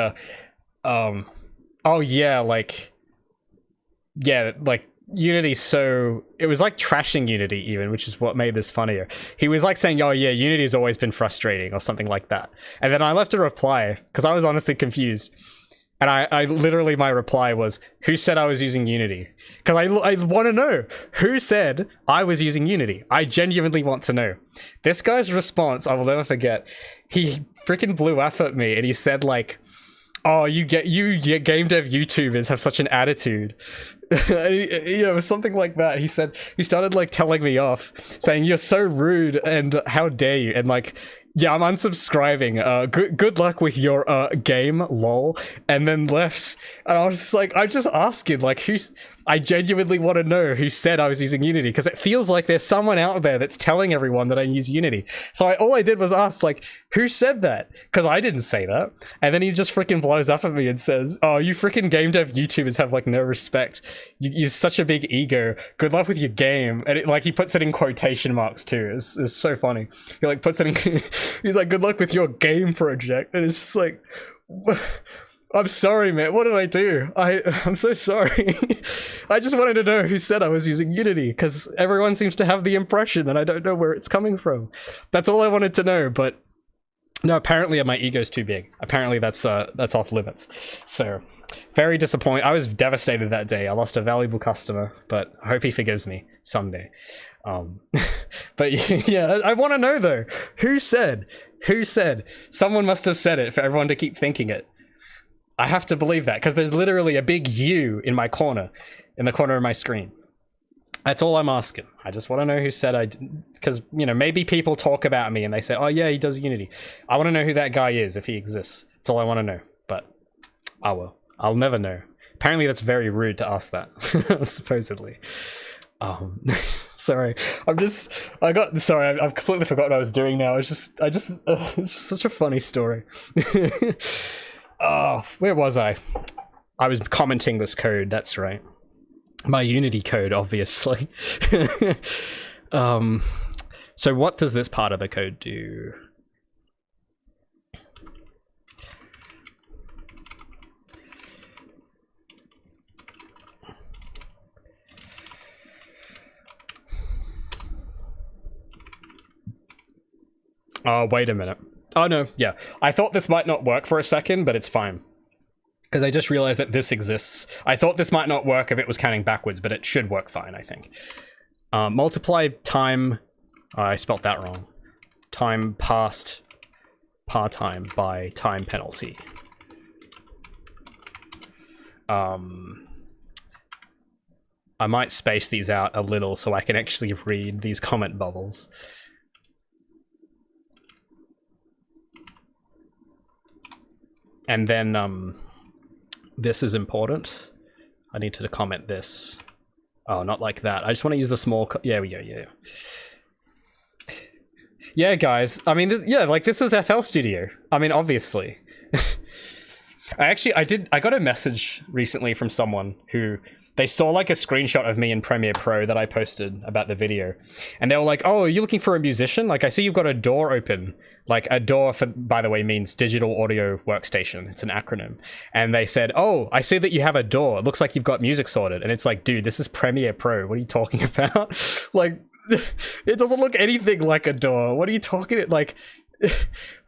Unity, so it was like trashing Unity even, which is what made this funnier. He was like saying, oh yeah, Unity's always been frustrating or something like that. And then I left a reply because I was honestly confused. And I literally, my reply was, who said I was using Unity? Because I want to know, who said I was using Unity? I genuinely want to know. This guy's response, I will never forget. He freaking blew up at me and he said like, oh, you game dev YouTubers have such an attitude. You know, something like that. He started like telling me off, saying, you're so rude and how dare you? And like, yeah, I'm unsubscribing. Good luck with your game, lol. And then left. And I was just like, I'm just asking, like, I genuinely want to know who said I was using Unity, because it feels like there's someone out there that's telling everyone that I use Unity. So all I did was ask, like, who said that? Because I didn't say that. And then he just freaking blows up at me and says, oh, you freaking game dev YouTubers have, like, no respect. You're such a big ego. Good luck with your game. And he puts it in quotation marks too. It's so funny. He, like, puts it in... He's like, good luck with your game project. And it's just like... I'm sorry, man. What did I do? I'm so sorry. I just wanted to know who said I was using Unity, because everyone seems to have the impression, and I don't know where it's coming from. That's all I wanted to know, but no, apparently my ego's too big. Apparently that's off limits. So, very disappointed. I was devastated that day. I lost a valuable customer, but I hope he forgives me someday. But yeah, I want to know though, who said? Someone must have said it for everyone to keep thinking it. I have to believe that, because there's literally a big U in my corner, in the corner of my screen. That's all I'm asking. I just want to know who said because, you know, maybe people talk about me and they say, oh yeah, he does Unity. I want to know who that guy is, if he exists. That's all I want to know, but I will. I'll never know. Apparently that's very rude to ask that, supposedly. Sorry, I've completely forgotten what I was doing now. It's such a funny story. Oh, where was I? I was commenting this code, that's right. My Unity code, obviously. So what does this part of the code do? Oh, wait a minute. Oh no, yeah. I thought this might not work for a second, but it's fine. Because I just realized that this exists. I thought this might not work if it was counting backwards, but it should work fine, I think. Multiply time... Oh, I spelt that wrong. Time passed par time by time penalty. I might space these out a little so I can actually read these comment bubbles. And then, this is important. I need to comment this. Oh, not like that. I just want to use the small... Yeah, we go, yeah. Yeah, guys. I mean, this is FL Studio. I mean, obviously. I got a message recently from someone who... They saw, like, a screenshot of me in Premiere Pro that I posted about the video. And they were like, oh, are you looking for a musician? Like, I see you've got a DAW open. Like, a DAW, by the way, means Digital Audio Workstation. It's an acronym. And they said, oh, I see that you have a DAW. It looks like you've got music sorted. And it's like, dude, this is Premiere Pro. What are you talking about? Like, it doesn't look anything like a DAW. What are you talking about? Like,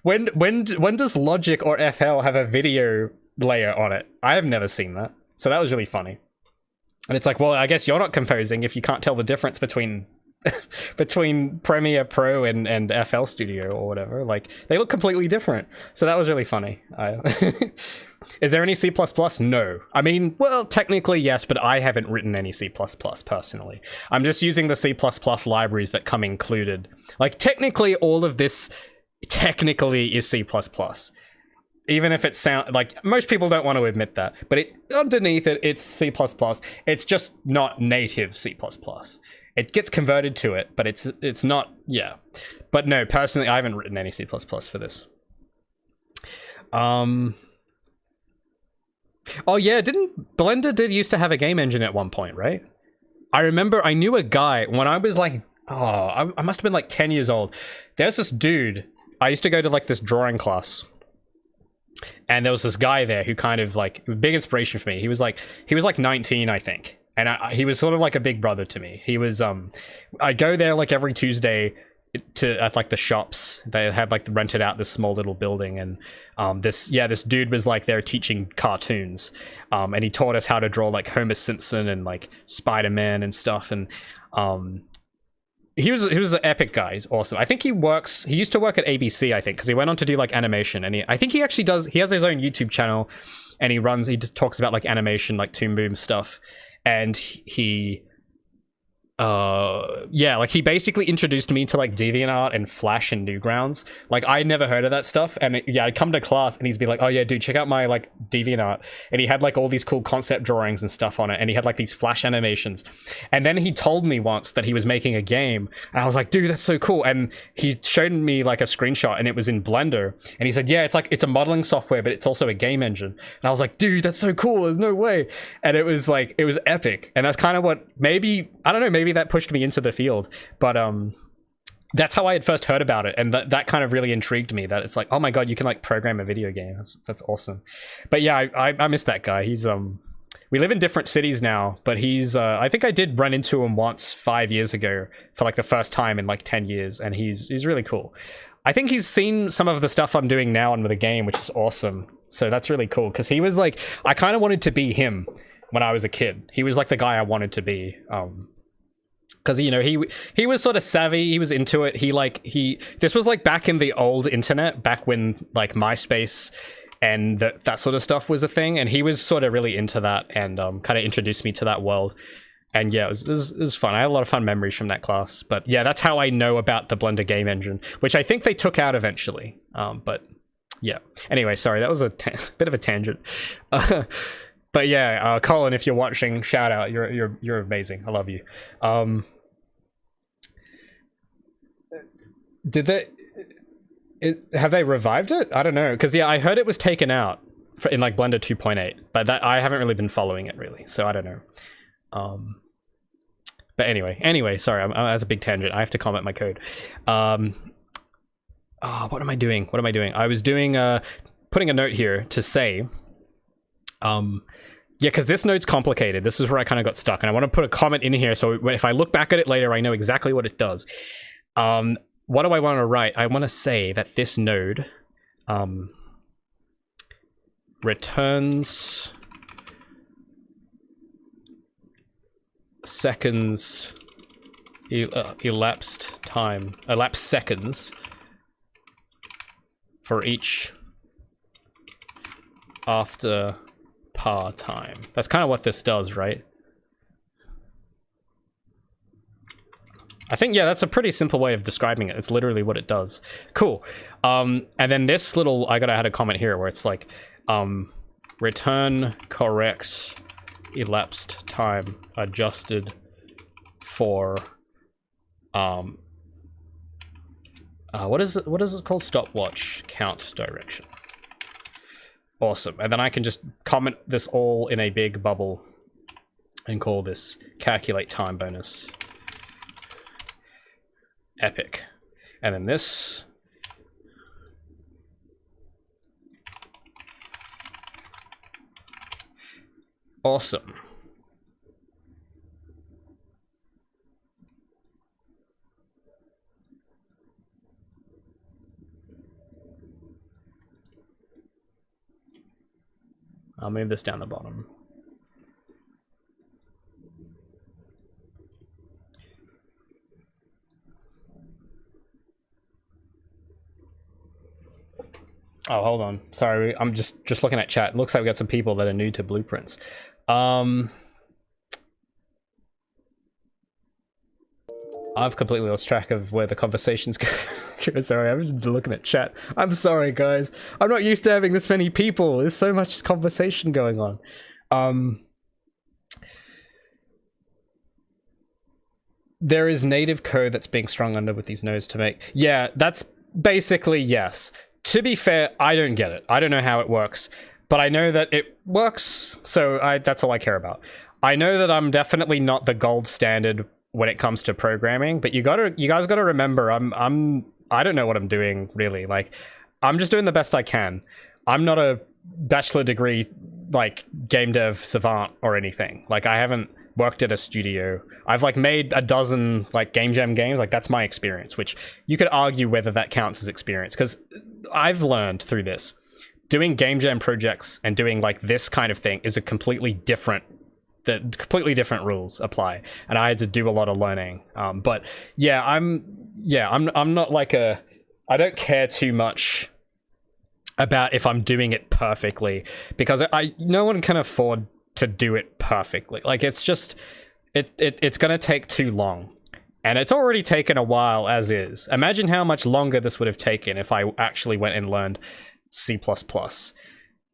when does Logic or FL have a video layer on it? I have never seen that. So that was really funny. And it's like, well, I guess you're not composing if you can't tell the difference between Premiere Pro and FL Studio or whatever. Like, they look completely different. So that was really funny. Is there any C++? No. I mean, well, technically yes, but I haven't written any C++ personally. I'm just using the C++ libraries that come included. Like, technically all of this technically is C++. Even if it sounds like most people don't want to admit that, but underneath it, it's C++. It's just not native C++. It gets converted to it, but it's not, yeah. But no, personally, I haven't written any C++ for this. Oh yeah, Blender used to have a game engine at one point, right? I remember I knew a guy when I was like, I must have been like 10 years old. There's this dude, I used to go to like this drawing class. And there was this guy there who kind of like, big inspiration for me. He was like 19, I think. And he was sort of like a big brother to me. He was, I'd go there like every Tuesday at like the shops. They had like rented out this small little building. And this dude was like there teaching cartoons. And he taught us how to draw like Homer Simpson and like Spider-Man and stuff. And he was an epic guy. He's awesome. I think he used to work at ABC, I think, because he went on to do like animation. And I think he has his own YouTube channel, and he just talks about like animation, like Toon Boom stuff. And he yeah, like he basically introduced me to like DeviantArt and Flash and Newgrounds. Like I never heard of that stuff, and yeah, I'd come to class and he'd be like, oh yeah dude, check out my like DeviantArt, and he had like all these cool concept drawings and stuff on it, and he had like these Flash animations. And then he told me once that he was making a game, and I was like, dude, that's so cool. And he showed me like a screenshot, and it was in Blender, and he said, yeah, it's like it's a modeling software, but it's also a game engine. And I was like, dude, that's so cool, there's no way. And it was like, it was epic. And that's kind of what, maybe, I don't know, maybe that pushed me into the field, but that's how I had first heard about it, and that kind of really intrigued me, that it's like, oh my god, you can like program a video game. That's awesome. But yeah, I miss that guy. He's we live in different cities now, but he's I think I did run into him once 5 years ago for like the first time in like 10 years, and he's really cool. I think he's seen some of the stuff I'm doing now under the game, which is awesome. So that's really cool, because he was like, I kind of wanted to be him when I was a kid. He was like the guy I wanted to be. Because you know, he was sort of savvy, he was into it. This was like back in the old internet, back when like MySpace and that sort of stuff was a thing, and he was sort of really into that, and kind of introduced me to that world. And yeah, it was fun. I had a lot of fun memories from that class. But yeah, that's how I know about the Blender game engine, which I think they took out eventually. But yeah. Anyway, sorry, that was a bit of a tangent. But yeah, Colin, if you're watching, shout out. You're amazing. I love you. Have they revived it? I don't know, because yeah, I heard it was taken out in like Blender 2.8, but that I haven't really been following it really, so I don't know. But anyway, sorry, that's a big tangent. I have to comment my code. Oh, what am I doing? I was doing putting a note here to say, yeah, because this note's complicated. This is where I kind of got stuck, and I want to put a comment in here so if I look back at it later, I know exactly what it does. What do I want to write? I want to say that this node returns seconds elapsed seconds for each after par time. That's kind of what this does, right? I think, yeah, that's a pretty simple way of describing it. It's literally what it does. Cool. And then this little, I gotta add a comment here where it's like, return correct elapsed time adjusted for, what is it called? Stopwatch count direction. Awesome. And then I can just comment this all in a big bubble and call this calculate time bonus. Epic. And then this. Awesome. I'll move this down the bottom. Oh, hold on. Sorry, I'm just looking at chat. It looks like we got some people that are new to Blueprints. I've completely lost track of where the conversation's going. Sorry, I'm just looking at chat. I'm sorry, guys. I'm not used to having this many people. There's so much conversation going on. There is native code that's being strung under with these nodes to make... Yeah, that's basically yes. To be fair, I don't get it. I don't know how it works, but I know that it works, so that's all I care about. I know that I'm definitely not the gold standard when it comes to programming, but you guys gotta remember, I don't know what I'm doing really. Like, I'm just doing the best I can. I'm not a bachelor degree like game dev savant or anything. Like, I haven't worked at a studio. I've like made a dozen like game jam games. Like, that's my experience, which you could argue whether that counts as experience, because I've learned through this, doing game jam projects and doing like this kind of thing is a completely different rules apply, and I had to do a lot of learning. But yeah, I'm not like I don't care too much about if I'm doing it perfectly, because no one can afford to do it perfectly. Like, it's just, it's going to take too long. And it's already taken a while as is. Imagine how much longer this would have taken if I actually went and learned C++.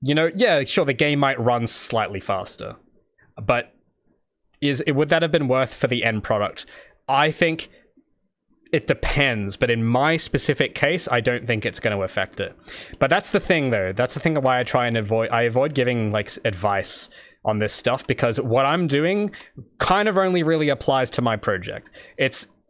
You know, yeah, sure, the game might run slightly faster, but would that have been worth for the end product? I think it depends, but in my specific case, I don't think it's going to affect it. But that's the thing, though. That's the thing why I avoid giving like advice on this stuff, because what I'm doing kind of only really applies to my project.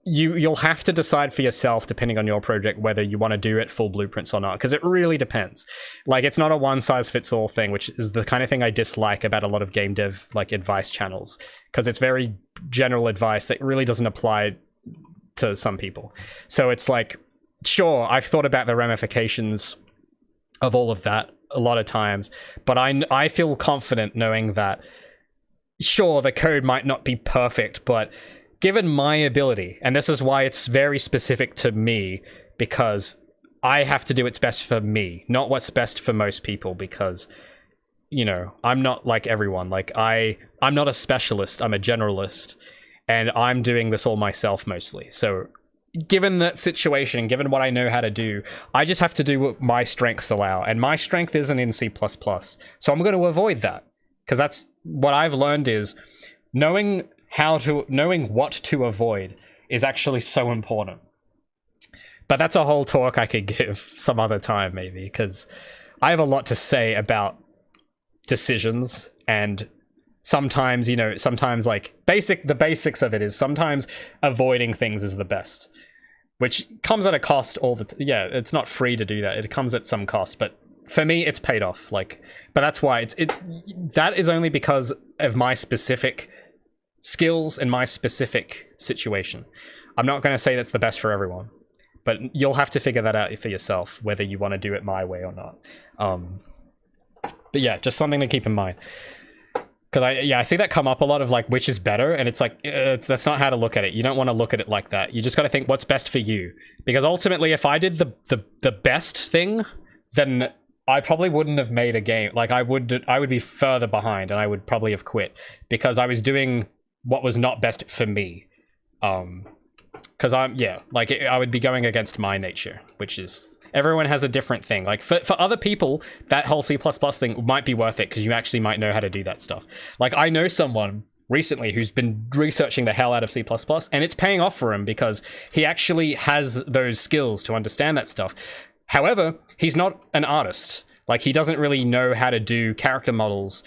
You'll have to decide for yourself, depending on your project, whether you want to do it full blueprints or not, because it really depends. Like, it's not a one-size-fits-all thing, which is the kind of thing I dislike about a lot of game dev like advice channels, because it's very general advice that really doesn't apply to some people. So it's like, sure, I've thought about the ramifications of all of that a lot of times, but I feel confident knowing that, sure, the code might not be perfect, but given my ability, and this is why it's very specific to me, because I have to do what's best for me, not what's best for most people, because, you know, I'm not like everyone. Like, I'm not a specialist, I'm a generalist, and I'm doing this all myself mostly. So given that situation, given what I know how to do, I just have to do what my strengths allow, and my strength isn't in C++. So I'm going to avoid that, because that's what I've learned is knowing what to avoid is actually so important. But that's a whole talk I could give some other time, maybe, because I have a lot to say about decisions, and sometimes, you know, like the basics of it is sometimes avoiding things is the best, which comes at a cost yeah, it's not free to do that. It comes at some cost, but for me, it's paid off. Like, but that's why that is only because of my specific skills and my specific situation. I'm not going to say that's the best for everyone, but you'll have to figure that out for yourself, whether you want to do it my way or not. But yeah, just something to keep in mind. Because I see that come up a lot of like, which is better, and it's like, that's not how to look at it. You don't want to look at it like that. You just got to think what's best for you. Because ultimately, if I did the best thing, then I probably wouldn't have made a game. Like, I would be further behind, and I would probably have quit, because I was doing what was not best for me. Because I would be going against my nature, which is, everyone has a different thing. Like, for other people, that whole C++ thing might be worth it, because you actually might know how to do that stuff. Like, I know someone recently who's been researching the hell out of C++, and it's paying off for him, because he actually has those skills to understand that stuff. However, he's not an artist. Like, he doesn't really know how to do character models.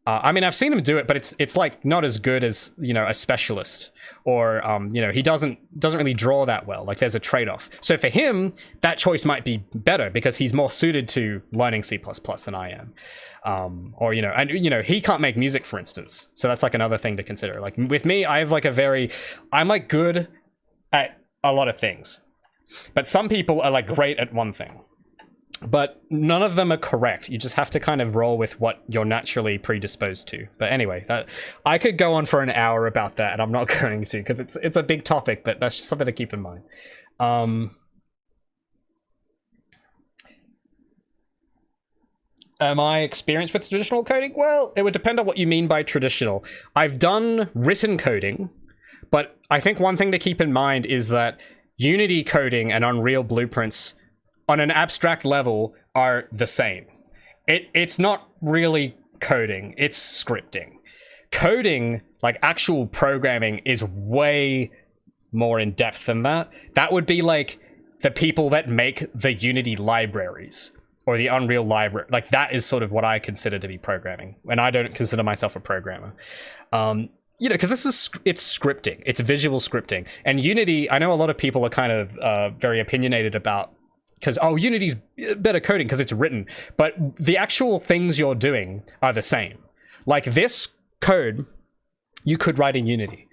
I mean, I've seen him do it, but it's like not as good as, you know, a specialist, or you know, he doesn't really draw that well. Like, there's a trade-off. So for him, that choice might be better, because he's more suited to learning C++ than I am. Or, you know, and, you know, he can't make music, for instance. So that's like another thing to consider. Like, with me, I have like I'm like good at a lot of things, but some people are like great at one thing. But none of them are correct. You just have to kind of roll with what you're naturally predisposed to. But anyway, I could go on for an hour about that, and I'm not going to, because it's a big topic, but that's just something to keep in mind. Am I experienced with traditional coding? Well, it would depend on what you mean by traditional. I've done written coding, but I think one thing to keep in mind is that Unity coding and Unreal blueprints on an abstract level are the same. It's not really coding, it's scripting. Coding, like actual programming, is way more in depth than that. That would be like the people that make the Unity libraries or the Unreal library. Like, that is sort of what I consider to be programming, and I don't consider myself a programmer. You know, because it's scripting, it's visual scripting. And Unity, I know a lot of people are kind of very opinionated about, because, oh, Unity's better coding because it's written, but the actual things you're doing are the same. Like, this code, you could write in Unity.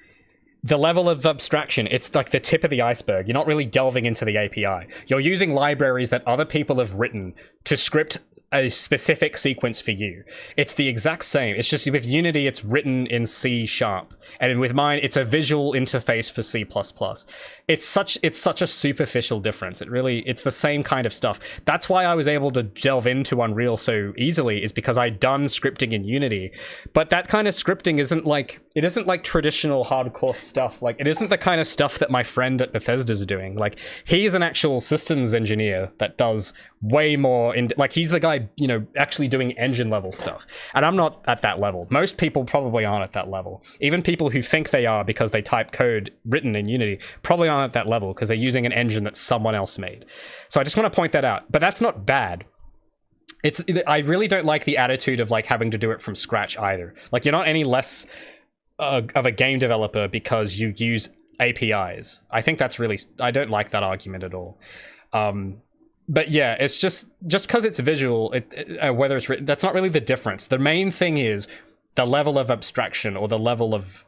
The level of abstraction, it's like the tip of the iceberg. You're not really delving into the API. You're using libraries that other people have written to script a specific sequence for you. It's the exact same. It's just with Unity, it's written in C#, and with mine, it's a visual interface for C++. It's such a superficial difference. It's the same kind of stuff. That's why I was able to delve into Unreal so easily, is because I'd done scripting in Unity. But that kind of scripting isn't like traditional hardcore stuff. Like, it isn't the kind of stuff that my friend at Bethesda's doing. Like, he's an actual systems engineer that does way more he's the guy, actually doing engine level stuff. And I'm not at that level. Most people probably aren't at that level. Even people who think they are because they type code written in Unity probably aren't at that level because they're using an engine that someone else made. So I just want to point that out. But that's not bad. I really don't like the attitude of like having to do it from scratch either. Like, you're not any less of a game developer because you use APIs. I think I don't like that argument at all. But yeah, it's just because it's visual, whether it's written, that's not really the difference. The main thing is the level of abstraction or the level of,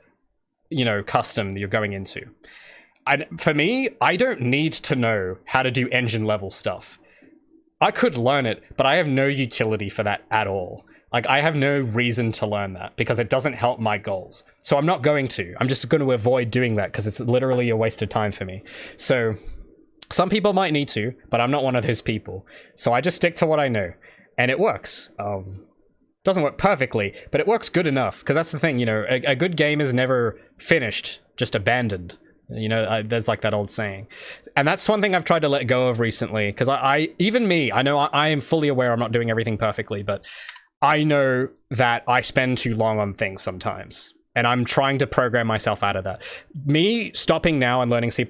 custom that you're going into. For me, I don't need to know how to do engine level stuff. I could learn it, but I have no utility for that at all. Like, I have no reason to learn that because it doesn't help my goals. So I'm not going to. I'm just going to avoid doing that because it's literally a waste of time for me. So some people might need to, but I'm not one of those people. So I just stick to what I know, and it works. Doesn't work perfectly, but it works good enough, because that's the thing, a good game is never finished, just abandoned. There's like that old saying. And that's one thing I've tried to let go of recently, because I know I am fully aware I'm not doing everything perfectly, but I know that I spend too long on things sometimes. And I'm trying to program myself out of that. Me stopping now and learning C++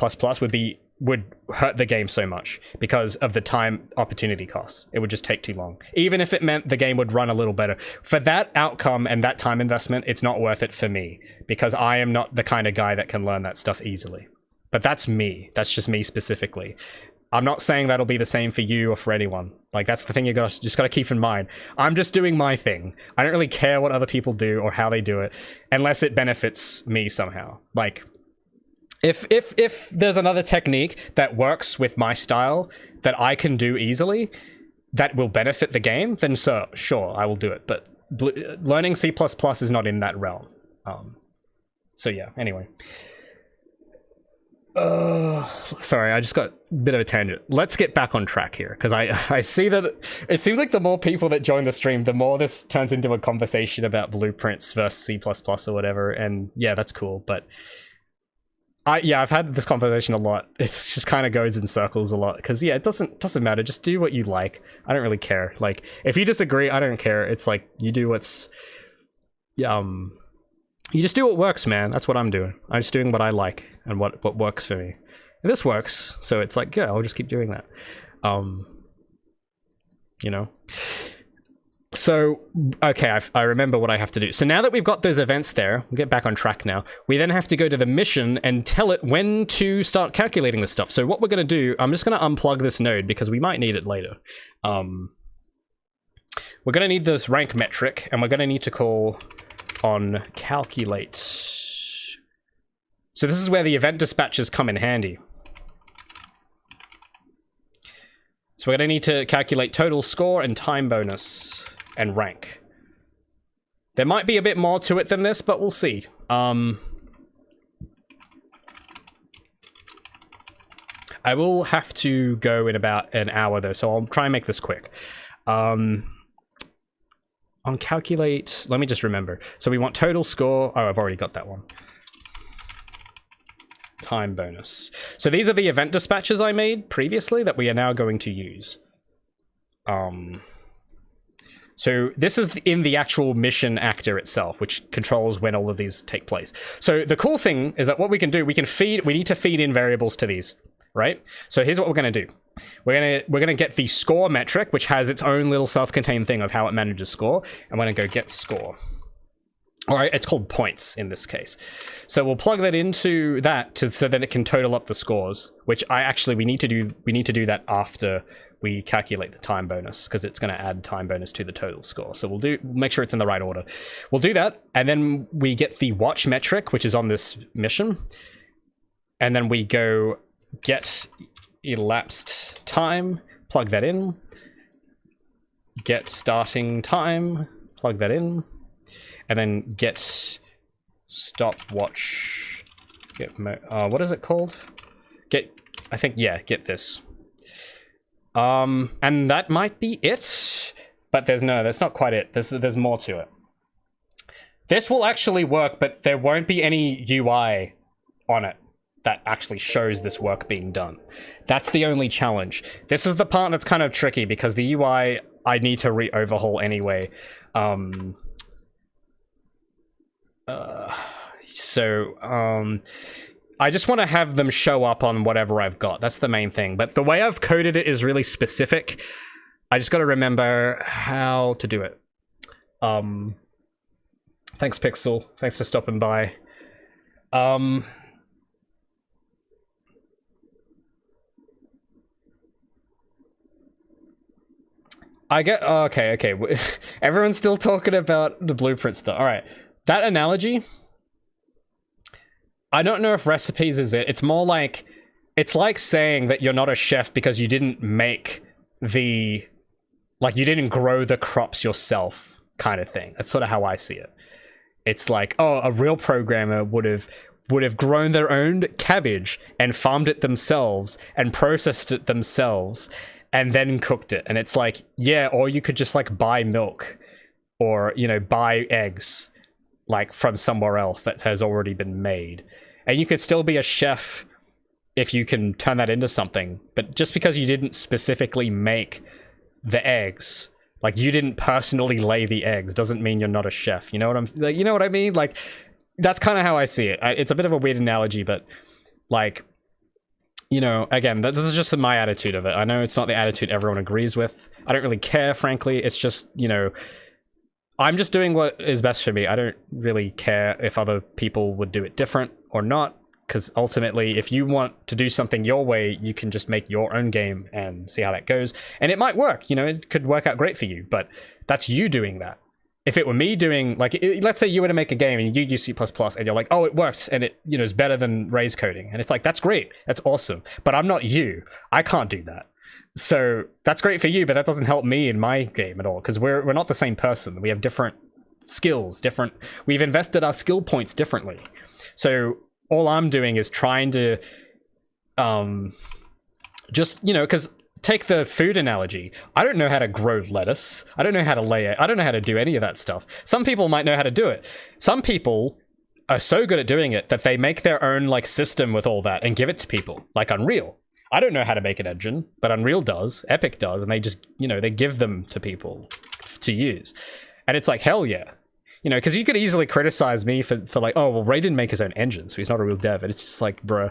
would hurt the game so much because of the time opportunity cost. It would just take too long. Even if it meant the game would run a little better. For that outcome and that time investment, it's not worth it for me because I am not the kind of guy that can learn that stuff easily. But that's me. That's just me specifically. I'm not saying that'll be the same for you or for anyone. Like, that's the thing you just got to keep in mind. I'm just doing my thing. I don't really care what other people do or how they do it unless it benefits me somehow. Like, if there's another technique that works with my style that I can do easily that will benefit the game, then sure, I will do it. But learning C++ is not in that realm. So yeah, anyway. Sorry, I just got a bit of a tangent. Let's get back on track here, because I see that it seems like the more people that join the stream, the more this turns into a conversation about blueprints versus C++ or whatever, and yeah, that's cool, but I've had this conversation a lot. It just kind of goes in circles a lot, because yeah, it doesn't matter. Just do what you like. I don't really care. Like, if you disagree, I don't care. It's like, you do what's you just do what works, man. That's what I'm doing. I'm just doing what I like and what works for me. And this works, so it's like, yeah, I'll just keep doing that. So, okay, I remember what I have to do. So now that we've got those events there, we'll get back on track now. We then have to go to the mission and tell it when to start calculating this stuff. So what we're going to do, I'm just going to unplug this node because we might need it later. We're going to need this rank metric, and we're going to need to call on calculate. So this is where the event dispatchers come in handy. So we're going to need to calculate total score and time bonus and rank. There might be a bit more to it than this, but we'll see. I will have to go in about an hour though, so I'll try and make this quick. On calculate, let me just remember. So we want total score. Oh, I've already got that one. Time bonus. So these are the event dispatches I made previously that we are now going to use. So this is in the actual mission actor itself, which controls when all of these take place. So the cool thing is that what we can do, we need to feed in variables to these, right? So here's what we're going to do. We're gonna get the score metric, which has its own little self-contained thing of how it manages score. I'm gonna go get score. Or it's called points in this case. So we'll plug that into that so that it can total up the scores, which we need to do that after we calculate the time bonus, because it's going to add time bonus to the total score. So we'll make sure it's in the right order. We'll do that, and then we get the watch metric, which is on this mission, and then we go get elapsed time, plug that in, get starting time, plug that in, and then get stopwatch, what is it called? I think, yeah, get this. And that might be it, but that's not quite it. There's more to it. This will actually work, but there won't be any UI on it that actually shows this work being done. That's the only challenge. This is the part that's kind of tricky because the UI I need to re-overhaul anyway. I just want to have them show up on whatever I've got. That's the main thing. But the way I've coded it is really specific. I just got to remember how to do it. Thanks, Pixel. Thanks for stopping by. Okay. Everyone's still talking about the blueprint stuff. All right. That analogy, I don't know if recipes is it. It's more like, it's like saying that you're not a chef because you didn't make you didn't grow the crops yourself kind of thing. That's sort of how I see it. It's like, oh, a real programmer would have grown their own cabbage and farmed it themselves and processed it themselves and then cooked it. And it's like, yeah, or you could just like buy milk or, buy eggs like from somewhere else that has already been made. And you could still be a chef if you can turn that into something. But just because you didn't specifically make the eggs, like you didn't personally lay the eggs, doesn't mean you're not a chef. You know what I mean? Like, that's kind of how I see it. It's a bit of a weird analogy, but like, again, this is just my attitude of it. I know it's not the attitude everyone agrees with. I don't really care, frankly. It's just, I'm just doing what is best for me. I don't really care if other people would do it different or not, because ultimately, if you want to do something your way, you can just make your own game and see how that goes. And it might work, it could work out great for you, but that's you doing that. If it were me doing, let's say you were to make a game and you use C++ and you're like, oh, it works and it, is better than Ray's coding. And it's like, that's great. That's awesome. But I'm not you. I can't do that. So that's great for you, but that doesn't help me in my game at all, because we're not the same person. We have different skills, we've invested our skill points differently. So all I'm doing is trying to because take the food analogy. I don't know how to grow lettuce. I don't know how to lay it. I don't know how to do any of that stuff. Some people might know how to do it. Some people are so good at doing it that they make their own system with all that and give it to people, like Unreal. I don't know how to make an engine, but Unreal does, Epic does, and they just, they give them to people to use. And it's like, hell yeah. Because you could easily criticize me for like, oh, well, Ray didn't make his own engine, so he's not a real dev. And it's just like, bruh,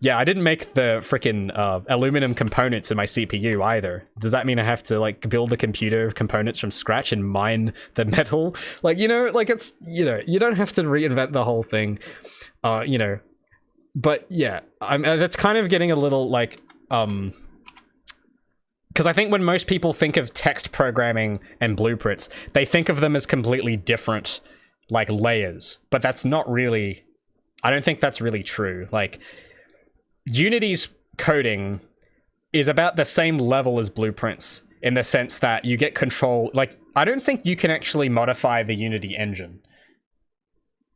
yeah, I didn't make the freaking aluminum components in my CPU either. Does that mean I have to build the computer components from scratch and mine the metal? It's, you don't have to reinvent the whole thing, But yeah, that's kind of getting a little because I think when most people think of text programming and blueprints, they think of them as completely different, layers. But that's not really, I don't think that's really true. Unity's coding is about the same level as blueprints in the sense that you get control. I don't think you can actually modify the Unity engine.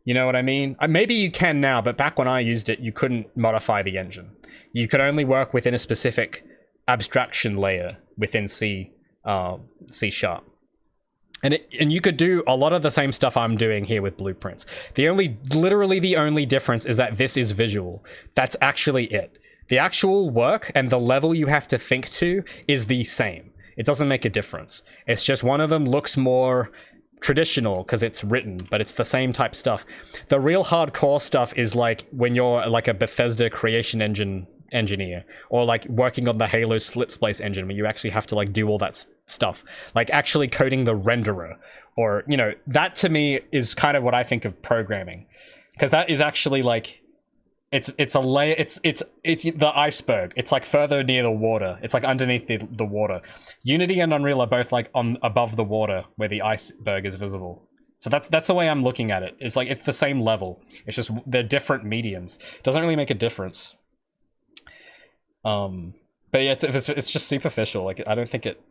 You know what I mean? Maybe you can now, but back when I used it, you couldn't modify the engine. You could only work within a specific abstraction layer within C#. And you could do a lot of the same stuff I'm doing here with blueprints. Literally the only difference is that this is visual. That's actually it. The actual work and the level you have to think to is the same. It doesn't make a difference. It's just one of them looks more traditional because it's written, but it's the same type stuff. The real hardcore stuff is when you're a Bethesda creation engine engineer, or working on the Halo Slip Splice engine, where you actually have to do all that stuff, actually coding the renderer, or that to me is kind of what I think of programming, because that is actually it's a layer, it's the iceberg. It's further near the water. It's underneath the water. Unity and Unreal are both on above the water where the iceberg is visible. So that's the way I'm looking at it. It's it's the same level. It's just they're different mediums. It doesn't really make a difference. But yeah, it's just superficial. I don't think it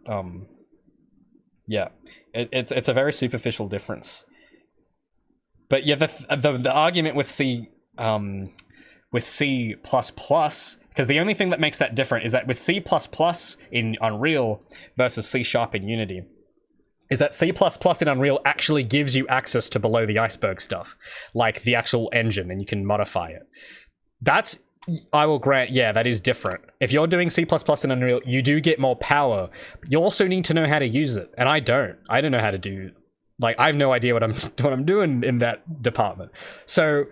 Yeah, it's a very superficial difference. But yeah, the argument with C++, because the only thing that makes that different is that with C++ in Unreal versus C# in Unity, is that C++ in Unreal actually gives you access to below the iceberg stuff, like the actual engine, and you can modify it. That's, I will grant, yeah, that is different. If you're doing C++ in Unreal, you do get more power. But you also need to know how to use it, and I don't know how to do, like, I have no idea what I'm doing in that department. So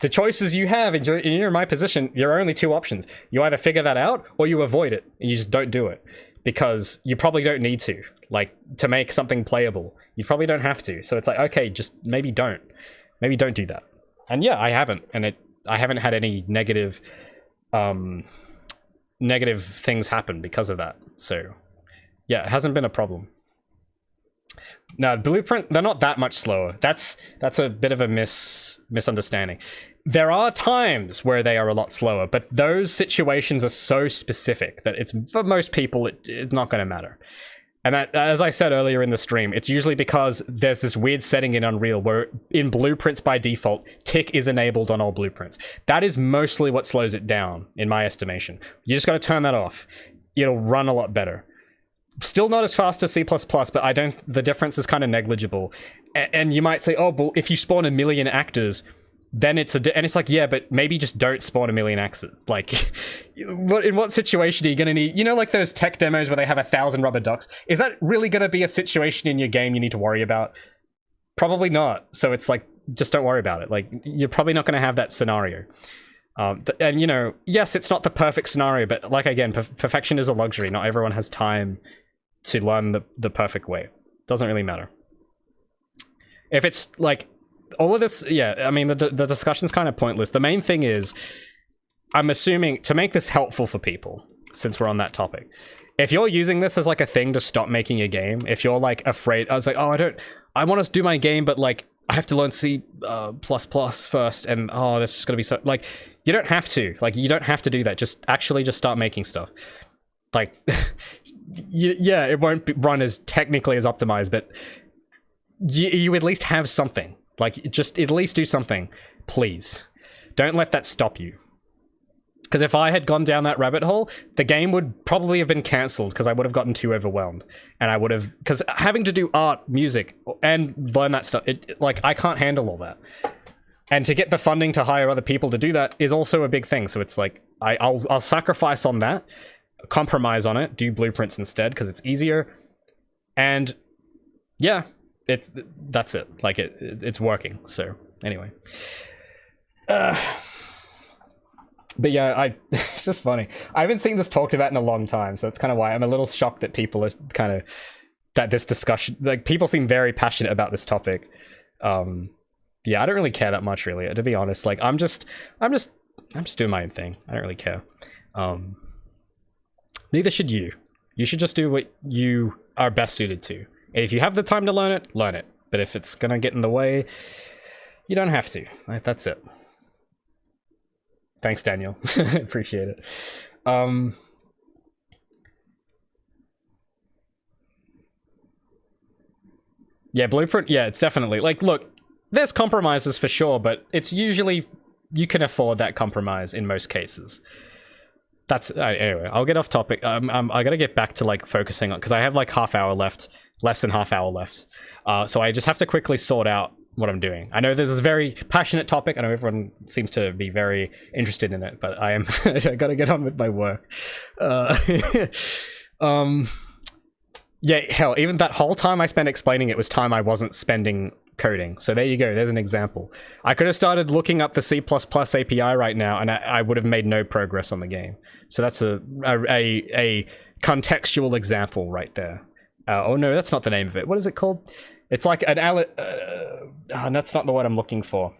the choices you have, and you're in my position, there are only two options. You either figure that out, or you avoid it, and you just don't do it. Because you probably don't need to. Like, to make something playable, you probably don't have to. So it's like, okay, just maybe don't do that. And yeah, I haven't, and I haven't had any negative things happen because of that. So yeah, it hasn't been a problem. Now, Blueprint, they're not that much slower. That's a bit of a misunderstanding. There are times where they are a lot slower, but those situations are so specific that it's, for most people, it's not going to matter. And that, as I said earlier in the stream, it's usually because there's this weird setting in Unreal where in blueprints by default, tick is enabled on all blueprints. That is mostly what slows it down, in my estimation. You just got to turn that off. It'll run a lot better. Still not as fast as C++, but the difference is kind of negligible. And you might say, oh, well, if you spawn 1 million actors, then and it's like, yeah, but maybe just don't spawn 1 million actors. Like, in what situation are you gonna need, like those tech demos where they have 1,000 rubber ducks? Is that really gonna be a situation in your game you need to worry about? Probably not. So it's like, just don't worry about it. Like, you're probably not gonna have that scenario. And yes, it's not the perfect scenario, but like, again, perfection is a luxury. Not everyone has time to learn the perfect way. Doesn't really matter. If it's like, all of this, yeah, I mean, the discussion's kind of pointless. The main thing is, I'm assuming, to make this helpful for people, since we're on that topic, if you're using this as like a thing to stop making a game, if you're like afraid, I was like, oh, I want to do my game, but like, I have to learn C++ first, and oh, this is going to be so, like, you don't have to. Like, you don't have to do that. Just start making stuff. Like, yeah, it won't run as technically as optimized, but you at least have something. Like, just at least do something, please. Don't let that stop you. Because if I had gone down that rabbit hole, the game would probably have been cancelled because I would have gotten too overwhelmed. And I would have... Because having to do art, music, and learn that stuff, like, I can't handle all that. And to get the funding to hire other people to do that is also a big thing. So it's like, I'll sacrifice on that, compromise on it, do blueprints instead because it's easier. And yeah... that's it. Like, it's working. So anyway, but yeah, it's just funny. I haven't seen this talked about in a long time, so that's kind of why I'm a little shocked that people are that this discussion, like, people seem very passionate about this topic. Yeah, I don't really care that much, really, to be honest. Like, I'm just doing my own thing. I don't really care. Neither should you. You should just do what you are best suited to. If you have the time to learn it, learn it. But if it's gonna get in the way, you don't have to. Right, that's it. Thanks, Daniel. Appreciate it. Yeah, Blueprint, yeah, it's definitely... Like, look, there's compromises for sure, but it's usually... You can afford that compromise in most cases. That's... anyway, I'll get off topic. I gotta get back to, like, focusing on... Because I have, like, half hour left. Less than half hour left. So I just have to quickly sort out what I'm doing. I know this is a very passionate topic. I know everyone seems to be very interested in it, but I gotta get on with my work. Yeah, hell, even that whole time I spent explaining it was time I wasn't spending coding. So there you go, there's an example. I could have started looking up the C++ API right now, and I would have made no progress on the game. So that's a contextual example right there. Oh no, that's not the name of it. What is it called? It's like an that's not the word I'm looking for.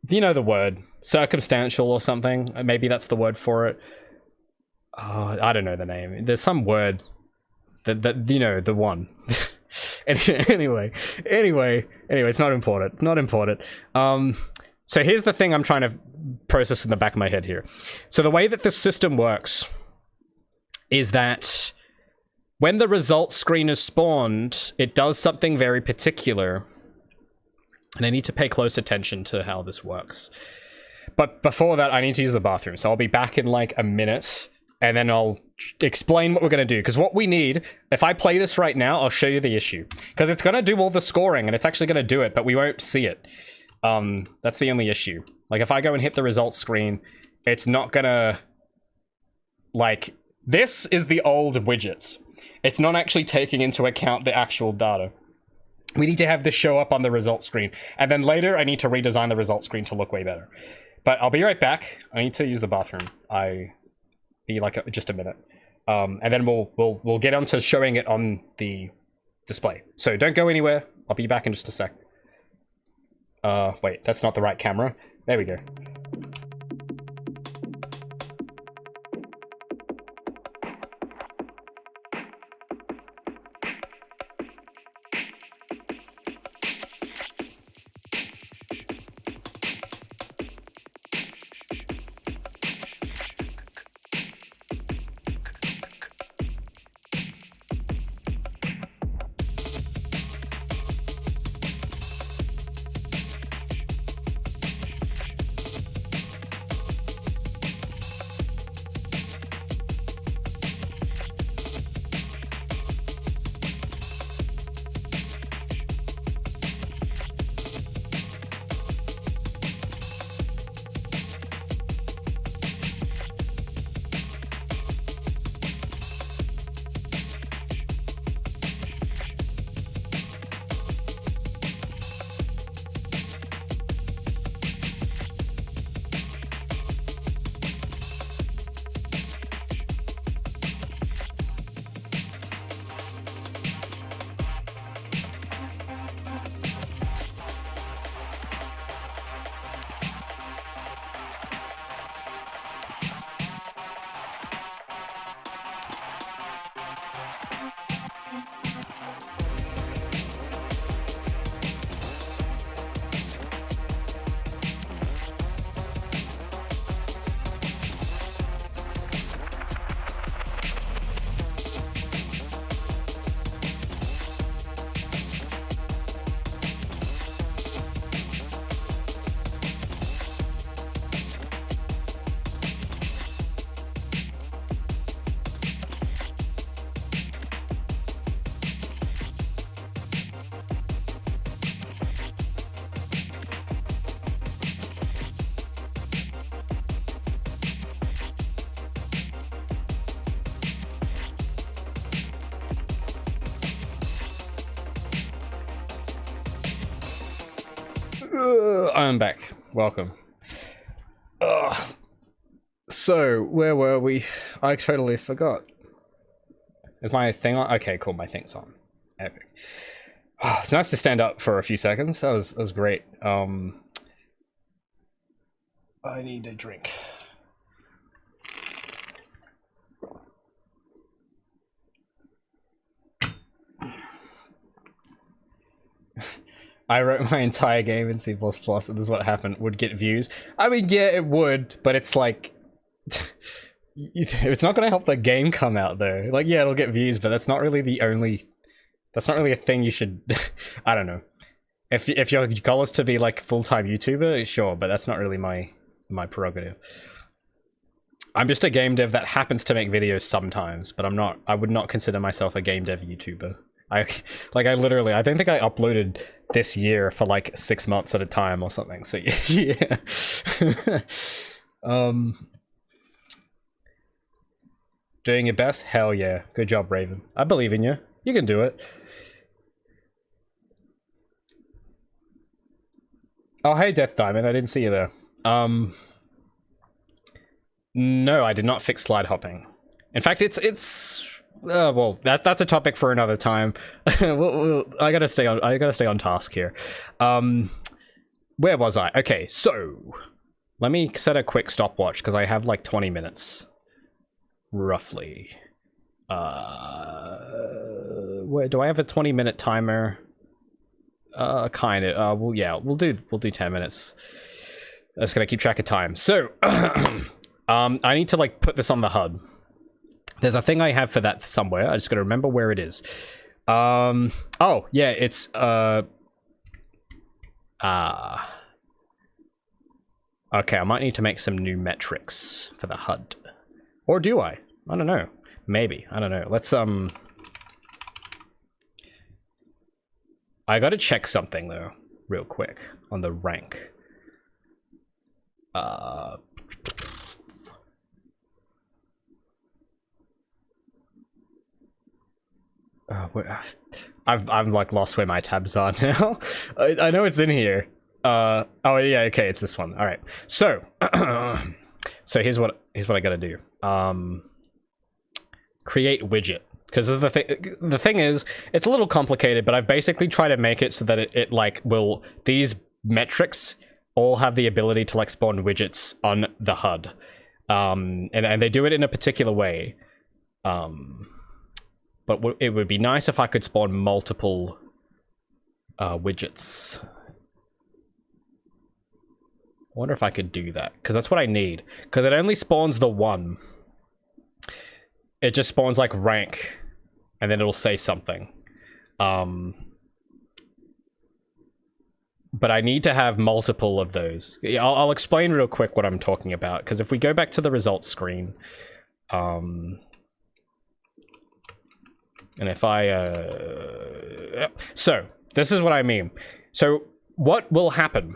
You know the word. Circumstantial or something. Maybe that's the word for it. Oh, I don't know the name. There's some word that the one. Anyway, it's not important. Not important. So here's the thing I'm trying to process in the back of my head here. So the way that this system works is that when the results screen is spawned, it does something very particular. And I need to pay close attention to how this works. But before that, I need to use the bathroom. So I'll be back in like a minute, and then I'll explain what we're going to do. Because what we need, if I play this right now, I'll show you the issue. Because it's going to do all the scoring, and it's actually going to do it, but we won't see it. That's the only issue. Like, if I go and hit the results screen, it's not going to... Like, this is the old widgets. It's not actually taking into account the actual data. We need to have this show up on the results screen. And then later, I need to redesign the results screen to look way better. But I'll be right back. I need to use the bathroom. Be like just a minute. And then we'll get on to showing it on the display. So don't go anywhere. I'll be back in just a sec. Wait, that's not the right camera. There we go. I'm back. Welcome. So, where were we? I totally forgot. Is my thing on? Okay, cool, my thing's on. Epic. It's nice to stand up for a few seconds. That was great. I need a drink. I wrote my entire game in C++, and this is what happened. Would get views. I mean, yeah, it would, but it's like... it's not going to help the game come out, though. Like, yeah, it'll get views, but that's not really the only... That's not really a thing you should... I don't know. If your goal is to be, like, full-time YouTuber, sure, but that's not really my prerogative. I'm just a game dev that happens to make videos sometimes, but I would not consider myself a game dev YouTuber. I think I uploaded this year for like 6 months at a time or something. So yeah. Doing your best? Hell yeah. Good job, Raven. I believe in you. You can do it. Oh, hey, Death Diamond. I didn't see you there. No, I did not fix slide hopping. In fact, well, that's a topic for another time. I gotta stay on task here. Where was I? Okay, so let me set a quick stopwatch because I have like 20 minutes, roughly. Where do I have a 20-minute timer? Kind of. Well, yeah, we'll do 10 minutes. I'm just gonna keep track of time. So, I need to like put this on the HUD. There's a thing I have for that somewhere. I just gotta remember where it is. Oh, yeah, it's, okay, I might need to make some new metrics for the HUD. Or do I? I don't know. Maybe. I don't know. Let's, I gotta check something, though, real quick, on the rank. I've like lost where my tabs are now. I know it's in here. Oh yeah, okay, it's this one. All right. So, so here's what I gotta do. Create widget, because the thing is, it's a little complicated, but I've basically tried to make it so that it like will, these metrics all have the ability to like spawn widgets on the HUD, and they do it in a particular way. But it would be nice if I could spawn multiple widgets. I wonder if I could do that, because that's what I need. Because it only spawns the one. It just spawns like rank, and then it'll say something. But I need to have multiple of those. I'll explain real quick what I'm talking about, because if we go back to the results screen, and if I, so this is what I mean. So what will happen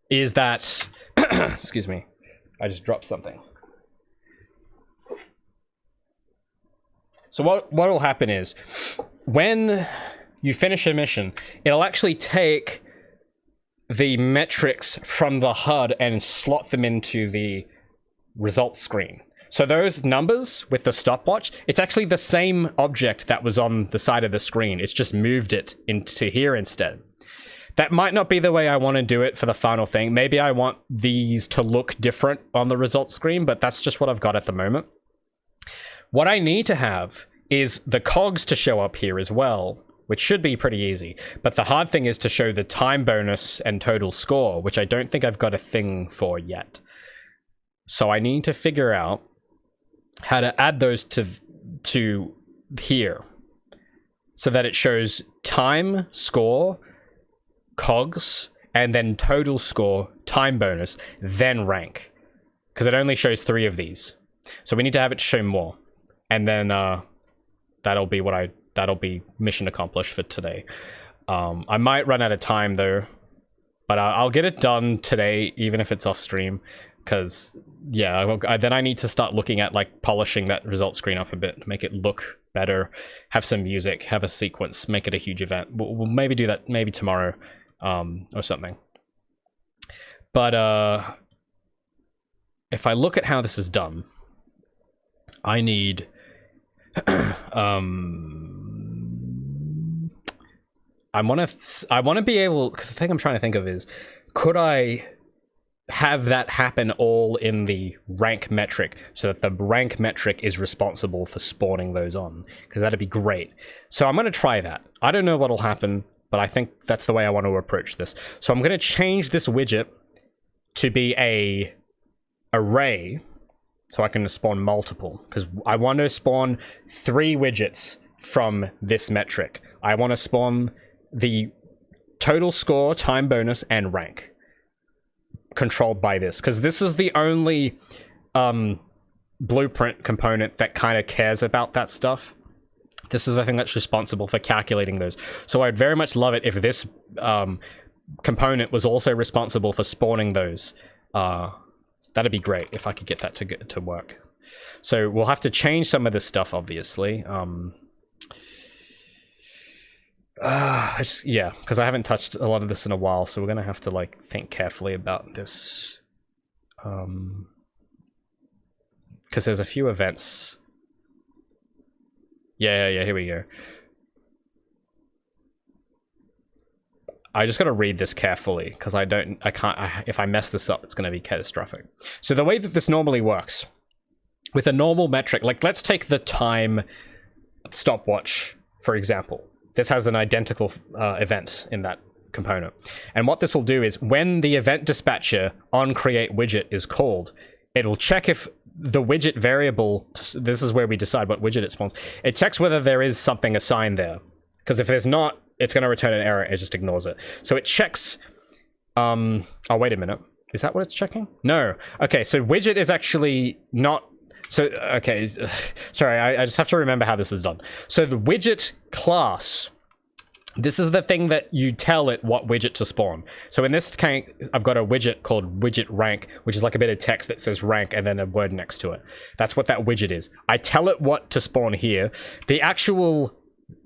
is that, excuse me, I just dropped something. So what will happen is, when you finish a mission, it'll actually take the metrics from the HUD and slot them into the results screen. So those numbers with the stopwatch, it's actually the same object that was on the side of the screen. It's just moved it into here instead. That might not be the way I want to do it for the final thing. Maybe I want these to look different on the results screen, but that's just what I've got at the moment. What I need to have is the cogs to show up here as well, which should be pretty easy. But the hard thing is to show the time bonus and total score, which I don't think I've got a thing for yet. So I need to figure out how to add those to here, so that it shows time, score, cogs, and then total score, time bonus, then rank. Because it only shows 3 of these. So we need to have it show more. And then that'll be mission accomplished for today. I might run out of time though, but I'll get it done today, even if it's off stream. Because yeah, then I need to start looking at like polishing that result screen up a bit, make it look better, have some music, have a sequence, make it a huge event. We'll maybe do that maybe tomorrow, or something. But if I look at how this is done, I need I want to be able, because the thing I'm trying to think of is, could I have that happen all in the rank metric, so that the rank metric is responsible for spawning those on? Because that'd be great. So I'm going to try that. I don't know what'll happen, but I think that's the way I want to approach this. So I'm going to change this widget to be a array, so I can spawn multiple, because I want to spawn 3 widgets from this metric. I want to spawn the total score, time bonus, and rank, controlled by this, because this is the only blueprint component that kind of cares about that stuff. This is the thing that's responsible for calculating those. So I'd very much love it if this component was also responsible for spawning those. That'd be great if I could get that to work. So we'll have to change some of this stuff, obviously. Yeah, because I haven't touched a lot of this in a while, so we're gonna have to like think carefully about this. Because there's a few events. Yeah, here we go. I just gotta read this carefully, because if I mess this up, it's gonna be catastrophic. So the way that this normally works, with a normal metric, like let's take the time stopwatch, for example. This has an identical event in that component. And what this will do is, when the event dispatcher on create widget is called, it'll check if the widget variable, this is where we decide what widget it spawns. It checks whether there is something assigned there. Because if there's not, it's going to return an error. It just ignores it. So it checks... oh, wait a minute. Is that what it's checking? No. Okay, so widget is actually not... So, okay, sorry, I just have to remember how this is done. So the widget class... This is the thing that you tell it what widget to spawn. So in this case, I've got a widget called widget rank, which is like a bit of text that says rank and then a word next to it. That's what that widget is. I tell it what to spawn here. The actual,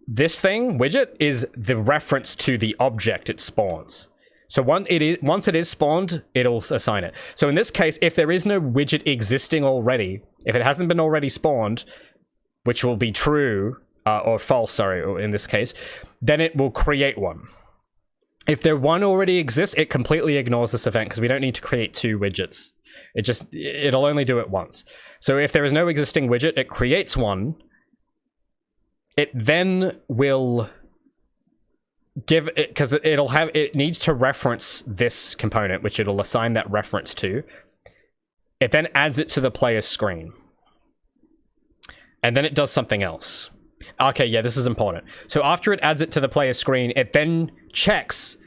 this thing, widget, is the reference to the object it spawns. So once it is spawned, it'll assign it. So in this case, if there is no widget existing already, if it hasn't been already spawned, which will be true, or false, sorry, in this case, then it will create one. If there one already exists, it completely ignores this event because we don't need to create two widgets. It'll only do it once. So if there is no existing widget, it creates one. It then will give it, because it needs to reference this component, which it'll assign that reference to. It then adds it to the player's screen. And then it does something else. Okay, yeah, this is important. So after it adds it to the player screen, it then checks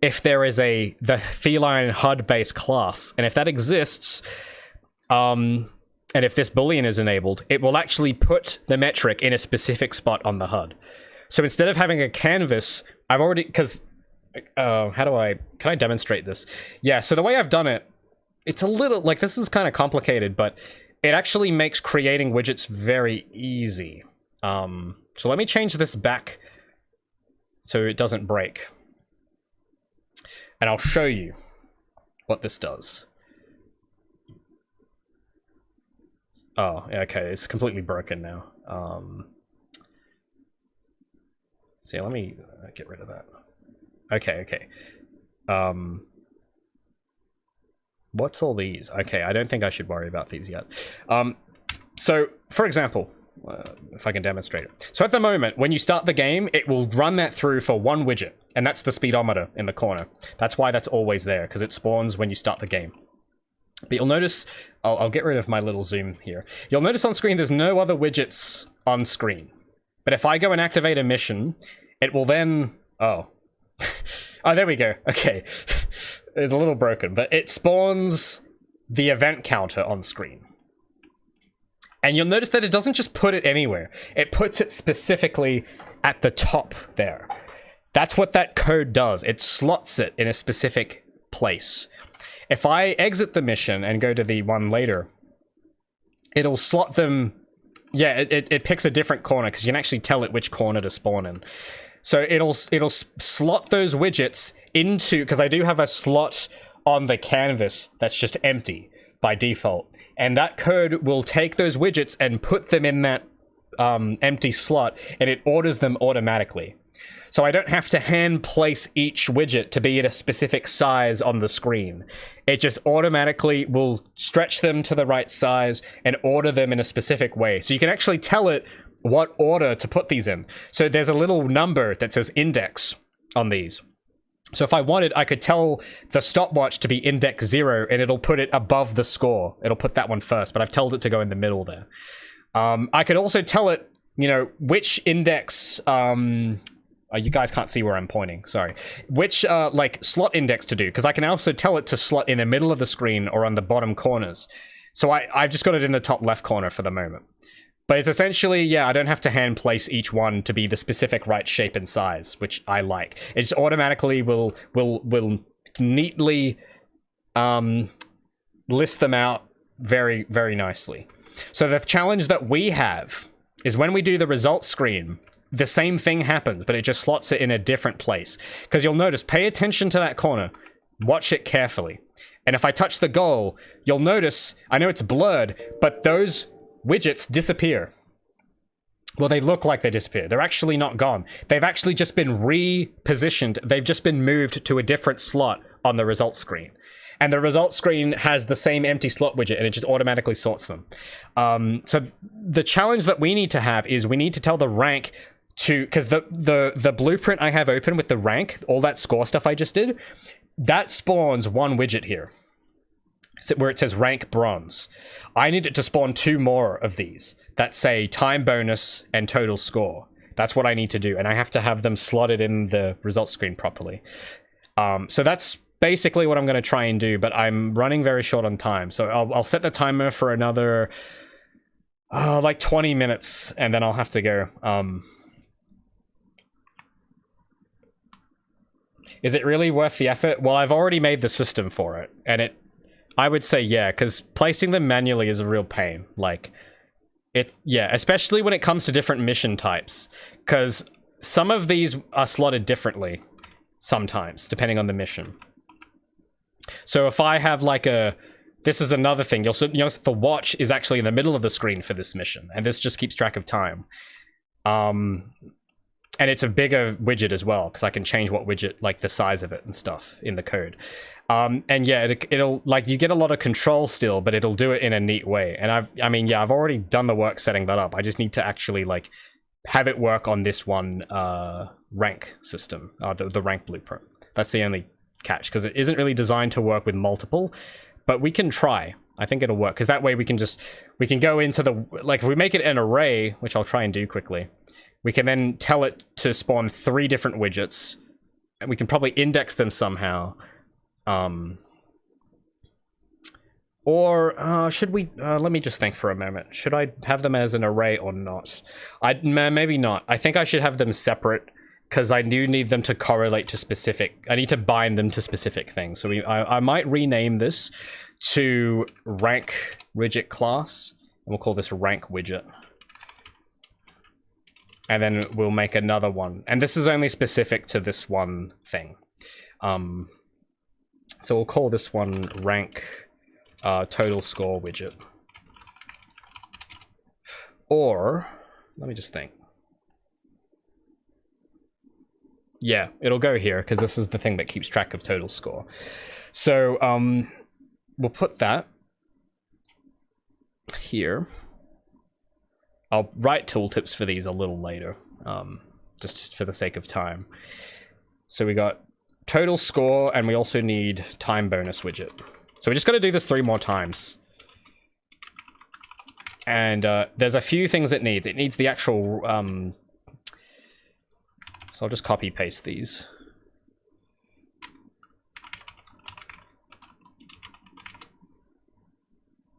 if there is the Feline HUD-based class. And if that exists, and if this boolean is enabled, it will actually put the metric in a specific spot on the HUD. So instead of having a canvas, I've already, because, can I demonstrate this? Yeah, so the way I've done it, it's a little, like, this is kind of complicated, but it actually makes creating widgets very easy. So let me change this back so it doesn't break. And I'll show you what this does. Oh, okay, it's completely broken now. So let me get rid of that. Okay. What's all these? Okay, I don't think I should worry about these yet. So, for example, if I can demonstrate it. So at the moment, when you start the game, it will run that through for one widget, and that's the speedometer in the corner. That's why that's always there, because it spawns when you start the game. But you'll notice, I'll get rid of my little zoom here. You'll notice on screen there's no other widgets on screen. But if I go and activate a mission, it will then... Oh. Oh, there we go. Okay. It's a little broken, but it spawns the event counter on screen. And you'll notice that it doesn't just put it anywhere. It puts it specifically at the top there. That's what that code does. It slots it in a specific place. If I exit the mission and go to the one later, it'll slot them... Yeah, it picks a different corner because you can actually tell it which corner to spawn in. So it'll slot those widgets into... Because I do have a slot on the canvas that's just empty by default. And that code will take those widgets and put them in that empty slot, and it orders them automatically. So I don't have to hand place each widget to be at a specific size on the screen. It just automatically will stretch them to the right size and order them in a specific way. So you can actually tell it what order to put these in. So there's a little number that says index on these. So if I wanted, I could tell the stopwatch to be index 0, and it'll put it above the score. It'll put that one first, but I've told it to go in the middle there. I could also tell it, which index... you guys can't see where I'm pointing, sorry. Which, slot index to do, because I can also tell it to slot in the middle of the screen or on the bottom corners. So I've just got it in the top left corner for the moment. But it's essentially, yeah, I don't have to hand place each one to be the specific right shape and size, which I like. It just automatically will neatly list them out very, very nicely. So the challenge that we have is when we do the results screen, the same thing happens, but it just slots it in a different place. Because you'll notice, pay attention to that corner. Watch it carefully. And if I touch the goal, you'll notice, I know it's blurred, but those widgets disappear. Well, they look like they disappear. They're actually not gone. They've actually just been repositioned. They've just been moved to a different slot on the results screen. And the results screen has the same empty slot widget, and it just automatically sorts them. So the challenge that we need to have is we need to tell the rank to, because the blueprint I have open with the rank, all that score stuff I just did, that spawns one widget here. where it says rank bronze. I need it to spawn 2 more of these that say time bonus and total score. That's what I need to do, and I have to have them slotted in the results screen properly. So that's basically what I'm going to try and do, but I'm running very short on time. So I'll set the timer for another like 20 minutes, and then I'll have to go. Is it really worth the effort? Well, I've already made the system for it, and I would say yeah, because placing them manually is a real pain. Like, yeah, especially when it comes to different mission types, because some of these are slotted differently sometimes, depending on the mission. So if I have like this is another thing, you'll notice the watch is actually in the middle of the screen for this mission, and this just keeps track of time. And it's a bigger widget as well, because I can change what widget, like the size of it and stuff in the code. And yeah, it'll like, you get a lot of control still, but it'll do it in a neat way. And I've already done the work setting that up. I just need to actually like have it work on this one rank system, the rank blueprint. That's the only catch, because it isn't really designed to work with multiple, but we can try. I think it'll work, because that way we can go into the, like if we make it an array, which I'll try and do quickly, we can then tell it to spawn 3 different widgets, and we can probably index them somehow. Or should we, let me just think for a moment. Should I have them as an array or not? Maybe not. I think I should have them separate, because I do need them to correlate to specific, I need to bind them to specific things. So I might rename this to rank widget class, and we'll call this rank widget. And then we'll make another one. And this is only specific to this one thing. So we'll call this one rank total score widget. Or, let me just think. Yeah, it'll go here, because this is the thing that keeps track of total score. So we'll put that here. I'll write tooltips for these a little later, just for the sake of time. So we got total score, and we also need time bonus widget. So we just got to do this 3 more times. And there's a few things it needs. It needs the actual... so I'll just copy paste these.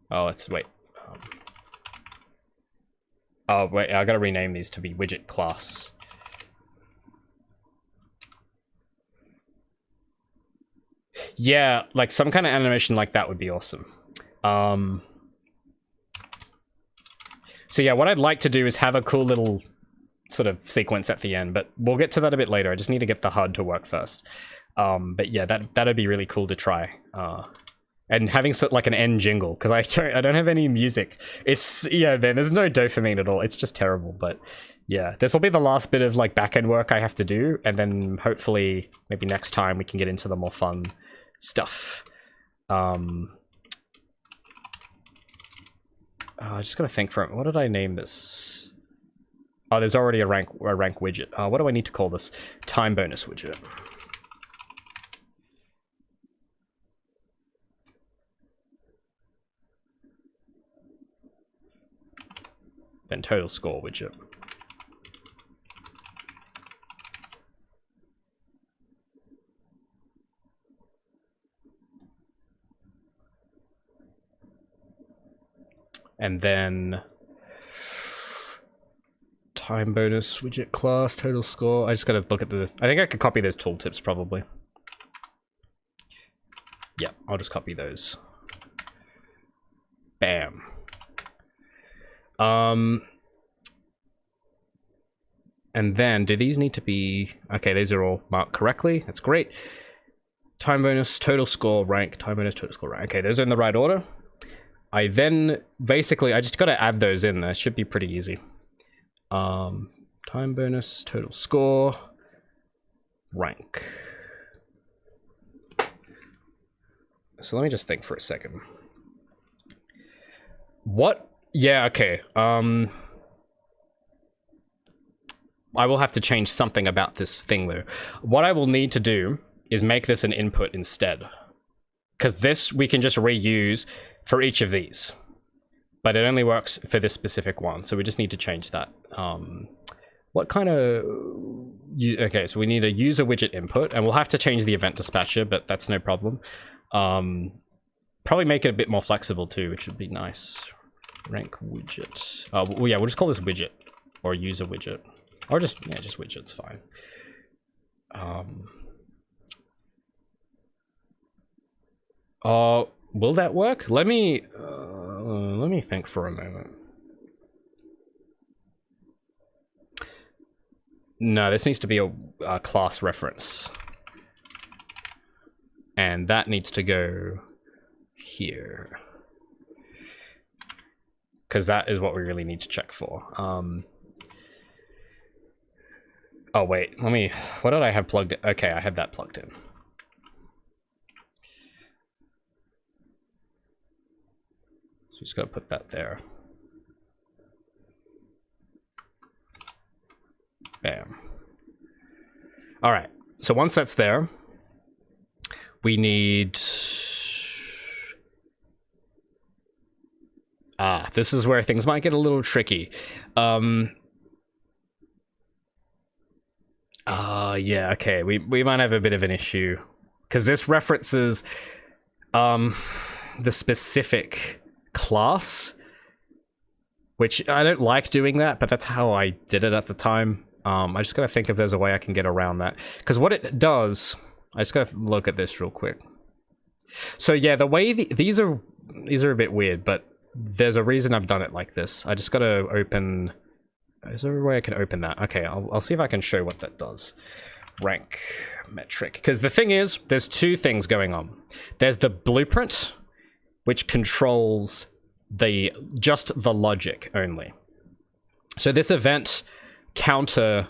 Oh, let's wait. Oh, wait, I gotta rename these to be widget class. Yeah, like some kind of animation like that would be awesome. So yeah, what I'd like to do is have a cool little sort of sequence at the end, but we'll get to that a bit later. I just need to get the HUD to work first. But yeah, that'd be really cool to try. And having like an end jingle, because I don't have any music. It's, yeah, man, there's no dopamine at all. It's just terrible. But yeah, this will be the last bit of like back-end work I have to do, and then hopefully maybe next time we can get into the more fun stuff. I just gotta think for it. What did I name this? Oh, there's already a rank widget. What do I need to call this? Time bonus widget. Then total score widget. And then time bonus widget class, total score. I just gotta look at the... I think I could copy those tooltips probably. Yeah, I'll just copy those. Bam. And then, do these need to be... Okay, these are all marked correctly. That's great. Time bonus, total score, rank, time bonus, total score, rank. Okay, those are in the right order. I then, basically, I just gotta add those in there. It should be pretty easy. Time bonus, total score, rank. So let me just think for a second. What? Yeah, okay. I will have to change something about this thing though. What I will need to do is make this an input instead. because this we can just reuse for each of these, but it only works for this specific one. So we just need to change that. What kind of... Okay, so we need a user widget input, and we'll have to change the event dispatcher, but that's no problem. Probably make it a bit more flexible too, which would be nice. Rank widget. Well, yeah, we'll just call this widget, or user widget, or just widget's fine. Will that work? Let me think for a moment. No, this needs to be a class reference. And that needs to go here. Because that is what we really need to check for. Oh, wait, what did I have plugged in? Okay, I had that plugged in. So just gotta put that there. Bam. All right, so once that's there, we need... this is where things might get a little tricky. Yeah, okay, we might have a bit of an issue, because this references the specific class, which I don't like doing that, but that's how I did it at the time. I just gotta think if there's a way I can get around that, because what it does, I just gotta look at this real quick. So yeah, the way these are a bit weird, but there's a reason I've done it like this. I just gotta open... Is there a way I can open that? Okay, I'll see if I can show what that does. Rank metric. Because the thing is, there's two things going on. There's the blueprint, which controls just the logic only. So this event counter...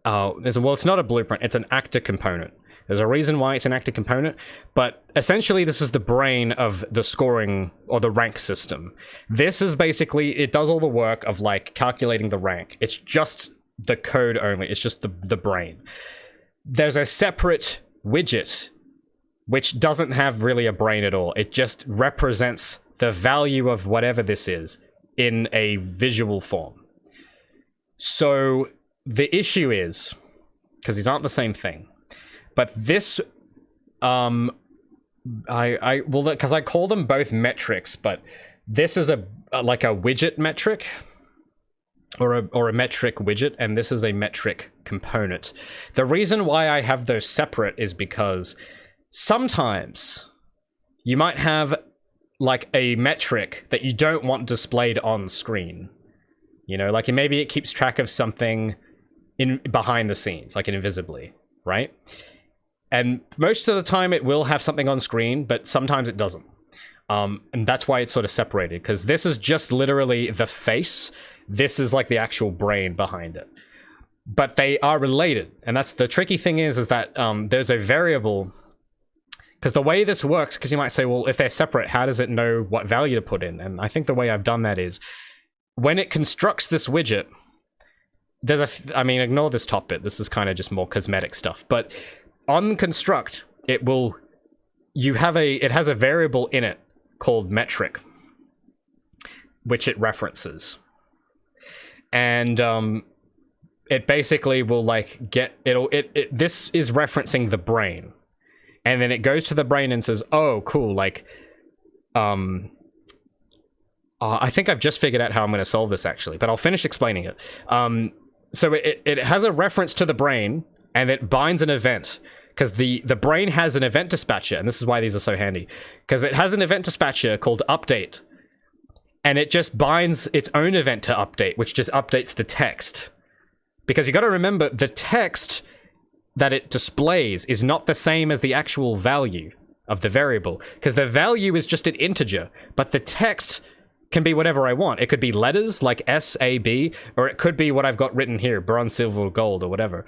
well, it's not a blueprint, it's an actor component. There's a reason why it's an actor component, but essentially this is the brain of the scoring or the rank system. This is basically, it does all the work of like calculating the rank. It's just the code only, it's just the brain. There's a separate widget which doesn't have really a brain at all. It just represents the value of whatever this is in a visual form. So the issue is, because these aren't the same thing, but this, well, because I call them both metrics, but this is like a widget metric, or a metric widget, and this is a metric component. The reason why I have those separate is because sometimes you might have like a metric that you don't want displayed on screen. You know, like maybe it keeps track of something behind the scenes, like invisibly, right? And most of the time it will have something on screen, but sometimes it doesn't. And that's why it's sort of separated, because this is just literally the face. This is like the actual brain behind it. But they are related. And that's the tricky thing is that there's a variable, because the way this works, because you might say, well, if they're separate, how does it know what value to put in? And I think the way I've done that is, when it constructs this widget, I mean, ignore this top bit. This is kind of just more cosmetic stuff. But on construct, it has a variable in it called metric, which it references. And it basically will like this is referencing the brain. And then it goes to the brain and says, oh, cool, like, I think I've just figured out how I'm going to solve this actually, but I'll finish explaining it. So it has a reference to the brain, and it binds an event, because the brain has an event dispatcher, and this is why these are so handy, because it has an event dispatcher called update, and it just binds its own event to update, which just updates the text. Because you got to remember, the text that it displays is not the same as the actual value of the variable, because the value is just an integer, but the text can be whatever I want. It could be letters like S, A, B, or it could be what I've got written here, bronze, silver, gold, or whatever.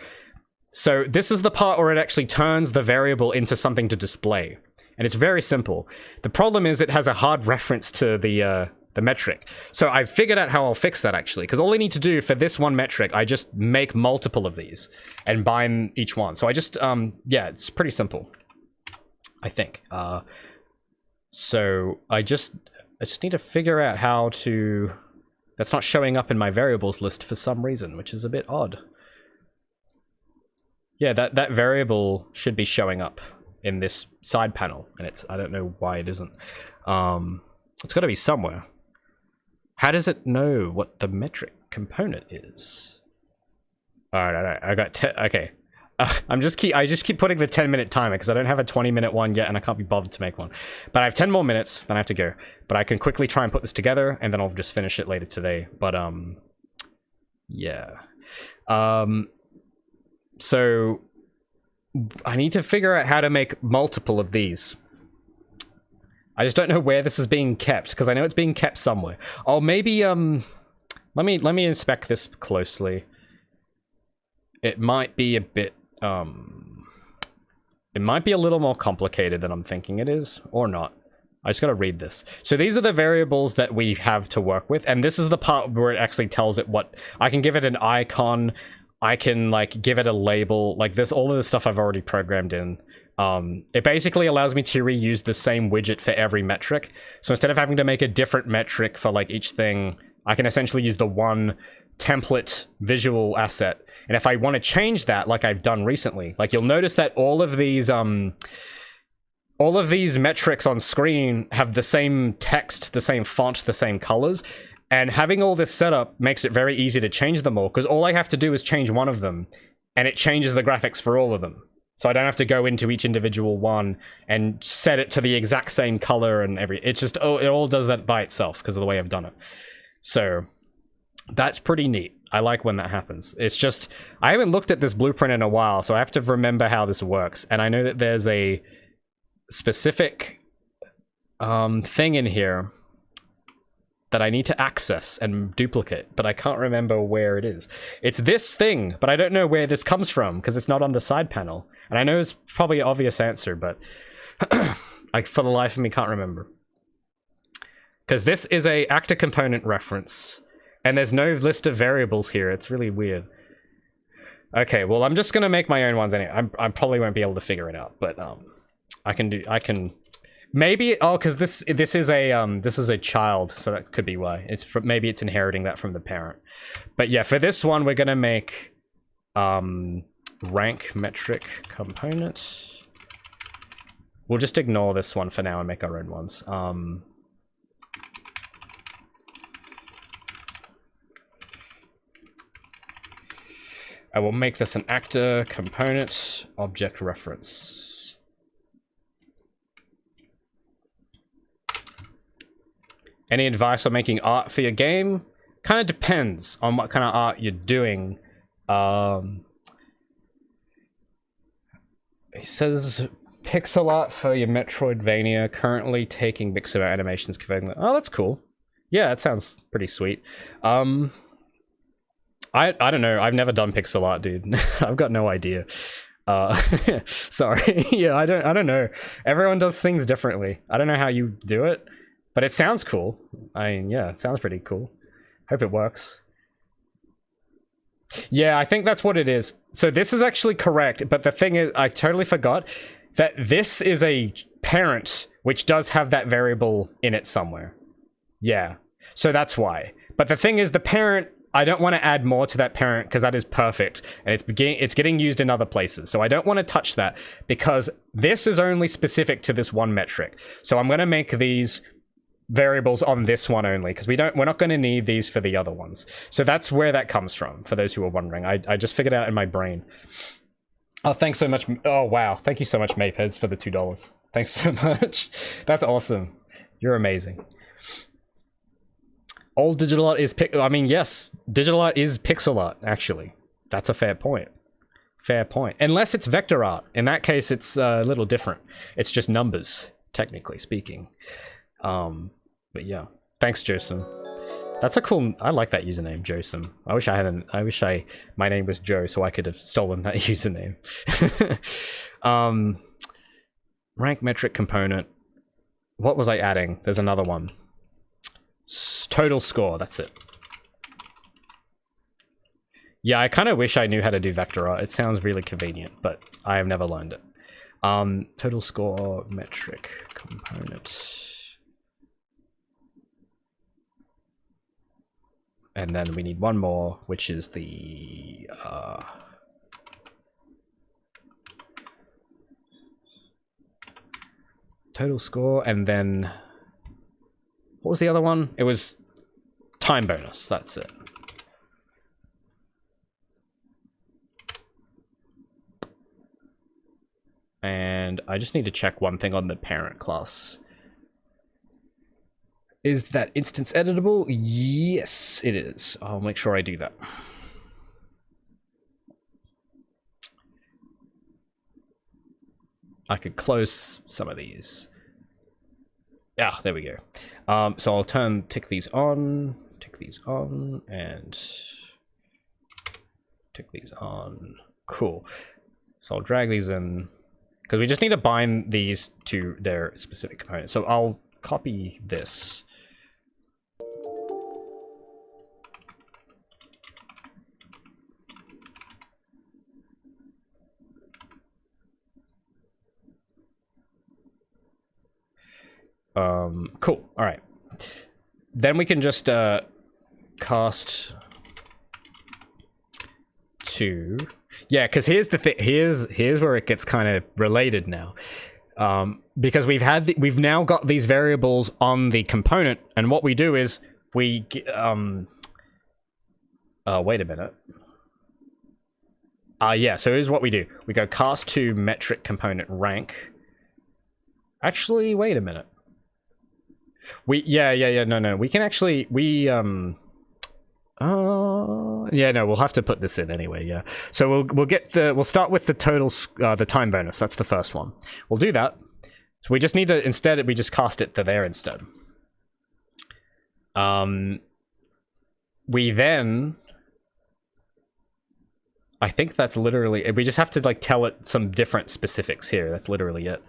So this is the part where it actually turns the variable into something to display. And it's very simple. The problem is it has a hard reference to the metric. So I figured out how I'll fix that actually, because all I need to do for this one metric, I just make multiple of these and bind each one. So I just, yeah, it's pretty simple. I think. So I just need to figure out how to... That's not showing up in my variables list for some reason, which is a bit odd. Yeah, that variable should be showing up in this side panel, and I don't know why it isn't. It's got to be somewhere. How does it know what the metric component is? All right, I got okay. I just keep putting the 10-minute timer because I don't have a 20-minute one yet, and I can't be bothered to make one. But I have 10 more minutes, then I have to go. But I can quickly try and put this together, and then I'll just finish it later today. But yeah. So I need to figure out how to make multiple of these. I just don't know where this is being kept, because I know it's being kept somewhere. Oh, maybe let me inspect this closely. It might be a bit it might be a little more complicated than I'm thinking it is, or not. I just gotta read this. So these are the variables that we have to work with, and this is the part where it actually tells it what... I can give it an icon, I can like give it a label, like this, all of the stuff I've already programmed in. It basically allows me to reuse the same widget for every metric. So instead of having to make a different metric for like each thing, I can essentially use the one template visual asset. And if I want to change that, like I've done recently, like you'll notice that all of these metrics on screen have the same text, the same font, the same colors. And having all this set up makes it very easy to change them all, because all I have to do is change one of them, and it changes the graphics for all of them. So I don't have to go into each individual one and set it to the exact same color and it's just, oh, it all does that by itself because of the way I've done it. So that's pretty neat. I like when that happens. It's just, I haven't looked at this blueprint in a while, so I have to remember how this works. And I know that there's a specific thing in here that I need to access and duplicate, but I can't remember where it is. It's this thing, but I don't know where this comes from because it's not on the side panel. And I know it's probably an obvious answer, but I, for the life of me, can't remember. Because this is a actor component reference, and there's no list of variables here. It's really weird. Okay, well, I'm just gonna make my own ones anyway. I probably won't be able to figure it out, but I can. Maybe, oh, because this is a child, so that could be why. Maybe it's inheriting that from the parent. But yeah, for this one, we're gonna make rank metric component. We'll just ignore this one for now and make our own ones. I will make this an actor component object reference. Any advice on making art for your game? Kind of depends on what kind of art you're doing. He says pixel art for your Metroidvania, currently taking Mixer animations, converting them. Oh, that's cool. Yeah, that sounds pretty sweet. I don't know. I've never done pixel art, dude. I've got no idea. Sorry. Yeah, I don't know. Everyone does things differently. I don't know how you do it, but it sounds cool. I mean, yeah, it sounds pretty cool. Hope it works. Yeah, I think that's what it is. So this is actually correct, but the thing is, I totally forgot that this is a parent, which does have that variable in it somewhere. Yeah, so that's why. But the thing is, the parent, I don't want to add more to that parent because that is perfect, and it's getting used in other places. So I don't want to touch that because this is only specific to this one metric. So I'm going to make these variables on this one only because we're not going to need these for the other ones. So that's where that comes from, for those who are wondering. I just figured out in my brain. Oh, thanks so much. Oh, wow. Thank you so much, Mapez, for the $2. Thanks so much. That's awesome. You're amazing. All digital art is I mean, yes, digital art is pixel art, actually. That's a fair point. Fair point. Unless it's vector art. In that case, it's a little different. It's just numbers, technically speaking. But yeah, thanks, Josem. That's a cool, I like that username, Josem. My name was Joe, so I could have stolen that username. Rank metric component. What was I adding? There's another one. Total score, that's it. Yeah, I kind of wish I knew how to do vector art. It sounds really convenient, but I have never learned it. Total score metric component. And then we need one more, which is the total score, and then what was the other one? It was time bonus, that's it. And I just need to check one thing on the parent class. Is that instance editable? Yes, it is. I'll make sure I do that. I could close some of these. Yeah, there we go. So I'll tick these on, and tick these on. Cool. So I'll drag these in, because we just need to bind these to their specific components. So I'll copy this. Cool. All right. Then we can just cast to, yeah, because here's the thing. Here's where it gets kind of related now, because we've now got these variables on the component, and what we do is we wait a minute. Yeah. So here's what we do. We go cast to metric component rank. Actually, wait a minute. No. We can actually, yeah, no, we'll have to put this in anyway, yeah. So we'll start with the total, the time bonus. That's the first one. We'll do that. So we just need to, instead, we just cast it to there instead. We then, I think that's literally, we just have to like tell it some different specifics here. That's literally it.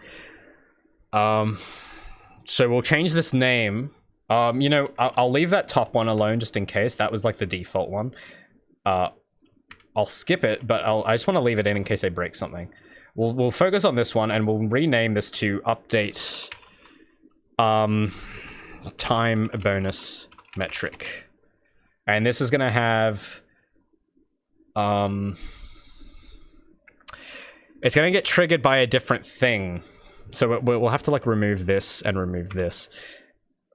So we'll change this name. You know, I'll leave that top one alone just in case. That was like the default one. I'll skip it, but I just want to leave it in case I break something. We'll focus on this one, and we'll rename this to update time bonus metric. And this is gonna have it's gonna get triggered by a different thing. So we'll have to like remove this and remove this.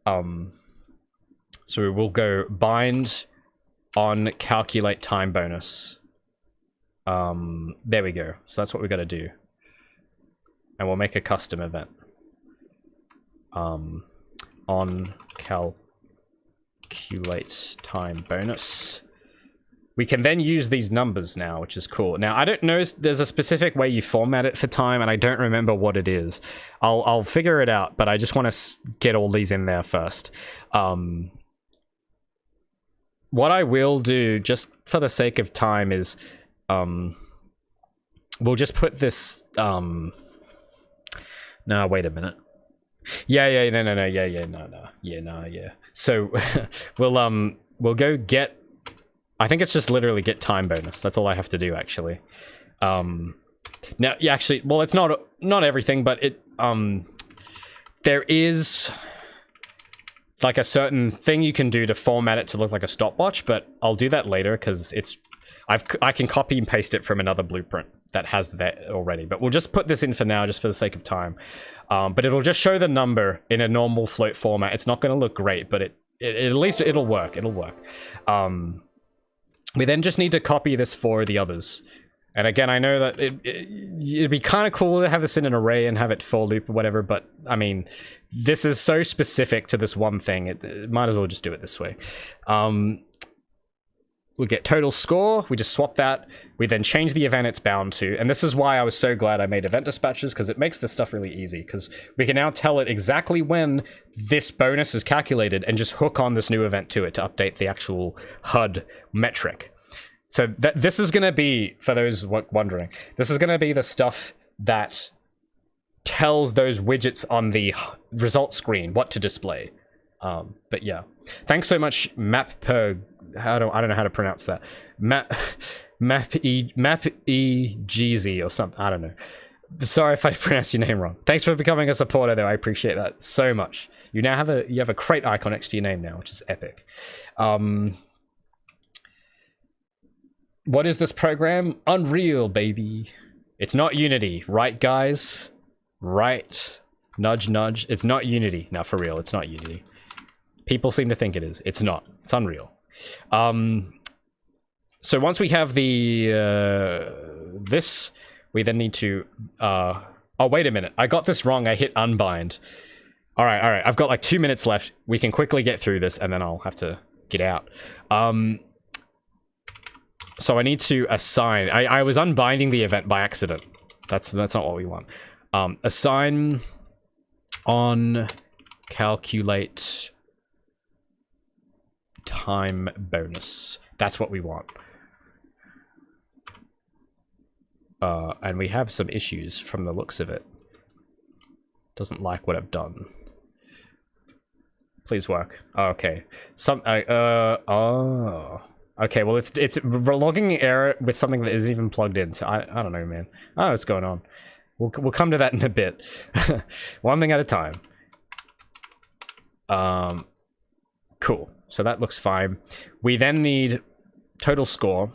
So we'll go bind on calculate time bonus. There we go. So that's what we got to do. And we'll make a custom event. On calculate time bonus. We can then use these numbers now, which is cool. Now, I don't know, there's a specific way you format it for time, and I don't remember what it is. I'll figure it out, but I just want to get all these in there first. What I will do, just for the sake of time, is we'll just put this... no, wait a minute. Yeah. So we'll go get... I think it's just literally get time bonus. That's all I have to do, actually. Now, yeah, actually, well, it's not everything, but it there is like a certain thing you can do to format it to look like a stopwatch, but I'll do that later because I can copy and paste it from another blueprint that has that already. But we'll just put this in for now, just for the sake of time. But it'll just show the number in a normal float format. It's not going to look great, but at least it'll work. It'll work. We then just need to copy this for the others. And again, I know that it'd be kind of cool to have this in an array and have it for loop or whatever, but I mean, this is so specific to this one thing, it might as well just do it this way. We get total score, we just swap that, we then change the event it's bound to, and this is why I was so glad I made event dispatches, because it makes this stuff really easy, because we can now tell it exactly when this bonus is calculated and just hook on this new event to it to update the actual HUD metric. So this is going to be, for those wondering, this is going to be the stuff that tells those widgets on the result screen what to display. But yeah, thanks so much, MapPerg. I don't know how to pronounce that. MapEGZ or something. I don't know. Sorry if I pronounced your name wrong. Thanks for becoming a supporter, though. I appreciate that so much. You now have a crate icon next to your name now, which is epic. What is this program? Unreal, baby. It's not Unity, right, guys? Right? Nudge, nudge. It's not Unity. Now, for real, it's not Unity. People seem to think it is. It's not. It's Unreal. So once we have the this, we then need to. Oh, wait a minute. I got this wrong. I hit unbind. All right. I've got like 2 minutes left. We can quickly get through this, and then I'll have to get out. So I need to assign. I was unbinding the event by accident. That's not what we want. Assign on calculate time bonus. That's what we want. And we have some issues from the looks of it. Doesn't like what I've done. Please work. Oh, okay. Oh. Okay, well it's logging an error with something that isn't even plugged in. So I don't know, man. I don't know what's going on. We'll come to that in a bit. One thing at a time. Cool. So that looks fine. We then need total score.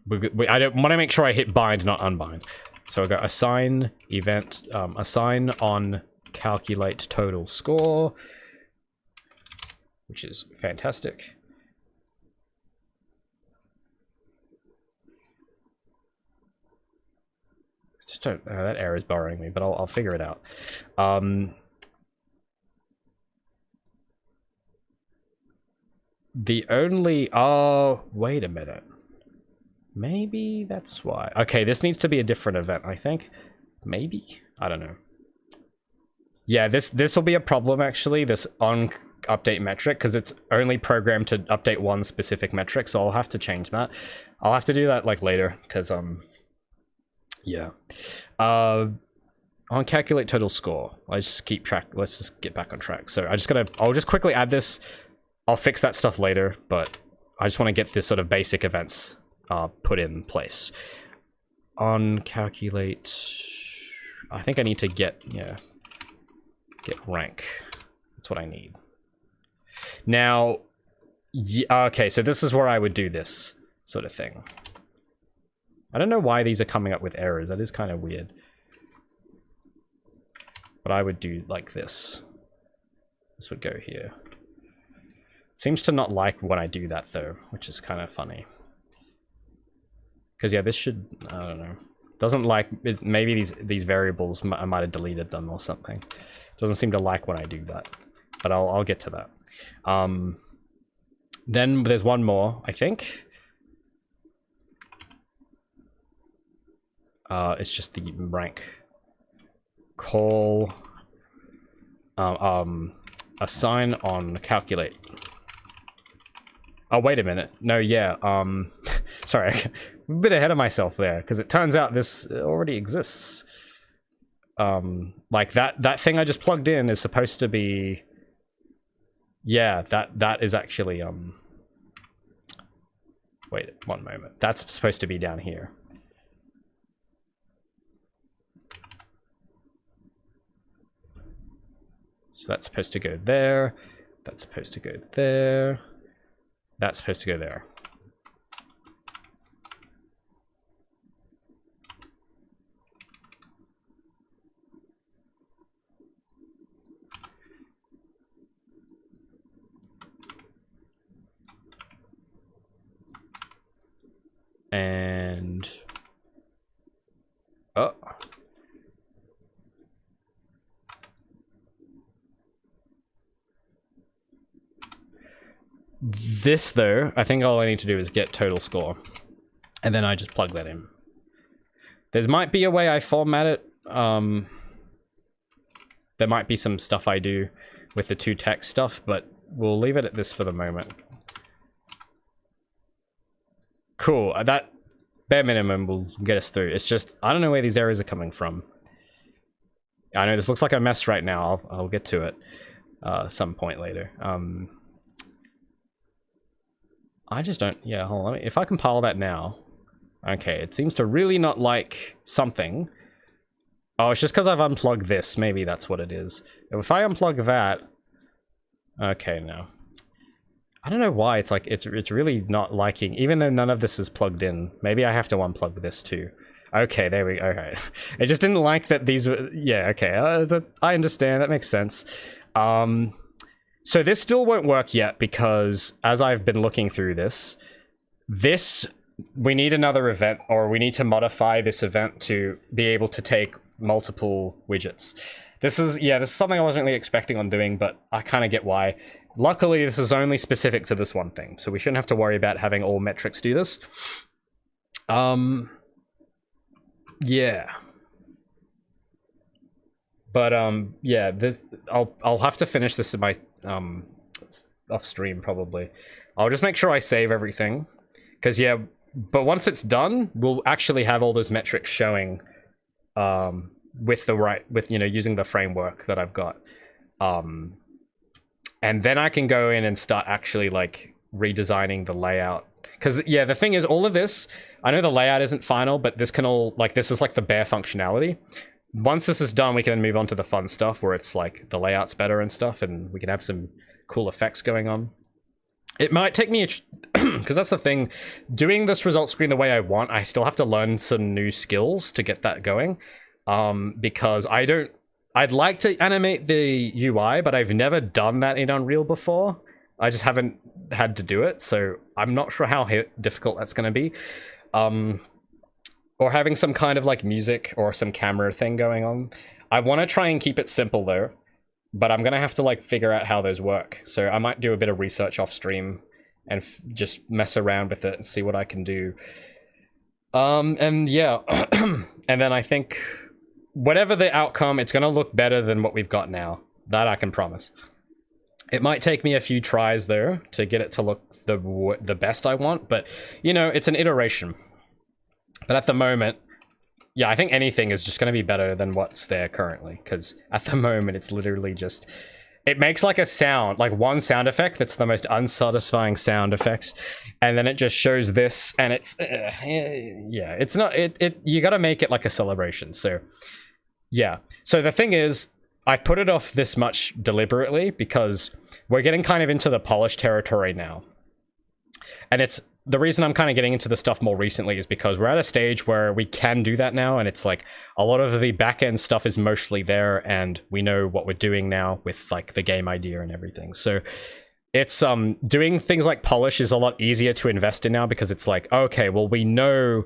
I don't want to make sure I hit bind, not unbind. So I got assign event, assign on calculate total score, which is fantastic. Just don't. That error is bothering me, but I'll figure it out. The only. Oh, wait a minute. Maybe that's why. Okay, this needs to be a different event, I think. Maybe. I don't know. Yeah, this will be a problem, actually, this on update metric, because it's only programmed to update one specific metric, so I'll have to change that. I'll have to do that, like, later, because, yeah. On calculate total score. Let's just keep track. Let's just get back on track. So I'll just quickly add this. I'll fix that stuff later, but I just want to get this sort of basic events put in place. On calculate, I think I need to get rank. That's what I need. Now, okay, so this is where I would do this sort of thing. I don't know why these are coming up with errors. That is kind of weird. But I would do like this. This would go here. Seems to not like when I do that though, which is kind of funny. Because yeah, this should, I don't know. Doesn't like, maybe these variables, I might have deleted them or something. Doesn't seem to like when I do that. But I'll get to that. Then there's one more, I think. It's just the rank. Call assign on calculate. Oh, wait a minute. No, yeah. Sorry, I'm a bit ahead of myself there, because it turns out this already exists. Like that thing I just plugged in is supposed to be. Yeah, that is actually wait one moment. That's supposed to be down here. So that's supposed to go there. That's supposed to go there. That's supposed to go there. And oh. This, though, I think all I need to do is get total score. And then I just plug that in. There might be a way I format it. There might be some stuff I do with the two text stuff, but we'll leave it at this for the moment. Cool. That bare minimum will get us through. It's just, I don't know where these errors are coming from. I know this looks like a mess right now. I'll get to it some point later. I just don't, yeah, hold on. If I compile that now, okay, it seems to really not like something. Oh, it's just because I've unplugged this. Maybe that's what it is. If I unplug that... Okay, no. I don't know why it's like, it's really not liking, even though none of this is plugged in. Maybe I have to unplug this too. Okay, there we go. Okay. It just didn't like that these were... Yeah, okay. I understand. That makes sense. So this still won't work yet because as I've been looking through this, we need another event, or we need to modify this event to be able to take multiple widgets. This is something I wasn't really expecting on doing, but I kind of get why. Luckily, this is only specific to this one thing, so we shouldn't have to worry about having all metrics do this. Yeah. But yeah, this I'll have to finish this in my off stream probably. I'll just make sure I save everything, because yeah, but once it's done, we'll actually have all those metrics showing with using the framework that I've got. And then I can go in and start actually like redesigning the layout. Because yeah, the thing is, all of this, I know the layout isn't final, but this can all, like, this is like the bare functionality. Once this is done, we can then move on to the fun stuff where it's like the layout's better and stuff, and we can have some cool effects going on. It might take me, because that's the thing, doing this result screen the way I want, I still have to learn some new skills to get that going. Because I'd like to animate the UI, but I've never done that in Unreal before. I just haven't had to do it, so I'm not sure how difficult that's going to be. Or having some kind of like music or some camera thing going on. I want to try and keep it simple though, but I'm going to have to like figure out how those work. So I might do a bit of research off stream and just mess around with it and see what I can do. And yeah, and then I think whatever the outcome, it's going to look better than what we've got now. That I can promise. It might take me a few tries though to get it to look the best I want, but you know, it's an iteration. But at the moment, yeah, I think anything is just going to be better than what's there currently, because at the moment it's literally just, it makes like a sound, like one sound effect that's the most unsatisfying sound effect, and then it just shows this, and it's yeah, it's not you got to make it like a celebration. So yeah, so the thing is, I put it off this much deliberately because we're getting kind of into the polished territory now, and it's the reason I'm kind of getting into the stuff more recently is because we're at a stage where we can do that now, and it's like a lot of the back-end stuff is mostly there, and we know what we're doing now with like the game idea and everything. So it's doing things like polish is a lot easier to invest in now, because it's like, okay, well, we know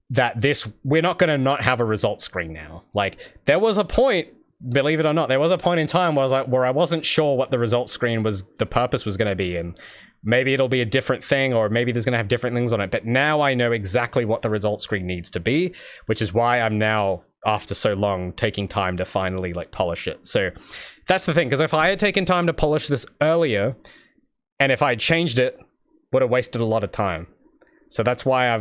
that we're not going to not have a result screen now. Like, there was a point, believe it or not, there was a point in time where I wasn't sure what the result screen the purpose was going to be, and maybe it'll be a different thing, or maybe there's going to have different things on it. But now I know exactly what the result screen needs to be, which is why I'm now, after so long, taking time to finally like polish it. So that's the thing, because if I had taken time to polish this earlier, and if I had changed it, would have wasted a lot of time. So that's why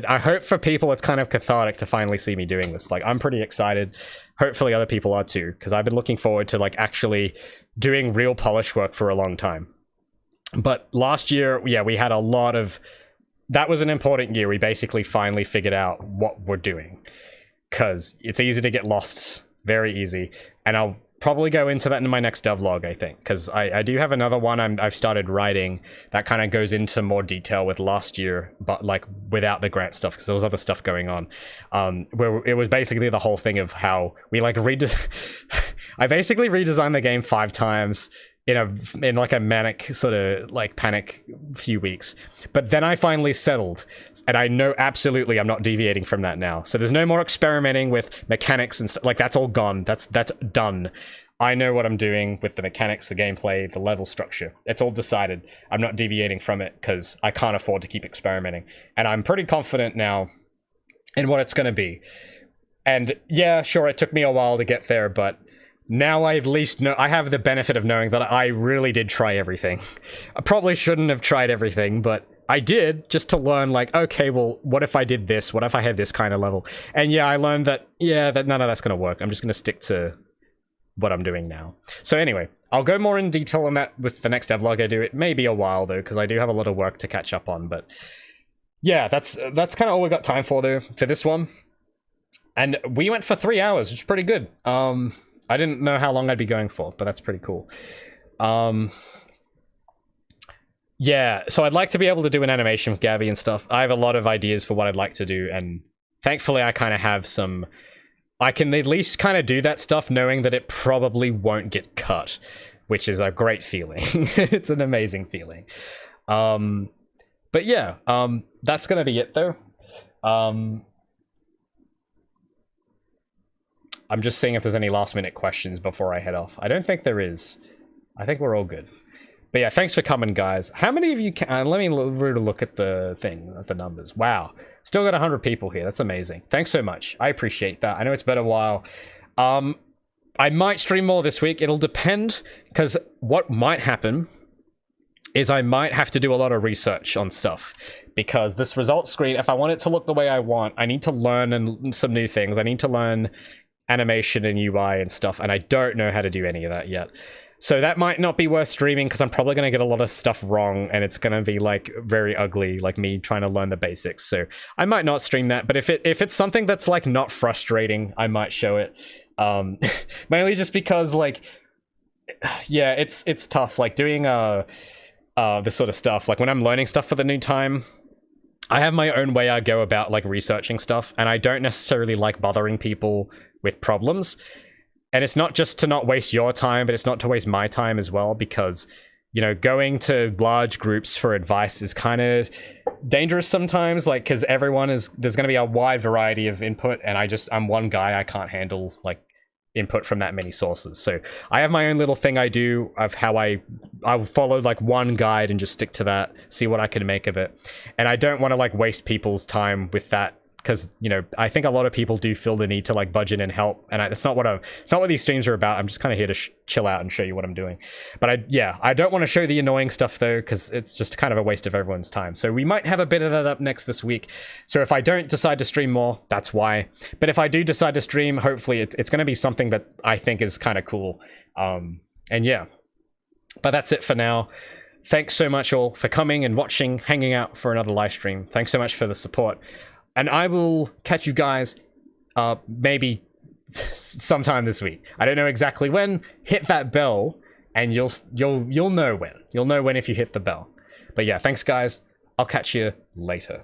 I hope for people it's kind of cathartic to finally see me doing this. Like, I'm pretty excited. Hopefully other people are too, because I've been looking forward to like actually doing real polish work for a long time. But last year, yeah, we had a lot of... That was an important year. We basically finally figured out what we're doing, because it's easy to get lost, very easy. And I'll probably go into that in my next devlog, I think, because I do have another one I've started writing that kind of goes into more detail with last year, but like without the grant stuff, because there was other stuff going on, where it was basically the whole thing of how we like I basically redesigned the game 5 times in like a manic sort of like panic few weeks. But then I finally settled, and I know absolutely I'm not deviating from that now. So there's no more experimenting with mechanics and stuff. Like, that's all gone. That's done. I know what I'm doing with the mechanics, the gameplay, the level structure. It's all decided. I'm not deviating from it because I can't afford to keep experimenting. And I'm pretty confident now in what it's going to be. And yeah, sure, it took me a while to get there, but now I at least know, I have the benefit of knowing that I really did try everything. I probably shouldn't have tried everything, but I did, just to learn, like, okay, well, what if I did this? What if I had this kind of level? And yeah, I learned that, yeah, that none of that's going to work. I'm just going to stick to what I'm doing now. So anyway, I'll go more in detail on that with the next devlog I do. It may be a while, though, because I do have a lot of work to catch up on. But yeah, that's kind of all we got time for, though, for this one. And we went for 3 hours, which is pretty good. I didn't know how long I'd be going for, but that's pretty cool. Yeah, so I'd like to be able to do an animation with Gabby and stuff. I have a lot of ideas for what I'd like to do, and thankfully I kind of have some... I can at least kind of do that stuff knowing that it probably won't get cut, which is a great feeling. It's an amazing feeling. But yeah, that's going to be it though. I'm just seeing if there's any last minute questions before I head off. I don't think there is. I think we're all good. But yeah, thanks for coming, guys. How many of you can... let me look at the thing, at the numbers. Wow. Still got 100 people here. That's amazing. Thanks so much. I appreciate that. I know it's been a while. I might stream more this week. It'll depend, because what might happen is I might have to do a lot of research on stuff, because this results screen, if I want it to look the way I want, I need to learn some new things. I need to learn animation and UI and stuff, and I don't know how to do any of that yet. So that might not be worth streaming, because I'm probably going to get a lot of stuff wrong, and it's going to be like very ugly, like me trying to learn the basics. So I might not stream that, but if it's something that's like not frustrating, I might show it. Mainly just because, like, yeah, it's tough, like doing this sort of stuff. Like when I'm learning stuff for the new time, I have my own way I go about like researching stuff, and I don't necessarily like bothering people with problems. And it's not just to not waste your time, but it's not to waste my time as well, because, you know, going to large groups for advice is kind of dangerous sometimes, like, because there's going to be a wide variety of input, and I'm one guy, I can't handle like input from that many sources. So I have my own little thing I do of how I'll follow like one guide and just stick to that, see what I can make of it. And I don't want to like waste people's time with that, because, you know, I think a lot of people do feel the need to like budget and help, and it's not what these streams are about. I'm just kind of here to chill out and show you what I'm doing. But I don't want to show the annoying stuff though, because it's just kind of a waste of everyone's time. So we might have a bit of that up next this week. So if I don't decide to stream more, that's why. But if I do decide to stream, hopefully it's going to be something that I think is kind of cool. And yeah, but that's it for now. Thanks so much all for coming and watching, hanging out for another live stream. Thanks so much for the support. And I will catch you guys maybe sometime this week. I don't know exactly when. Hit that bell, and you'll know when. You'll know when if you hit the bell. But yeah, thanks guys. I'll catch you later.